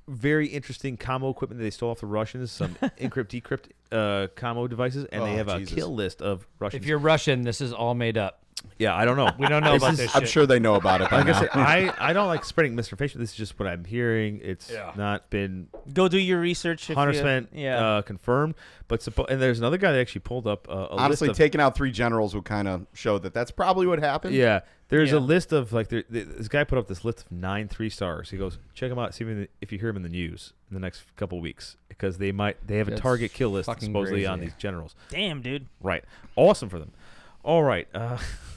very interesting commo equipment that they stole off the Russians, some decrypt commo devices, and they Oh, have a Jesus. kill list of Russians. If you're Russian, this is all made up. Yeah, I don't know. We don't know about this I'm shit. sure they know about it by Like I now. said, I don't like spreading misinformation. This is just what I'm hearing. It's not been Go do your research. If 100% Yeah. confirmed. But and there's another guy that actually pulled up a Honestly, list of, taking out 3 generals would kind of show that that's probably what happened. yeah. There's Yeah. a list of like this guy put up this list of 9 3-stars. He goes, check them out, see if you hear them in the news in the next couple of weeks because they have a That's target kill list fucking supposedly on crazy. these generals. Damn, dude. Right, awesome for them. All right,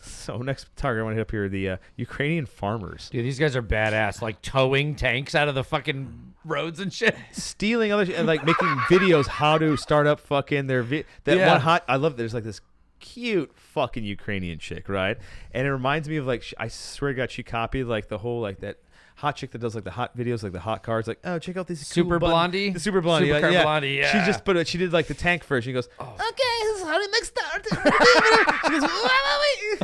so next target I want to hit up here the Ukrainian farmers Dude, these guys are badass. Like towing tanks out of the fucking roads and shit. stealing other and like making videos how to start up fucking their Yeah. one hot. I love there's like this cute fucking Ukrainian chick, right? And it reminds me of like I swear to God, she copied like the whole like that hot chick that does like the hot videos, like the hot cars, like oh check out these Super cool Blondie? the super blondie, Supercar yeah. Blondie, yeah. She just put she did like the tank first. She goes, okay, this is how to make start. She goes,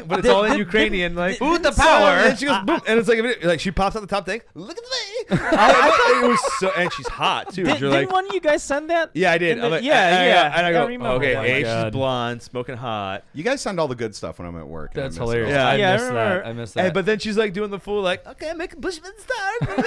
but it's all in Ukrainian, like Ooh, the so- power. and she goes boom, and it's like a video, like she pops out the top tank. Look at me. It was so, and she's hot too. You're Didn't like, one of you guys send that? yeah, I did. And I'm the- like, yeah. and I I go, remember okay, that. A, Oh my she's God. blonde, smoking hot. You guys send all the good stuff when I'm at work. and I That's miss it hilarious. all. Yeah. Yeah, I missed remember. that. I missed that. But then she's like doing the full like, okay, make a Bushman start,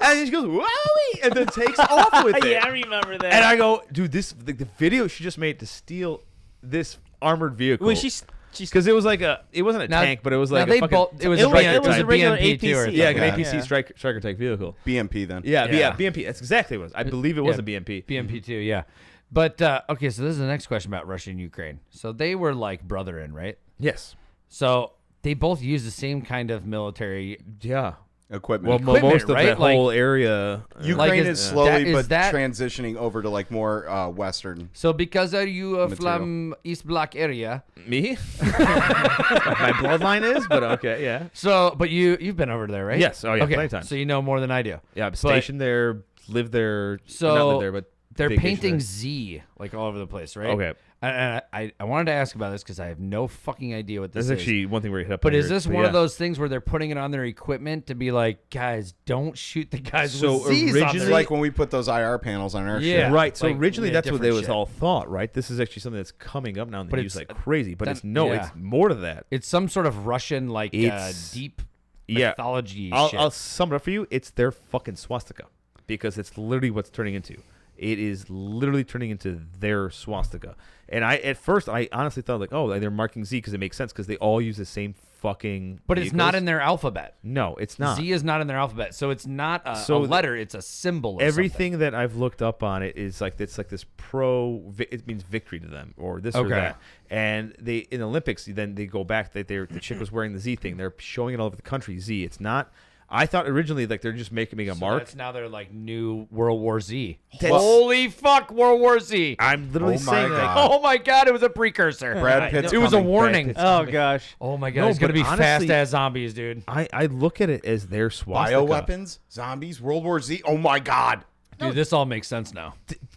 and she goes, wowie, and then takes off with it. Yeah, I remember that. And I go, dude, this the video she just made to steal this armored vehicle. Well, she's because it was like it wasn't a Now- tank, but it was now like they a fucking, both- it was it a was, BMP it was a regular BMP too, or APC. yeah, like an Yeah. APC striker tank vehicle. BMP then. Yeah, Yeah. BMP. That's exactly what it was. I believe it was yeah, a BMP. BMP too, yeah. But okay, so this is the next question about Russia and Ukraine. So they were like brethren, right? Yes. So they both use the same kind of military. Yeah. Equipment. Well, Equipment, most of right? that Like- whole area. Ukraine Like, is is slowly that- is but that- transitioning over to like more Western. So because are you Material. from East Bloc area? Me? My bloodline is, but okay, yeah. So, but you've been over there, right? Yes. Oh, yeah, Okay, plenty of times. so you know more than I do. Yeah, I'm stationed there, lived there. So not lived there, but They're vacation painting there. Z like all over the place, right? Okay. And I wanted to ask about this because I have no fucking idea what this That's is. actually one thing we're hit up. But on is here, this but one of yeah. those things where they're putting it on their equipment to be like, guys, don't shoot the guys So with Z's on originally- their It's like when we put those IR panels on our Yeah. shit. Right. So like, originally, yeah, that's what they different was shit. all thought. Right. This is actually something that's coming up now and But they use it's- like crazy. But that- it's no. yeah. It's more to that. It's some sort of Russian like It's- deep Yeah. mythology shit. I'll sum it up for you. It's their fucking swastika because it's literally what's turning into. It is literally turning into their swastika. And at first I honestly thought like, oh, they're marking Z because it makes sense because they all use the same fucking. but it's not vehicles. in their alphabet. No, it's not. Z is not in their alphabet, so it's not a So letter. It's a symbol. Of Everything that I've looked up on it is like it's like this it means victory to them or this or Okay. that. And they in the Olympics then they go back that the chick was wearing the Z thing. They're showing it all over the country. Z. It's not. I thought originally like they're just making a So mark. that's now they're like new World War Z. That's- Holy fuck, World War Z! I'm literally Oh my saying like, God. Oh my god, it was a precursor. Brad Pitt's It was a coming. warning. Brad Pitt's Oh coming. gosh. Oh my god, No, it's gonna but be honestly- fast as zombies, dude. I look at it as their swastika. Bioweapons, zombies, World War Z. Oh my God. Dude, this all makes sense now.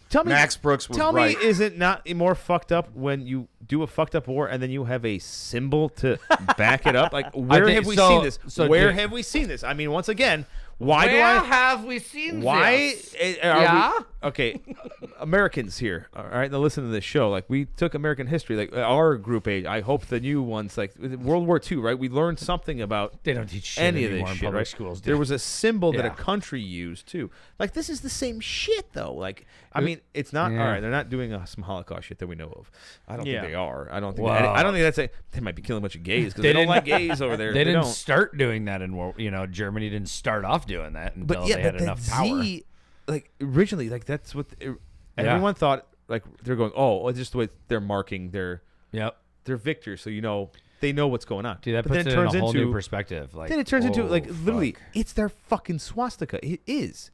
Tell me, Max Brooks was tell right. me, is it not more fucked up when you do a fucked up war and then you have a symbol to back it up? Like, where think- have we so- seen this? so Where dude- have we seen this? I mean, once again, Why do Where I? have we seen Why this? are Yeah? we, okay, Americans here, all right, now listen to this show. Like, we took American history, like our group age. I hope the new ones, like World War II, right? We learned something about They don't teach shit any of anymore this in shit, public right? schools. Dude. There was a symbol that a Yeah. country used too. Like, this is the same shit though. Like, I mean, it's not Yeah. all right. They're not doing some Holocaust shit that we know of. I don't Yeah. think they are. I don't think. Wow. I don't think that's they might be killing a bunch of gays because They they don't didn't- like gays over there. They didn't don't. start doing that in war. Germany didn't start off doing that until they had that enough power. Z, like originally, like that's what everyone thought. Like they're going, oh, it's just the way they're marking their Yep. victors, so they know what's going on. Dude, that but puts then it in a whole new perspective. Like, then it turns into whoa, like literally, fuck. it's their fucking swastika. It is.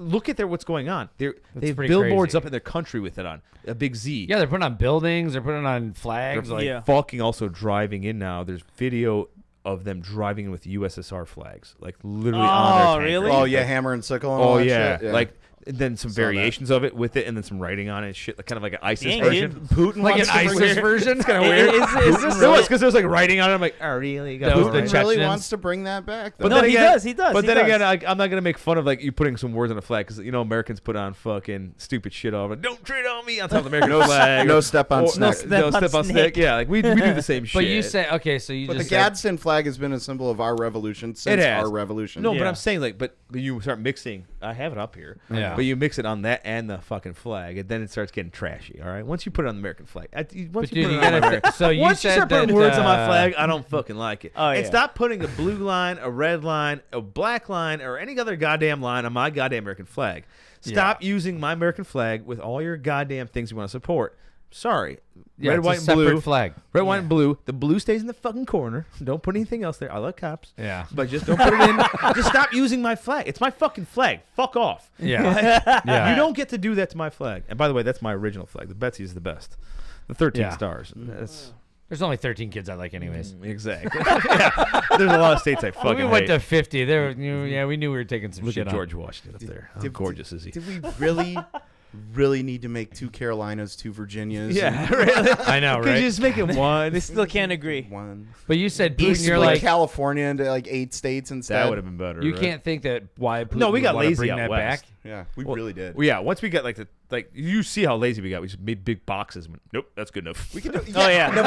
Look at what's going on. They have pretty billboards crazy. up in their country with it on a big Z. Yeah, they're putting on buildings. They're putting on They're flags. Like, Yeah. fucking also driving in now. There's video of them driving in with USSR flags, like literally on their Oh, tank. really? Oh yeah, hammer and sickle. And all Oh that yeah. shit. Like and then some Saw that. variations of it with it, and then some writing on it, shit, like kind of like an ISIS Dang, version. dude. Putin like an wants to bring ISIS it- version. Kind of weird. Is this There was because there was like writing on it. I'm like, oh really? That was the Putin really Chechens. wants to bring that back. Though. But No, then he again, does, he does, But he then does. again, I'm not gonna make fun of like you putting some words on a flag because Americans put on fucking stupid shit all over. Don't tread on me on top of the American flag. no step on Or- snake. No step on snake. Yeah, like we do the same shit. But you say, okay, so you But the just said, Gadsden flag has been a symbol of our revolution since has. our revolution. No, but Yeah. I'm saying like, but you start mixing. I have it up here. Yeah. But you mix it on that and the fucking flag, and then it starts getting trashy. All right. Once you put it on the American flag, once But you dude, put you it on gotta American, so you once you said start putting that, words on my flag, I don't fucking like it. Oh, And yeah. stop putting a blue line, a red line, a black line, or any other goddamn line on my goddamn American flag. Stop using my American flag with all your goddamn things you want to support. Sorry. Yeah, Red, it's white, a and separate blue. flag. Red, white, and blue. The blue stays in the fucking corner. Don't put anything else there. I love cops. Yeah. But just don't put it in. Just stop using my flag. It's my fucking flag. Fuck off. Yeah. Yeah. You don't get to do that to my flag. And by the way, that's my original flag. The Betsy is the best. The 13 Yeah. stars. That's There's only 13 kids I like, anyways. exactly. Yeah. There's a lot of states I When fucking we went hate. to 50. There, yeah, we knew we were taking some Look shit at on. George Washington up there. How gorgeous is he? Did we really need to make 2 Carolinas, 2 Virginias? Yeah, really. I know, Could you right? just make it one? They still can't agree. and one. But you said Putin, East, you're like like, California into like 8 states instead. That would have been better. you right? can't think that why Putin No, we would got wanna lazy bring out that west. back. Yeah, we Well, really did. Well, yeah, once we got like you see how lazy we got. We just made big boxes. And went, nope, that's good enough. We can do, Oh, yeah. No,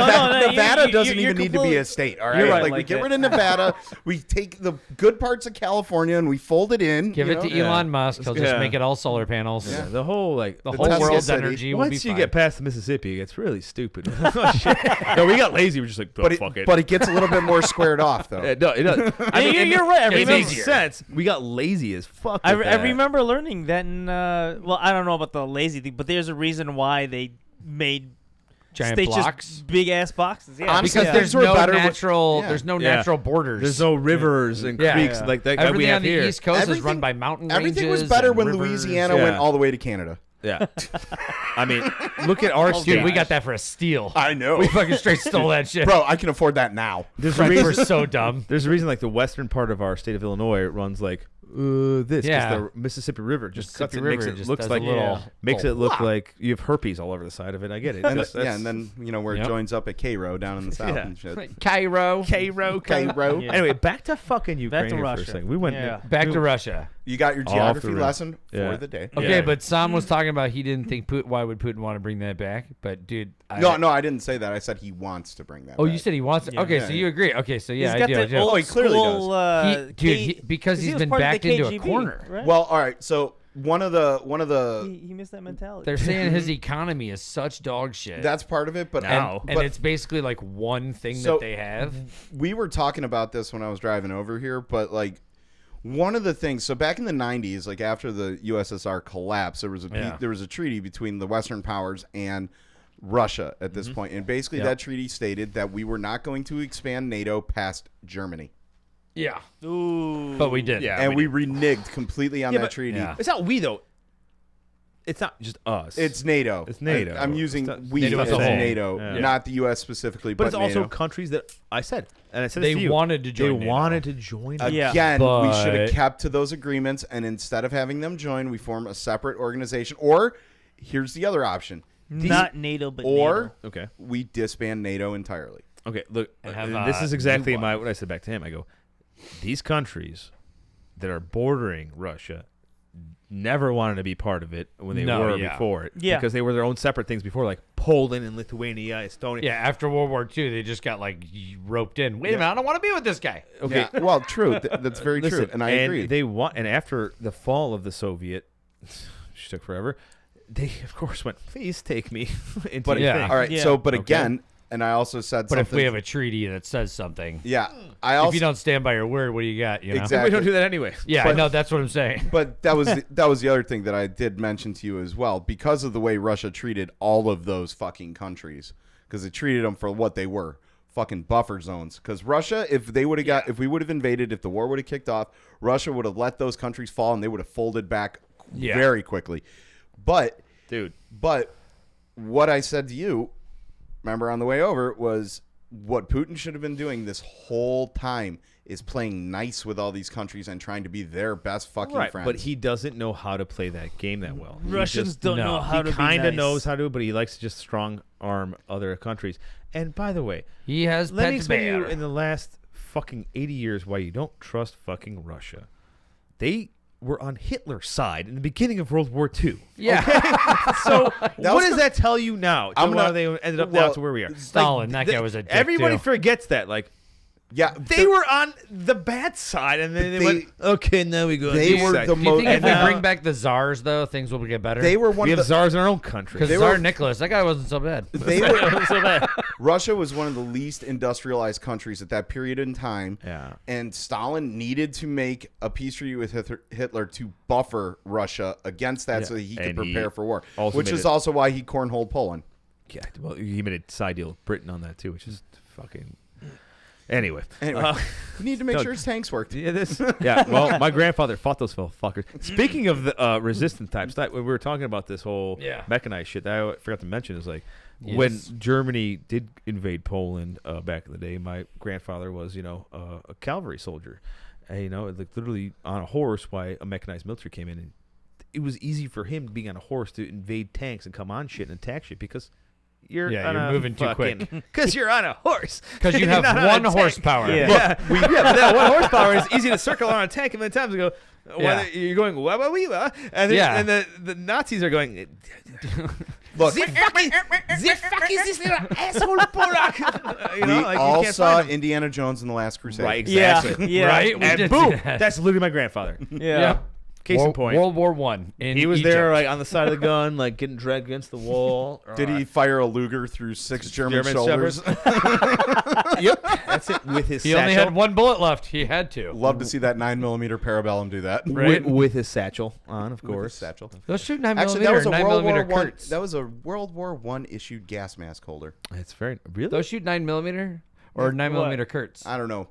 Nevada you- doesn't you're even need to be completely- a state. All right, You're right, like we like get that. rid of Nevada, we take the good parts of California and we fold it in. Give you it know? to Elon Musk. He'll just Yeah. make it all solar panels. Yeah, the whole like The The whole Tesla world's city. energy will be once you fine. get past the Mississippi, it gets really stupid. Oh, shit. No, we got lazy. We're just like, oh, But fuck it. it gets a little bit more squared off though. No, it does. I mean, You're right. I It remember- makes sense. We got lazy as fuck. I with I that. remember learning that in, well, I don't know about the lazy thing, but there's a reason why they made Giant states blocks. just big ass boxes. Yeah, Honestly, Because Yeah. there's things were no better with- natural, yeah. there's no Yeah. natural borders. There's no rivers and Yeah. creeks Yeah. like that we Everything have on the here. East Coast is Everything- run by mountain ranges. Everything was better and when rivers. Louisiana Yeah. went all the way to Canada. Yeah. I mean, look at our Dude, state. we got that for a steal. I know. We fucking straight stole that shit. Bro, I can afford that now. There's a We're reason. so dumb. There's a reason like the western part of our state of Illinois runs like this. 'Cause Yeah. the Mississippi River just cuts Mississippi it, makes River it just looks does a like little- makes little it look wah. like you have herpes all over the side of it. I get it. And That's- yeah, and then where Yep. it joins up at Cairo down in the south Yeah. and shit. Cairo. Cairo. Yeah. Anyway, back to fucking Ukraine Back to here for a Russia. second. We went Yeah. Back to Russia. You got your Off geography the rails. lesson Yeah. for the day. Okay, Yeah. but Sam was talking about he didn't think why would Putin want to bring that back? But dude, No, I didn't say that. I said he wants to bring that Oh, back. you said he wants. Yeah. Okay, Yeah. so you agree? Okay, so yeah, he's I got do. I the do. old Oh, he clearly school, does. Because he's he was been part of backed the into a KGB, corner. Right? Well, all right. So one of the he missed that mentality. They're saying his economy is such dog shit. that's part of it, but Now. and but it's basically like one thing So- that they have. we were talking about this when I was driving over here, but like one of the things, so back in the 90s, like after the USSR collapsed, there was a treaty between the Western powers and Russia at this point. And basically Yep. that treaty stated that we were not going to expand NATO past Germany. Yeah, Ooh. but we did. Yeah. And we we reneged completely on Yeah, that but- treaty. Yeah. It's not we though. It's not just us. It's NATO. It's NATO. I'm using It's not- we NATO as as a whole. NATO, Yeah. not the U.S. specifically, but but it's also NATO. countries that I said, and I said They this to you. wanted to join They NATO. wanted to join. Yeah. Again, we should have But- kept to those agreements, and instead of having them join, we form a separate organization. Or here's the other option: not NATO, but or Okay. we disband NATO entirely. Okay. Look, And have, this is exactly new what I said back to him. I go, these countries that are bordering Russia never wanted to be part of it when they were before it. Yeah. Because they were their own separate things before, like Poland and Lithuania, Estonia. Yeah, after World War II, they just got like roped in. Wait a minute, I don't want to be with this guy. Okay. Yeah, well, true. That's very Listen, true, and I agree. And after the fall of the Soviet, which took forever, they of course went, please take me into But your yeah. thing. all right. Yeah. So, but Okay. again, and I also said But something. if we have a treaty that says something, yeah, I if also you don't stand by your word, what do you got? You know? Exactly. We don't do that anyway. Yeah, I know. That's what I'm saying. But that was the other thing that I did mention to you as well, because of the way Russia treated all of those fucking countries, because it treated them for what they were, fucking buffer zones. Because Russia, if they would have if we would have invaded, if the war would have kicked off, Russia would have let those countries fall and they would have folded back very quickly. But what I said to you, remember on the way over, was what Putin should have been doing this whole time is playing nice with all these countries and trying to be their best fucking Right, friends. but he doesn't know how to play that game that well. He Russians just- don't know how to He kind be of nice. knows how to, but he likes to just strong arm other countries. And by the way, He has let me pet explain to you bear. in the last fucking 80 years why you don't trust fucking Russia. They were on Hitler's side in the beginning of World War II. Yeah. So was what does that tell you now? I'm To why not- they ended up well, now to where we are. Stalin, that guy was a dick, Everybody too. forgets that. Like, yeah, they were on the bad side, and then they went, okay, now we go on they this were side. the Do you most. think if And we now- bring back the czars, though, things will get better? They were one We of have the. czars in our own country. Because they Tsar were- Nicholas, that guy wasn't so bad. They were. Russia was one of the least industrialized countries at that period in time. Yeah. And Stalin needed to make a peace treaty with Hitler to buffer Russia against that, Yeah. so that he could And he prepare for war. also Which made is it- also why he cornholed Poland. Yeah, well, he made a side deal with Britain on that too, which is fucking. Anyway, We need to make Doug. sure his tanks worked. yeah, yeah. Well, my grandfather fought those fuckers. Speaking of the resistance types, when we were talking about this whole mechanized shit, that I forgot to mention is like when Germany did invade Poland back in the day. My grandfather was, a cavalry soldier, and, like literally on a horse. Why a mechanized military came in, and it was easy for him being on a horse to invade tanks and come on shit and attack shit because. You're moving too quick. Because you're on a horse. Because you You're have not on a one tank. horsepower. Yeah. But that 1 horsepower is easy to circle on a tank, and many times you go, Yeah. you're going, wah, wah, wee, wah, and, and the Nazis are going, Look, the fuck is this little asshole Polak? we like, you all can't saw find them. Indiana Jones in The Last Crusade. Right, Yeah. exactly. Yeah. Right? We And did boom, see that. that's literally my grandfather. Yeah. Case in point. World War One. He was there, like on the side of the gun, like getting dragged against the wall. Did he fire a Luger through 6 German German shoulders? Yep, that's it. With his He satchel. only had one bullet left. He had to. Love to see that 9mm Parabellum do that. Right. with his satchel on, of With his course. satchel. Those shoot 9mm Actually, that was a 9mm World War One. Kurtz. That was a World War One issued gas mask holder. It's very really. Those shoot 9mm or 9mm Kurtz. I don't know.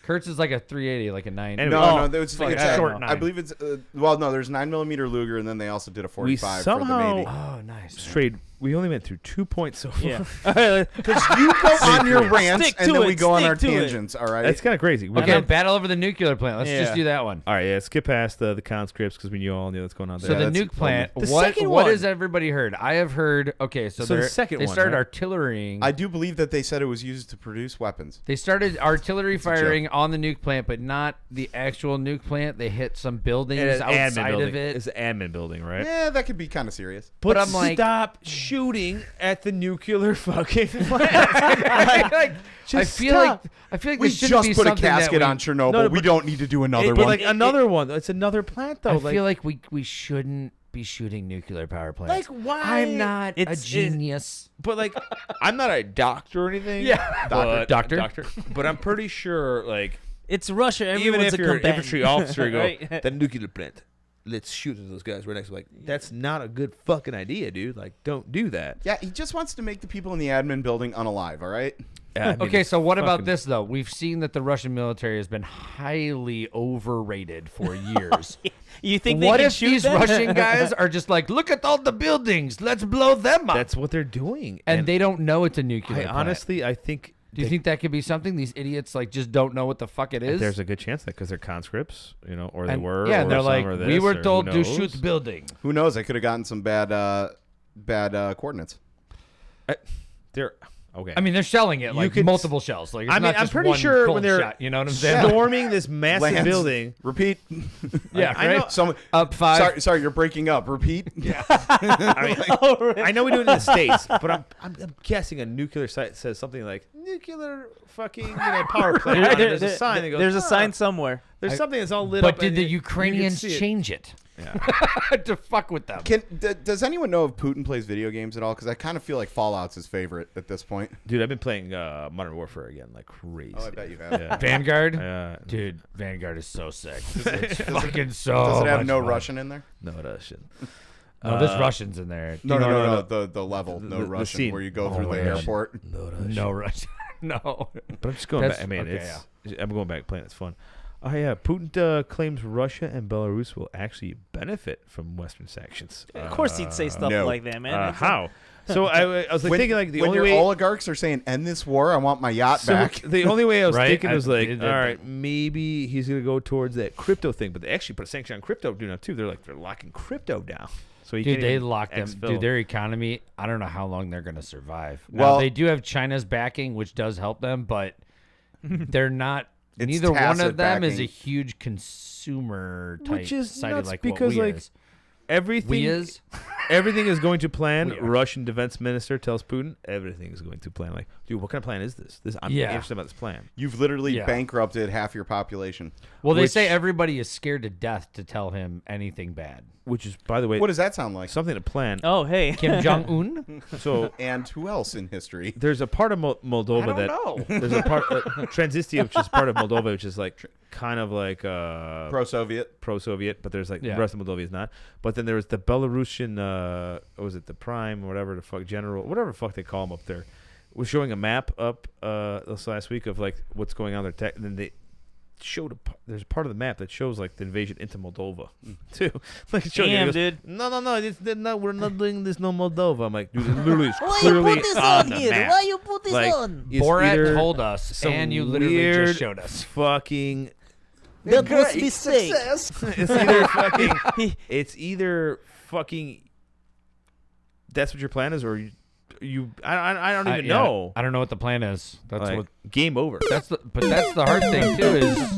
Kurtz is like a 380, like a 9. Anyway. No, it's fuck, it's I a- don't know. I believe it's no. There's 9mm Luger, and then they also did a 45 for somehow- the Navy. Oh, nice. Strayed. We only went through 2 points so far. Yeah. Because you go on your rants, Stick and to then it, we go on stick our to it. tangents. All right. That's kind of crazy. We Okay, got- battle over the nuclear plant. Let's Yeah. just do that one. all right, yeah. Skip past the conscripts because we all knew what's going on there. So the that's- nuke plant. The What second what one. has everybody heard? I have heard. Okay, so, So the they're- second they one, started right? artillerying. I do believe that they said it was used to produce weapons. They started artillery a firing on the nuke plant, but not the actual nuke plant. They hit some buildings And an admin outside building. of it. It's an admin building, right? Yeah, that could be kind of serious. But I'm like- stop shooting at the nuclear fucking plant. I Just feel stop. like We this shouldn't just be put a something that casket we- on Chernobyl. No, we but- don't need to do another But one. like another one. It's another plant though. I like, feel like we shouldn't be shooting nuclear power plants. Like, why? I'm not a It's- genius. But like, I'm not a doctor or anything. Yeah. but, Doctor. But I'm pretty sure, like, It's Russia. even Everyone's if a you're an combatant. infantry officer, you go Right? that nuclear plant. Let's shoot at those guys right next to. Like, that's not a good fucking idea, dude. Like, don't do that. Yeah, he just wants to make the people in the admin building unalive. All right. Yeah, I mean, Okay, so what about fucking- this though? We've seen that the Russian military has been highly overrated for years. You think they What can if shoot these them? Russian guys are just like, look at all the buildings, let's blow them up, That's what they're doing, and they don't know it's a nuclear I plant. honestly, I think. Do you think that could be something? These idiots like just don't know what the fuck it is. There's a good chance that because they're conscripts, or they And- were. yeah, or and they're some like, are we this, were or who told to knows. shoot the building. Who knows? I could have gotten some bad coordinates. They're Okay. I mean, they're selling it like could- multiple shells. Like, it's I mean, not I'm just pretty one sure cold when they're shot, you know what I'm saying? storming this massive Lance, building. Repeat. Yeah, I right. know- Some, Up 5. sorry, you're breaking up. Repeat. Yeah. I know we do it in the States, but I'm guessing a nuclear site says something like nuclear fucking power plant. There's a sign that goes. There's a sign somewhere. There's something that's all lit up. But did and the you can Ukrainians see it. change it Yeah. to fuck with them? Does anyone know if Putin plays video games at all? Because I kind of feel like Fallout's his favorite at this point. Dude, I've been playing Modern Warfare again like crazy. Oh, I bet you have. Yeah. Vanguard? Dude, Vanguard is so sick. It's fucking so Does it have much no fun. Russian in there? No, that shit. No, there's Russians in there. No, you know- no. no. The level, no the Russian, scene. where you go Oh, through the yeah. airport. No, that No Russian. No. But I'm just going That's- back. I mean, okay, I'm going back playing. It's fun. Oh yeah, Putin claims Russia and Belarus will actually benefit from Western sanctions. Of course he'd say stuff no. like that, man. How? So I was like When, thinking like the when only your way. oligarchs are saying end this war, I want my yacht So back. the only way I was Right? thinking I was like, did all that. right, maybe he's gonna go towards that crypto thing, but they actually put a sanction on crypto now too. They're locking crypto down. So you Dude, can't they even locked them. exfil. Dude, their economy, I don't know how long they're going to survive. Well- Now, they do have China's backing, which does help them, but they're not. It's Neither one tacit of them is a backing. huge consumer type Which is society nuts like because, what we like, is. everything. We is? Everything is going to plan. We are. Russian defense minister tells Putin everything is going to plan. Like, dude, what kind of plan is this? I'm Yeah. interested about this plan. You've literally Yeah. bankrupted half your population. Well, they Which- say everybody is scared to death to tell him anything bad. Which is, by the way, What does that sound like? something to plan. Oh, hey. Kim Jong Un? So And who else in history? there's a part of Moldova that know. there's a part Transnistria, which is part of Moldova, which is like kind of like Pro-Soviet. pro-Soviet, but there's like Yeah. the rest of Moldova is not. But then there was the Belarusian, what was it, the Prime, or whatever the fuck, General, whatever the fuck they call them up there, was showing a map up this last week of like what's going on there. And then they showed there's a part of the map that shows like the invasion into Moldova too. Like it showed you, it Damn, goes, dude. No, we're not doing this. No Moldova. I'm like, dude, it literally is clearly on the map. Why you put this Like, on? it's Borat either told us, some and you literally weird just showed us. Fucking. That was mistake. It's either fucking. It's either fucking. That's what your plan is, or you. I don't even know. I don't know what the plan is. That's Like, what. game over. That's the. But that's the hard thing too. Is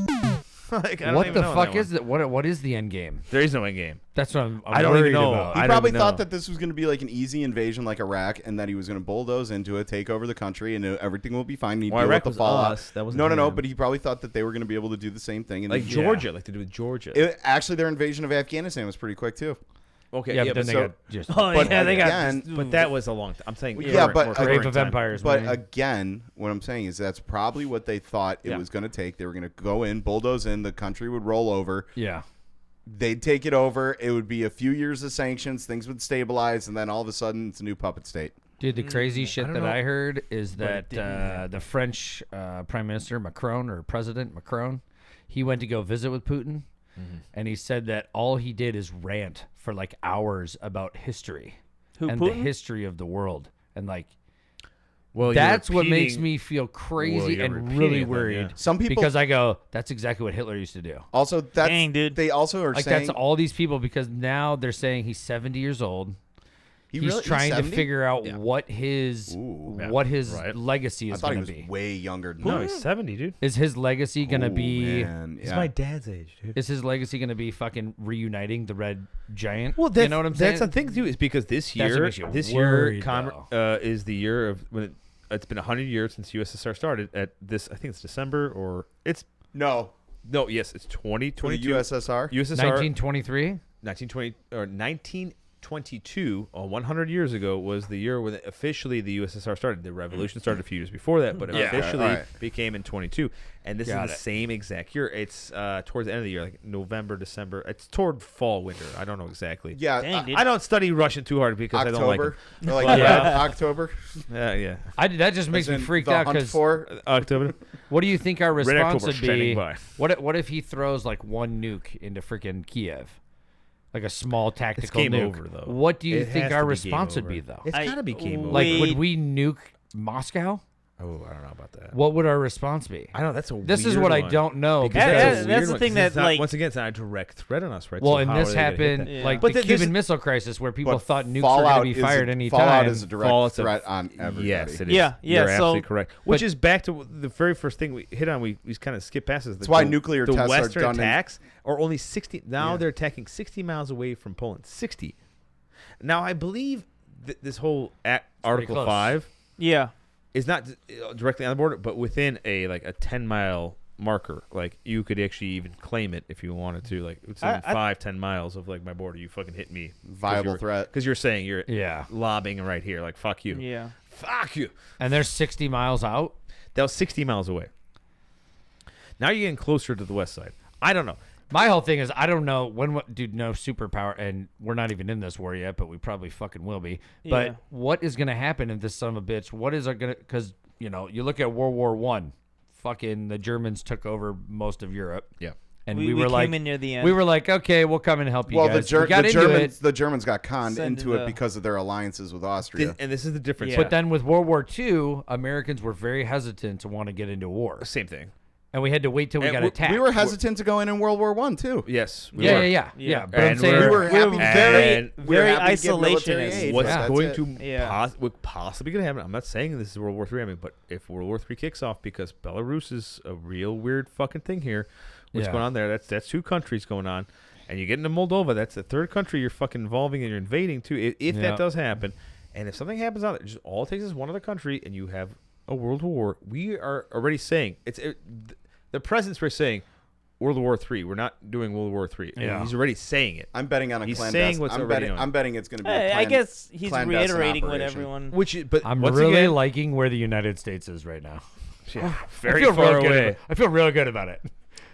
Like, I don't what even the know fuck that is it? What is the end game? one. There is no end game. That's what I'm I don't even worried know. about. He I probably don't thought know. that this was going to be like an easy invasion like Iraq, and that he was going to bulldoze into it, take over the country, and everything will be fine. He'd Well, deal Iraq with was the fallout. us. That wasn't No. him. But he probably thought that they were going to be able to do the same thing. And Like he- Georgia, like they do with Georgia. Actually, their invasion of Afghanistan was pretty quick too. Okay, Yeah, but then they so- got just Oh, But yeah, they got. again, but that was a long time. I'm saying, Yeah, but more Grave current of time. Empires. But man. again, what I'm saying is that's probably what they thought it Yeah. was going to take. They were going to go in, bulldoze in, the country would roll over. yeah. They'd take it over. It would be a few years of sanctions. Things would stabilize, and then all of a sudden, it's a new puppet state. Dude, the crazy shit don't that know. I heard is But that it didn't the French Prime Minister Macron or President Macron, he went to go visit with Putin, and he said that all he did is rant for like hours about history Who, and the Putin? history of the world, and like Well, you're that's what makes repeating- me feel crazy you're and repeating really it then, worried. yeah. Some people because I go, that's exactly what Hitler used to do. also that's Dang, dude. they also are Like saying that's all these people because now they're saying he's 70 years old. he He's really- trying to 70? figure out Yeah. what his Ooh. Yeah. legacy I is thought he going was to be. way younger than No, that. he's 70, dude. Is his legacy going to Ooh, be? man, He's yeah. my dad's age, dude. Is his legacy going to be fucking reuniting the Red Giant? Well, that's, you know what I'm saying? That's the thing too, is because That's what makes you worried, is the year of when it's been 100 years since USSR started. At this, I think it's December or it's No, yes, it's for the 2022. USSR. USSR 1923. 1920 or 1922, 100 years ago, was the year when officially the USSR started. The revolution started a few years before that, but it Yeah. officially Alright. became in 22. And this Got is the it. same exact year. It's towards the end of the year, like November, December. It's toward fall, winter. I don't know exactly. Yeah, Dang, dude. I don't study Russian too hard because I don't like October. it. Or like Yeah. October. Yeah. That just makes As me in freaked the out hunt because for October. what do you think our Red response October would standing be? by. What if he throws like one nuke into freaking Kiev, like a small tactical game nuke? over, though. What do you It think has our to be game response would over. be though? It's I- gotta be game over. Like, Wait. would we nuke Moscow? Oh, I don't know about that. What would our response be? I know that's a. This is weird what I one. don't know. Because That's a the weird thing one, 'cause that, it's not- like- once again, it's not a direct threat on us, right? Well, So and how this are they gonna hit happened that? Yeah. like But the this- Cuban Missile Crisis, where people But thought nukes were Fallout going to be fired any Fallout time. is a direct Fallout's a- threat on everybody. Yes, it is. Yeah, You're so- absolutely correct. Which is back to the very first thing we hit on. We kind of skip past this. That's why nuclear the tests are Western done in- attacks are only 60. Now Yeah. they're attacking 60 miles away from Poland. 60. Now I believe this whole Article close. 5 Yeah. is not directly on the border, but within a 10-mile marker. Like you could actually even claim it if you wanted to. Like it's in 5-10 miles of like my border. You fucking hit me. Viable threat. Because you're saying you're Yeah. lobbing right here. Like fuck you. Yeah. Fuck you. And they're 60 miles out. That was 60 miles away. Now you're getting closer to the west side. I don't know. My whole thing is I don't know when, dude, no superpower, and we're not even in this war yet, but we probably fucking will be. Yeah. But what is going to happen if this son of a bitch, what is going to, because, you look at World War One, fucking the Germans took over most of Europe. Yeah. And We we were came like, in near the end. we were like, okay, we'll come and help you Well, guys. We got the into Germans it. the Germans got conned Send into the- it because of their alliances with Austria. And this is the difference. Yeah. But then with World War II, Americans were very hesitant to want to get into war. Same thing. And we had to wait till we And got we- attacked. we were hesitant to go in World War One too. Yes. we Yeah, were. yeah. But I'm And saying, We were happy, and very happy to get military isolationist. aid. What's That's going it. to Yeah. what possibly going to happen? I'm not saying this is World War III, but if World War III kicks off, because Belarus is a real weird fucking thing here, what's Yeah. going on there? That's two countries going on, and you get into Moldova. That's the third country you're fucking involving and you're invading too. If Yeah. that does happen, and if something happens out there, just all it takes is one other country, and you have a world war. We are already saying the president's already saying World War III. We're not doing World War III. And Yeah. he's already saying it. I'm betting on a He's clandestine. saying what's already on. I'm betting it's going to be. Hey, a I guess he's clandestine reiterating what operation. everyone. But I'm once really again, liking where the United States is right now. yeah, I very feel far real good. away. I feel real good about it.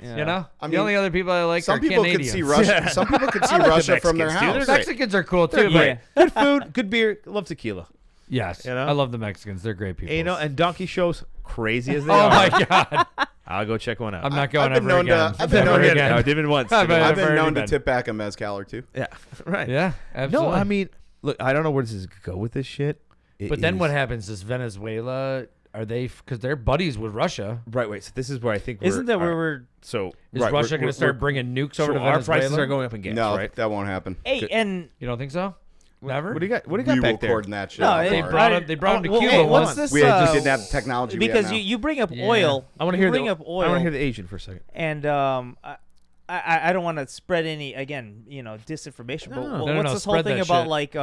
Yeah. You know, I the mean, only other people I like Some are people Canadians. could see Russia. Some people could see Russia from their Mexicans, dude. house. They're Mexicans are cool too. Yeah. Good food, good beer, love tequila. Yes, You know? I love the Mexicans. They're great people. And donkey shows, crazy as they oh are. my god, I'll go check one out. I'm not going I've been ever known to- again. I've been Never known to- again. I did it once. I've been- I've been already known to been. tip back a mezcal or two. Yeah, right. Yeah, absolutely. No, I mean, look, I don't know where this is go with this shit. but then what happens is Venezuela. Are they because they're buddies with Russia? Right, wait. So this is where I think Isn't that where we're? So Is right, Russia we're- going to start we're- bringing nukes so over to our Venezuela? prices are going up in gas, No, right? that won't happen. Hey, and You don't think so? Never. What do you got? What do you got We will back there? cordon that shit No, off they hard. brought him to well, Cuba hey, once. what's this? We just didn't have the technology we have because now. you bring up Yeah. oil. I want to you hear bring the up oil. I want to hear the Asian for a second. And I don't want to spread any disinformation. But No. what's No, this whole spread thing that about shit. like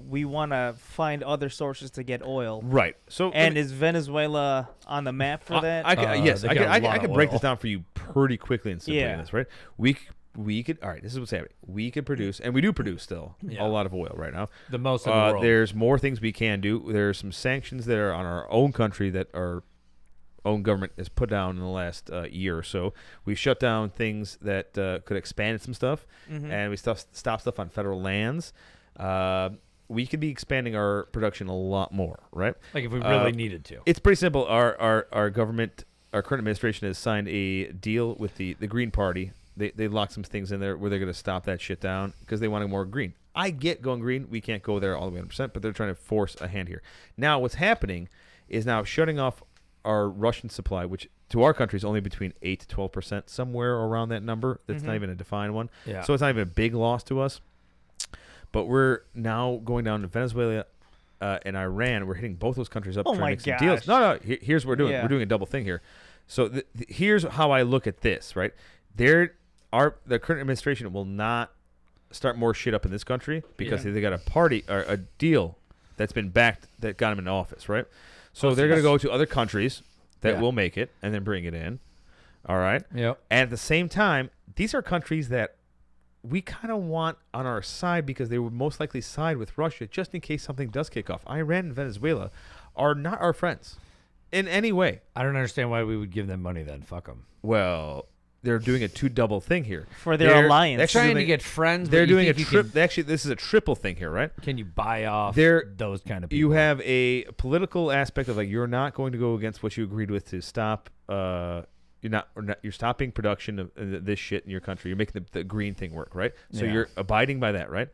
we want to find other sources to get oil. Right. So And is Venezuela on the map for that? Yes, they I got a lot could of break oil. this down for you pretty quickly and simply. Yeah. In this, right? We could. All right. This is what's happening. We could produce, and we do produce still Yeah. a lot of oil right now. The most in the world. There's more things we can do. There's some sanctions that are on our own country that our own government has put down in the last year or so. We shut down things that could expand some stuff, and we stop stuff on federal lands. We could be expanding our production a lot more, right? Like if we really needed to. It's pretty simple. Our government, our current administration has signed a deal with the Green Party. They locked some things in there where they're going to stop that shit down because they wanted more green. I get going green. We can't go there all the way 100%, but they're trying to force a hand here. Now, what's happening is now shutting off our Russian supply, which to our country is only between 8 to 12%, somewhere around that number. That's not even a defined one. Yeah. So it's not even a big loss to us. But we're now going down to Venezuela and Iran. We're hitting both those countries up Oh trying my to make some deals. gosh. No. Here's what we're doing. Yeah. We're doing a double thing here. So here's how I look at this, right? The current administration will not start more shit up in this country because they got a party or a deal that's been backed that got them in office, right? So they're going to go to other countries that will make it and then bring it in. All right? Yep. And at the same time, these are countries that we kind of want on our side because they would most likely side with Russia just in case something does kick off. Iran and Venezuela are not our friends in any way. I don't understand why we would give them money then. Fuck them. Well, they're doing a double thing here. For their alliance. actually Trying to doing- get friends. They're but you doing a think you trip. Actually, this is a triple thing here, right? Can you buy off those kind of people? You have a political aspect of like you're not going to go against what you agreed with to stop. You're stopping production of this shit in your country. You're making the green thing work, right? So Yeah. you're abiding by that, right?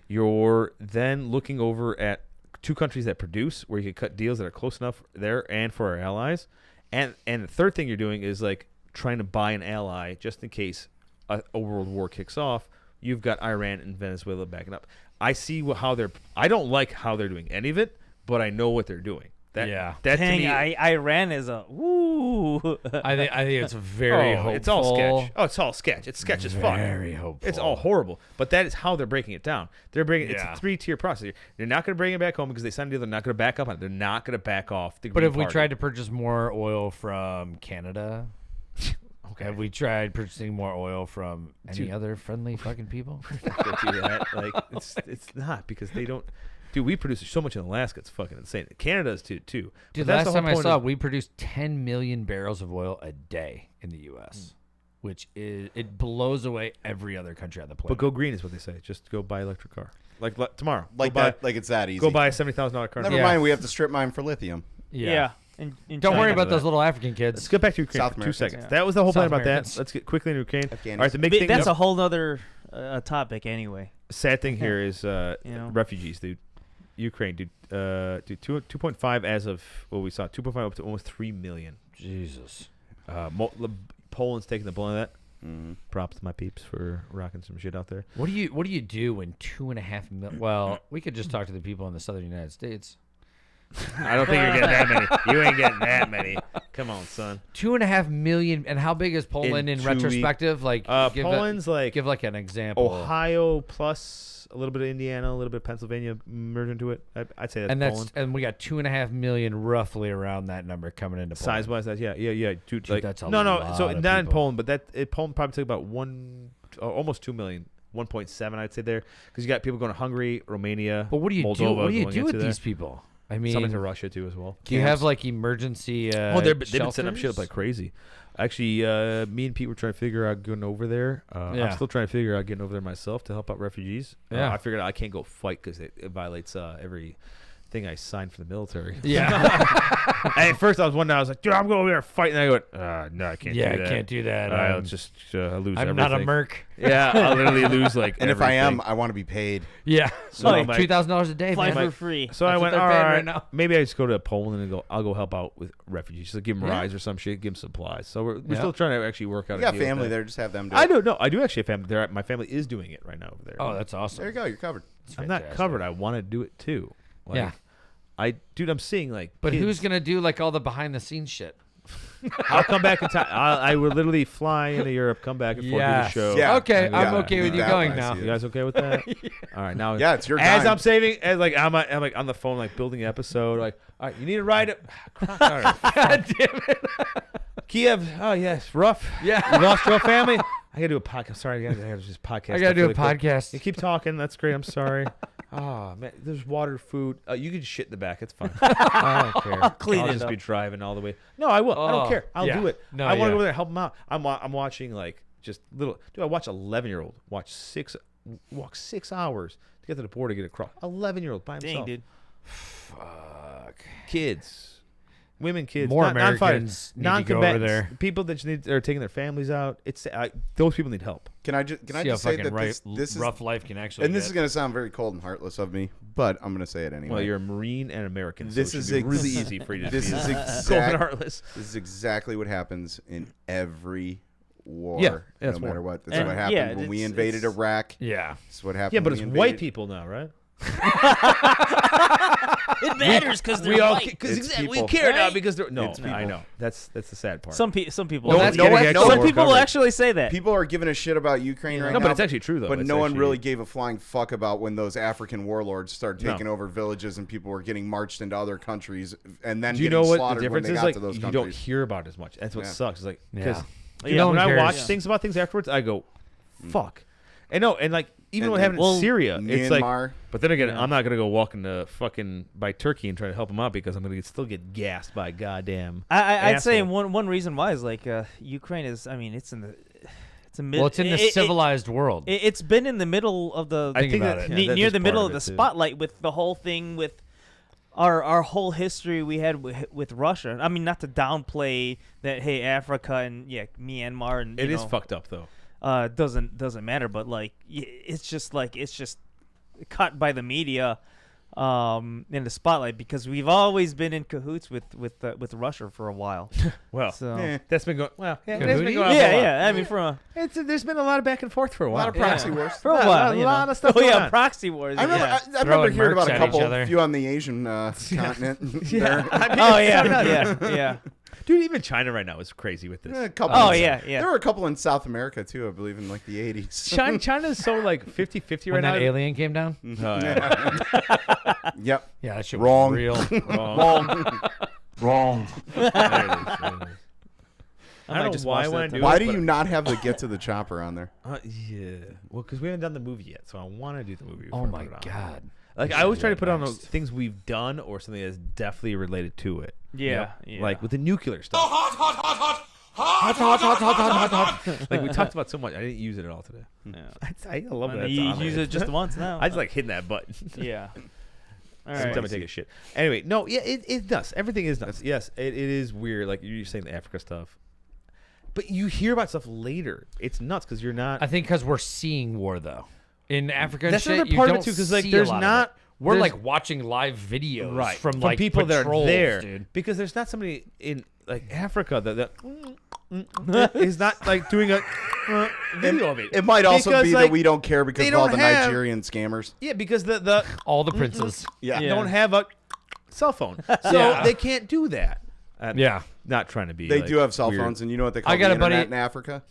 You're then looking over at two countries that produce, where you can cut deals that are close enough there and for our allies. And the third thing you're doing is like trying to buy an ally just in case a world war kicks off. You've got Iran and Venezuela backing up. I see how they're. I don't like how they're doing any of it, but I know what they're doing. That to me, Iran is a woo. I think it's very hopeful. It's all sketch. Oh, it's all sketch. It's sketch as fuck. Very hopeful. It's all horrible. But that is how they're breaking it down. They're breaking it's a 3-tier process. They're not going to bring it back home because they signed a deal. They're not going to back up on it. They're not going to back off. But if we tried to purchase more oil from Canada, have we tried purchasing more oil from any other friendly fucking people? do that. Like it's not because they don't. Dude, we produce so much in Alaska. It's fucking insane. Canada does too. Dude, last time I saw, we produced 10 million barrels of oil a day in the U.S., which it blows away every other country on the planet. But go green is what they say. Just go buy electric car. Like tomorrow. Like that. Like it's that easy. Go buy a $70,000 car. Never mind. We have to strip mine for lithium. Yeah. Don't worry about those little African kids. Let's get back to Ukraine South for 2 Americans. seconds. Yeah. That was the whole plan South about Americans. that. Let's get quickly into Ukraine. Afghanistan. All right, the big thing. That's a whole other topic anyway. sad thing here is know. refugees, dude. Ukraine, dude. 2.5 as of what we saw. 2.5 up to almost 3 million. Jesus. Poland's taking the brunt of that. Mm-hmm. Props to my peeps for rocking some shit out there. What do you do when 2.5 million? Well, we could just talk to the people in the southern United States. I don't think you're getting that many. You ain't getting that many. Come on, son. 2.5 million. And how big is Poland in 2 retrospective? Like Poland's give like an example. Ohio plus a little bit of Indiana, a little bit of Pennsylvania merged into it. I'd say that's Poland. And we got 2.5 million roughly around that number coming into Poland. Size wise, that's dude, like that's a no. lot So of not in people. Poland, but Poland probably took about almost 2 million. 1.7, I'd say there, because you got people going to Hungary, Romania, But what do you Moldova do? What do you going do with into these there. people? I mean, Some into Russia too as well. do you have like emergency? They've been setting up shit shelters? up like crazy. Actually, me and Pete were trying to figure out getting over there. Yeah. I'm still trying to figure out getting over there myself to help out refugees. Yeah. I figured out I can't go fight because it violates every thing I signed for the military. Yeah. And at first I was wondering, I was like, dude, I'm going over there fighting. And I go, no, I can't do that. I can't do that. I'll just lose I'm everything. not a merc. Yeah, I'll literally lose like And if I am, everything. I want to be paid. Yeah. So like I'm like, $2,000 a day, Fly man. for free. So That's I what went, they're all paying right, right now. maybe I just go to Poland and I'll go help out with refugees. Just like give them Yeah. rides or some shit, give them supplies. So we're Yeah. still trying to actually work out You a got deal with family that. there. Just have them do I it. do. No, I do actually have family there. My family is doing it right now over there. Oh, that's awesome. There you go. You're covered. I'm not covered. I want to do it too. Like, Yeah. I'm seeing like. But kids. who's gonna do like all the behind the scenes shit? I'll come back in time. I will literally fly into Europe, come back and forth, do the Yes. show. Yeah. Okay, Yeah. I'm okay with you That going I now. see You guys okay with that? All right, now. Yeah, it's your As time. I'm saving, as like I'm like on the phone, like building an episode. Like, all right, you need a ride. All right, God damn it. Kiev. Oh yes, rough. Yeah. You lost your family. I gotta do a podcast. Sorry, I gotta just podcast. I gotta stuff do a really quick. podcast. You keep talking. That's great. I'm sorry. Oh man, there's water, food. You can shit in the back. It's fine. I don't care. I'll clean it just up. be driving all the way. No, I will. I don't Oh, care. I'll yeah. do it. No, I want to yeah. go over there and help them out. I'm watching like just little. Dude, I watch 11-year-old walk 6 hours to get to the border to get across. 11-year-old by himself. Dang, dude. Fuck. Kids. Women, kids, More non-fighters, Americans need to go over non-combatants, there. people that are taking their families out. It's those people need help. Can I just say that this is rough life can actually. and this is going to sound very cold and heartless of me, but I'm going to say it anyway. Well, you're a Marine and American. So This it is should be really ex- easy for you to this be is cold and exact- heartless. This is exactly what happens in every war. Yeah, no that's matter war. what. That's And- what happened yeah, when we it's- invaded it's- Iraq. Yeah. That's what happened. Yeah, but when it's we white invaded- people now, right? It matters because they're We all white. because It's exactly we people. care now Right? because they're no. It's I people. know that's the sad part. Some people. Well, some that's no getting one- actual no some one- people coverage. actually say that. People are giving a shit about Ukraine right no, now. but it's actually true though. But It's no one actually- really gave a flying fuck about when those African warlords started No. taking over villages and people were getting marched into other countries and then Do you getting know what the slaughtered when difference they is? got Like to those you countries. don't hear about it as much. That's what Yeah. sucks. Is like Yeah. because Yeah, when no I one watch cares. things about things afterwards, I go, fuck. And no, and like even And what then- happened well, in Syria, it's like. Myanmar. But then again, Yeah. I'm not gonna go walk into fucking by Turkey and try to help them out because I'm gonna still get gassed by goddamn. I'd say asshole. one reason why is like Ukraine is. I mean, it's in the. It's a mid, Well, it's in the civilized world. It's been in the middle of the. I think about that, it. yeah, ne- that's near just the part middle of it, the too. spotlight with the whole thing with our whole history we had with Russia. I mean, not to downplay that. Hey, Africa and Myanmar and It is fucked up though. doesn't matter. But like, it's just cut by the media. in the spotlight because we've always been in cahoots with Russia for a while. Well, So that's been going. Well, yeah, Cahooty? that's been going on for a while. yeah. I mean, There's been a lot of back and forth for a while. A lot of proxy wars. for a while, a you lot know. of stuff Oh going yeah, on. proxy wars. I remember, yeah. I remember Throwing hearing about mercs a at each couple, other. few on the Asian continent. there. Oh yeah. Dude, even China right now is crazy with this. A couple Oh, in- yeah. There were a couple in South America too, I believe, in like the 80s. China's so like 50-50 right When now. that alien came down. Oh, yeah. Yep. Yeah, that shit Wrong. was real. Wrong. There it is. I don't know just why I watch want that to do Why it. do but- you not have the Get to the Chopper on there? Yeah. Well, because we haven't done the movie yet, so I want to do the movie. Oh before I my put it on. god. Like I always try to put on next. things we've done or something that's definitely related to it. Yeah, You know? yeah. Like with the nuclear stuff. Hot. Like we talked about so much, I didn't use it at all today. Yeah. I love that. You it's on use there. it just once now. I just like hitting that button. Yeah. All Every right. time I take a shit. Anyway, no, yeah, it's nuts. Everything is nuts. Yes, it is weird. Like you're saying the Africa stuff, but you hear about stuff later. It's nuts because you're not. I think because we're seeing war though. In Africa and That's shit, another you part of it, don't too, 'cause, like, see there's a lot of not- it. We're there's- like watching live videos right from like people that are patrols, there dude. because there's not somebody in like Africa that is not like doing a video of it. It might also Because, be like, that we don't care because they of all don't the have- Nigerian scammers. Yeah, because the All the princes. Yeah. Yeah. don't have a cell phone, so Yeah. they can't do that. Yeah. Not trying to be. They like, do have cell weird. phones, and you know what they call I got the a buddy- internet in Africa?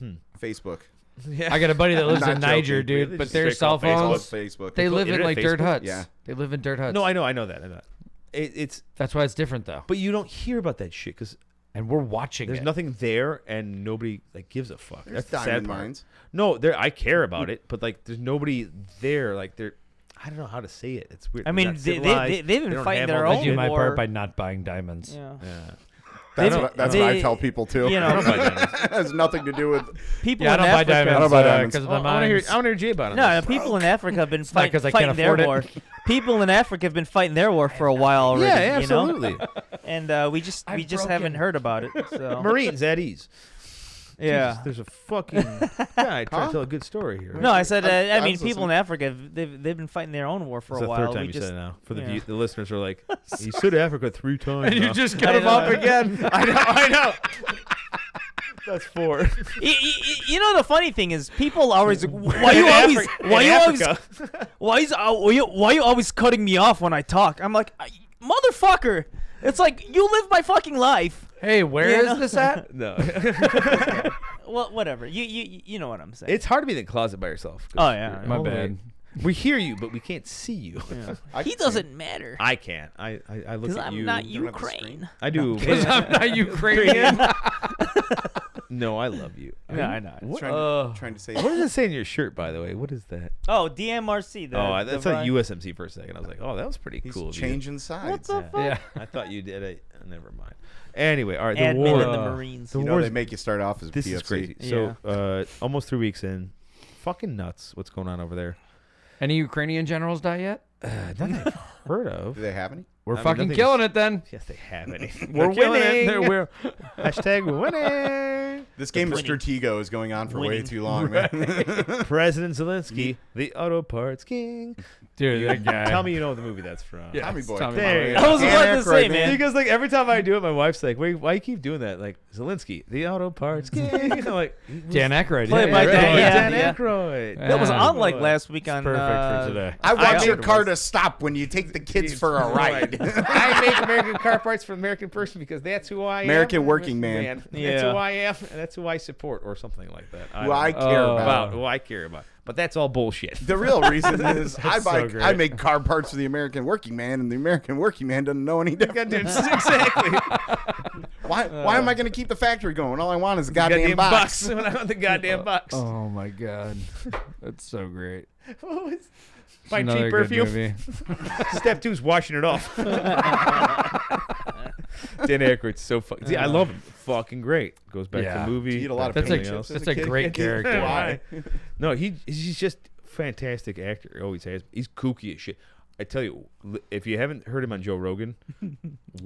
Facebook. Yeah. I got a buddy that lives Not in Niger, joking. dude, They but just their straight cell call Facebook. phones, Facebook. they live in internet like dirt Facebook? huts. Yeah. They live in dirt huts. No, I know that. It's That's why it's different though. but you don't hear about that shit because And we're watching there's it. nothing there and nobody like gives a fuck. There's That's the sad diamond part. mines. No, there I care about it, but like there's nobody there. Like they're I don't know how to say it. It's weird. I They're mean, not they've civilized. been don't fighting have their all I that own do shit. my war. part by not buying diamonds. Yeah. Yeah. That's what I tell people too. You know, it has nothing to do with. people Yeah, I in don't buy Africa. diamonds. I don't buy diamonds. Because of I the want to hear. mines. I want to hear Jay about it. No, people in Africa have been not 'cause I can't fighting their afford it. war. People in Africa have been fighting their war for a while already. Yeah, you know? absolutely. And we just haven't heard about it. So Marines at ease. yeah. Jesus, there's a fucking guy trying to tell a good story here. No, I said. I I mean, was people in listening. Africa, they've been fighting their own war for It's a the while. third time We you just, said it now. For the yeah. the listeners are like, he said Africa 3 times. And you now." just cut him off again. I know. That's 4. You know the funny thing is, people always why you always cutting me off when I talk? I'm like, motherfucker. It's like you live my fucking life. Hey, where You is know? this at? No. Well, whatever. You know what I'm saying. It's hard to be in the closet by yourself. 'cause Oh, yeah. you're My only- bad. We hear you, but we can't see you. I He can see doesn't matter I can't. I look because at I'm you. not don't have the screen. Ukraine. I do. I'm not Ukrainian. No, I love you. Yeah, I know. What, Trying to say. what does it say in your shirt, by the way? What is that? Oh, DMRC. That's like USMC for a second. I was like, oh, that was pretty He's cool. of you. changing sides. What the fuck? Yeah. I thought you did it. Never mind. Anyway, all right. The Admin war. in the Marines. the You know war's- they make you start off as this PFC. is crazy. Yeah. So, almost 3 weeks in. Fucking nuts. What's going on over there? Any Ukrainian generals die yet? Nothing I've heard of. Do they have any? We're I mean, fucking nothing's- killing it then. Yes, they have any. We're They're killing it. winning. We're hashtag we're winning. This game of winning. Stratego is going on for way Winning. too long, man. President Zelensky, the auto parts king. Dude, that guy. Tell me you know the movie that's from. Yeah, Tommy it's Boy. Tommy There Boy. you I go. was Dan about to say, Aykroyd, man. Because like every time I do it, my wife's like, "Wait, why you keep doing that?" Like Zelensky, the auto parts king. I'm like, Dan Aykroyd. Played yeah, by yeah, Dan- yeah. yeah. Dan Aykroyd. That was Yeah. on like last week on. Perfect for today. I want I your know. car to stop when you take the kids for a ride. I make American car parts for American person because that's who I am. American working man. That's Yeah. who I am, and that's who I support, or something like that. Who I don't care know. about. Who I care about. But that's all bullshit. The real reason is I so great. I make car parts for the American working man, and the American working man doesn't know any different. Exactly. Why am I going to keep the factory going? All I want is a goddamn box. When I want the goddamn box. Oh my god, that's so great. Buy Another cheap good perfume. movie. Step 2 is washing it off. Dan Aykroyd's so fucking. See, I love him. Fucking great. Goes back to Yeah. the movie. Do you eat a lot of That's potato a chips as that's a a kid? great character. Why? No, he's just fantastic actor. He always has. He's kooky as shit. I tell you, if you haven't heard him on Joe Rogan,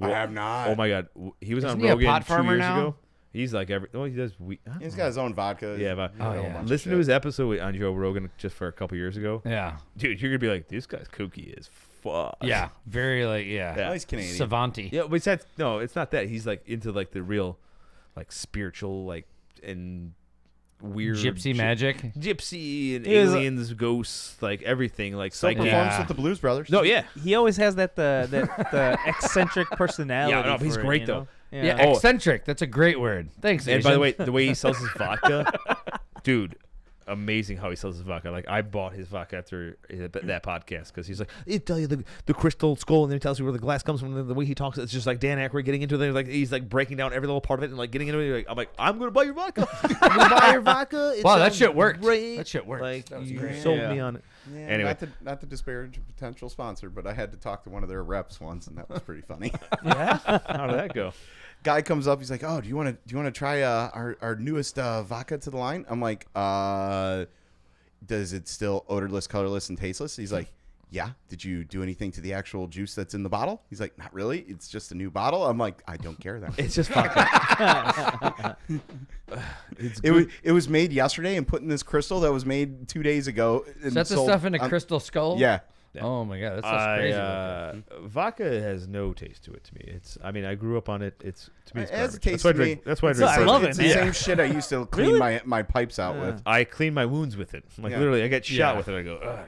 I have not. Oh my God, he was on Isn't he a Rogan pot 2 farmer years now? ago. He's like every. Oh, he does. He's got his own vodka. Yeah, but Oh, yeah. listen to his episode on Joe Rogan just for a couple years ago. Yeah. Dude, you're gonna be like, this guy's kooky as fuck. Yeah, very like Yeah. He's Canadian. savanty. Yeah, but no, it's not that. He's like into like the real, like spiritual, like and weird Gypsy magic. gypsy and He was- aliens, ghosts, like everything, like Still psychic. performs Yeah. with the Blues Brothers. No, yeah, He always has that the eccentric personality. Yeah, no, he's for it, great, you though. know? Yeah, Oh. eccentric. That's a great word. Thanks. and by the Asian. way, the way he sells his vodka, dude, amazing how he sells his vodka. Like I bought his vodka after that podcast because he's like, it tell you the crystal skull, and then he tells you where the glass comes from. The way he talks, it's just like Dan Aykroyd getting into it. Like he's like breaking down every little part of it and like getting into it. Like, I'm like, I'm gonna buy your vodka. I'm gonna buy your vodka. It Wow, that sounds shit worked. Great. That shit worked. Like That was you great. sold Yeah. me on it. Yeah, Anyway. not to disparage a potential sponsor, but I had to talk to one of their reps once, and that was pretty funny. Yeah, how did that go? Guy comes up, he's like, "Oh, do you want to try our newest vodka to the line?" I'm like, "Does it still odorless, colorless, and tasteless?" He's like, "Yeah." "Did you do anything to the actual juice that's in the bottle?" He's like, "Not really. It's just a new bottle." I'm like, "I don't care then." It's just vodka. It was made yesterday and put in this crystal that was made 2 days ago. And Is that the sold stuff in a on- crystal skull? Yeah. Oh my god, that stuff's crazy. Vodka has no taste to it to me. I mean, I grew up on it. It's to me, it's It has a garbage. taste That's why I to me. drink. That's why I It's drink. I the- love it's it, the man. same shit I used to clean my pipes out with. I clean my wounds with it. Like Yeah. literally, I get shot Yeah. with it. I go, ugh.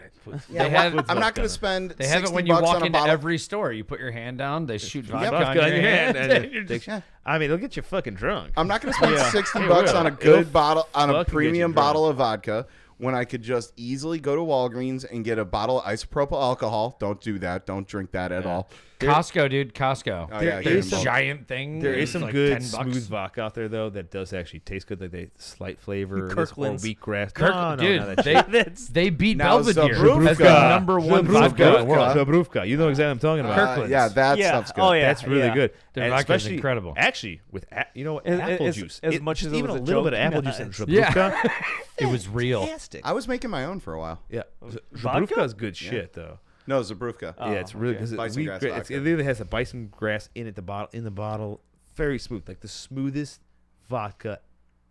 They have I'm not going to spend They have it 60 when you bucks walk on a into bottle. every store. You put your hand down, they shoot vodka, vodka on your hand. and You're just- Yeah. I mean, it'll get you fucking drunk. I'm not going to spend Yeah. 60 It bucks will. on a It'll good bottle, on a fucking get you premium drunk. bottle of vodka when I could just easily go to Walgreens and get a bottle of isopropyl alcohol. Don't do that. Don't drink that at all. Costco, dude, Costco. Oh, yeah, There's get 'em both. giant thing. There is It's some like good 10 smooth bucks. vodka out there though that does actually taste good. Like they slight flavor, Kirkland's. or wheatgrass. Dude, no, that shit. they beat Now, Belvedere Zabruvka. as the number one vodka in the world. Zabruvka. You know exactly what I'm talking about. Kirkland's. Yeah, that Yeah. stuff's good. Oh, yeah. That's really good. Their And vodka is especially- incredible. Actually, with As- apple as- juice, as much just as it even was a a little bit of joke. apple juice in Yeah. Zabruvka. It was real. Fantastic. I was making my own for a while. Yeah, Vodka? Zabruvka is good shit though. No, Zabruvka. Oh, Yeah, it's really okay. because Bison grass it vodka. literally has the bison grass in it. In the bottle, very smooth, like the smoothest vodka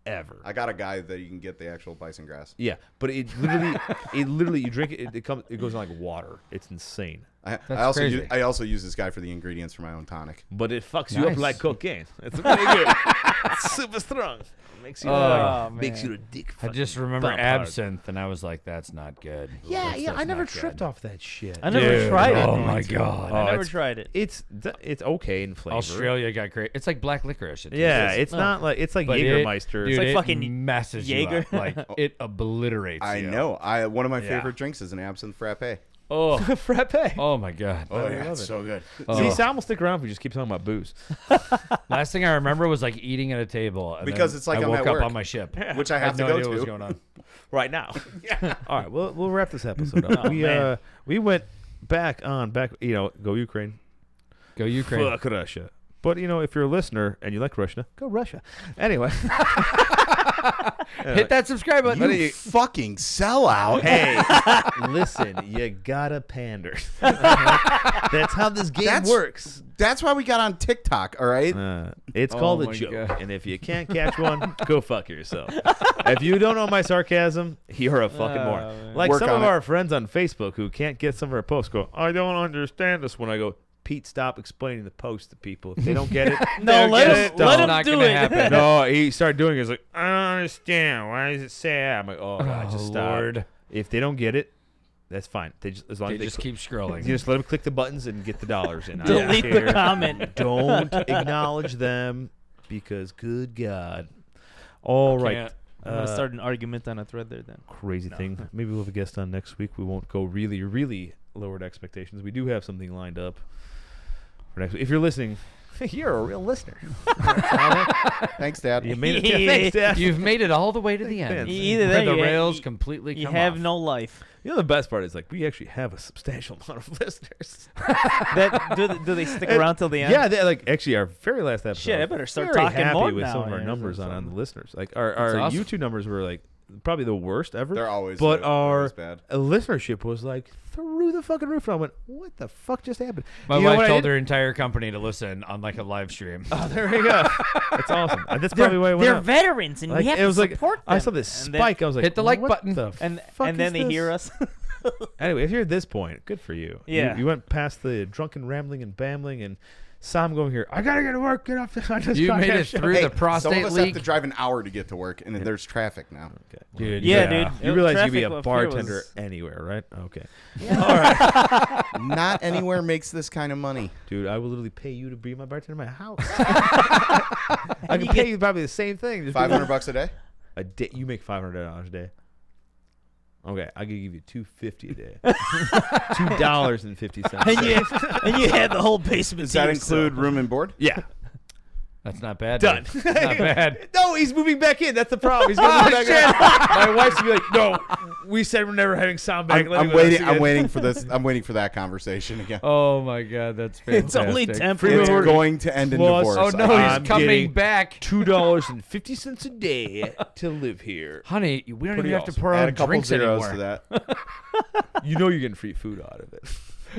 ever. I got a guy that you can get the actual bison grass. Yeah, but it literally you drink it, it goes on like water. It's insane. That's crazy. I also use this guy for the ingredients for my own tonic. But it fucks you up Nice. like cocaine. It's really good. It's super strong. Makes you Oh, makes man. you a dick. I just fucking remember bump hard. absinthe, and I was like, "That's not good." Yeah, That's I never not tripped good. off that shit. I never tried it. Oh my god. I never it's- tried it. It's okay in flavor. Australia got great. It's like black licorice. It Yeah, tastes. it's not like it's like But Jägermeister. Dude, like it fucking messes Jaeger. you up. Like it obliterates I you. know. One of my Yeah. favorite drinks is an absinthe frappe. Oh, frappe. oh my god. Oh, yeah, it's so good. See, so I'm gonna stick around if we just keep talking about booze. Last thing I remember was like eating at a table. And Because then it's like I I'm woke at up work. on my ship. Which I I have had to no go idea what was to. going on. Right now. All right, we'll wrap this episode up. man. We went back. Go Ukraine. Go Ukraine. Fuck Russia. But if you're a listener and you like Russia, go Russia. Anyway. Hit that subscribe button. You fucking sellout. Hey, listen, you gotta pander. That's how this game works. That's why we got on TikTok, all right? It's Oh called a my joke. God. And if you can't catch one, go fuck yourself. If you don't know my sarcasm, you're a fucking moron. man. Like Work some on of it. our friends on Facebook who can't get some of our posts go, I don't understand this when I go, Pete, stop explaining the post to people. If they don't get it, No, they'll let get him- it. let Don't. him not do gonna it. happen. No, he started doing it. He's like, I don't understand. Why does it say that? I'm like, oh, God, just stop. Lord. If they don't get it, that's fine. As long They as they just keep scrolling. you just let them click the buttons and get the dollars in. I don't Delete the care. comment. Don't acknowledge them because, good God. All right. Can't. I'm gonna start an argument on a thread there then. Crazy thing. Maybe we'll have a guest on next week. We won't go really, really lowered expectations. We do have something lined up for next week. If you're listening, you're a real listener. Thanks, Dad. You made it. Yeah, thanks, Dad. You've made it all the way to the end. Either Where that, the you- rails you- completely You come have off. no life. The best part is we actually have a substantial amount of listeners. Do they stick around till the end? Yeah, they Actually, our very last episode. Shit, I better start very talking happy more with now, some of our yeah, numbers so- on the listeners. Our awesome. YouTube numbers were probably the worst ever. They're always But they're our always bad. listenership was through the fucking roof. And I went, what the fuck just happened? My You know what wife I told did? her entire company to listen on a live stream. Oh, there we go. That's awesome. And that's probably why it went They're up. veterans, and we have it to was support them. I saw this And then- spike. I was like, Hit the like what button. The and fuck and then is they this? hear us. Anyway, if you're at this point, good for you. Yeah. You went past the drunken rambling and bambling and Sam going here. I gotta get to work. Get off this. I just You got made that it shit." through Hey, the some of prostate us leak. have to drive an hour to get to work, and there's traffic now. Okay. Dude, Yeah, dude. You realize you could be Traffic a up here bartender was- anywhere, right? Okay. Not anywhere makes this kind of money. Dude, I will literally pay you to be my bartender in my house. I can pay you probably the same thing. Just be like, $500 a day. a day. You make $500 a day. Okay, I could give you $250 a day. $2.50. and you had the whole basement. Does that to include yourself. room and board? Yeah. That's not bad. Done. dude. That's not bad. No, he's moving back in. That's the problem. He's going back in. My wife's gonna be like, "No, we said we're never having sound back." I'm waiting. I'm waiting for this. I'm waiting for that conversation again. Oh my God, that's fantastic. It's only It's temporary. going to end in Plus- divorce. Oh no, I'm he's coming getting- back. $2.50 a day to live here. Honey, we don't Pretty even have to awesome. pour Add out a couple drinks zeros anymore. to that. You know you're getting free food out of it.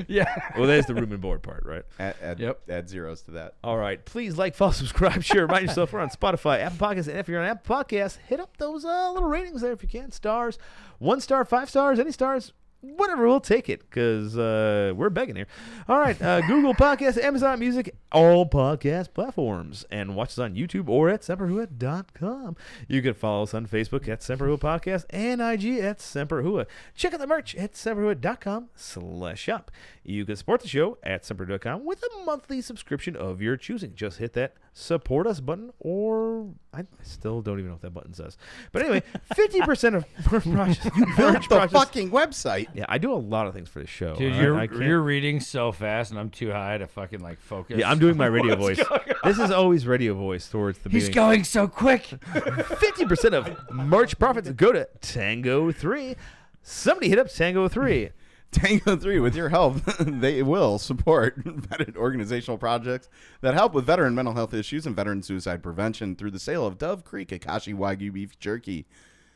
Yeah. Well, there's the room and board part, right? Add zeros to that. All right. Please like, follow, subscribe, share. Remind yourself we're on Spotify, Apple Podcasts, and if you're on Apple Podcasts, hit up those little ratings there if you can. Stars, 1 star, 5 stars, any stars. Whatever, we'll take it because we're begging here. All right, Google Podcasts, Amazon Music, all podcast platforms, and watch us on YouTube or at semperhua.com. You can follow us on Facebook at Semperhua Podcast and IG at Semperhua. Check out the merch at semperhua.com/shop. You can support the show at semperhua.com with a monthly subscription of your choosing. Just hit that support us button, or I still don't even know what that button says. But anyway, 50% of merch Built the fucking website. Yeah, I do a lot of things for the show. Dude, all right? I can't- you're reading so fast, and I'm too high to fucking like focus. Yeah, I'm doing my radio voice. This is always radio voice towards the He's beginning. going so quick. 50% of merch profits go to Tango 3. Somebody hit up Tango 3. Tango 3, with your help, they will support vetted organizational projects that help with veteran mental health issues and veteran suicide prevention through the sale of Dove Creek Akashi Wagyu beef jerky.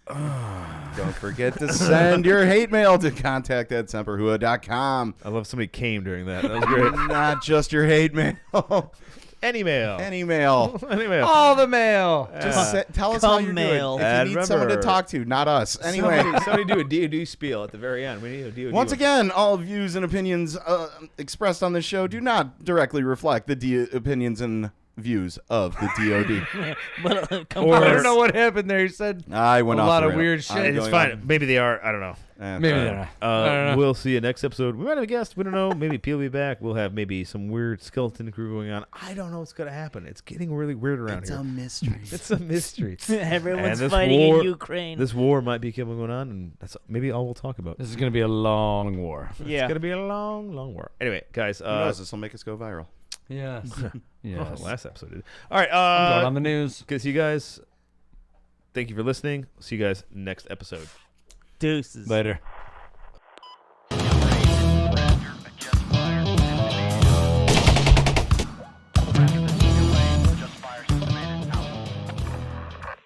Don't forget to send your hate mail to contact@semperhua.com. I love somebody came during that. That was great. Not just your hate mail. Any mail. Any mail. Any mail. All the mail. Just tell us how Come you're mail. doing. If And you need someone to remember- talk to, not us. Anyway. Somebody do a DOD spiel at the very end. We need a DOD Once one. again, all views and opinions expressed on this show do not directly reflect the opinions and views of the DOD. But, come Or- on. I don't know what happened there. He said I went a off lot the of rail. weird I'm shit. It's going fine. off. Maybe they are. I don't know. maybe they're not. I don't know. We'll see you next episode. We might have a guest. We don't know. Maybe Peel will be back. We'll have maybe some weird skeleton crew going on. I don't know what's going to happen. It's getting really weird around here. mystery. It's a mystery. Everyone's And this fighting war- in Ukraine. This war might be going on, and that's maybe all we'll talk about. This is going to be a long war. yeah. It's going to be a long, long war. Anyway, guys. Who knows? This will make us go viral. Yes. yes. Last episode did. All right. Going on the news. Good to see you guys. Thank you for listening. See you guys next episode. Deuces. Later.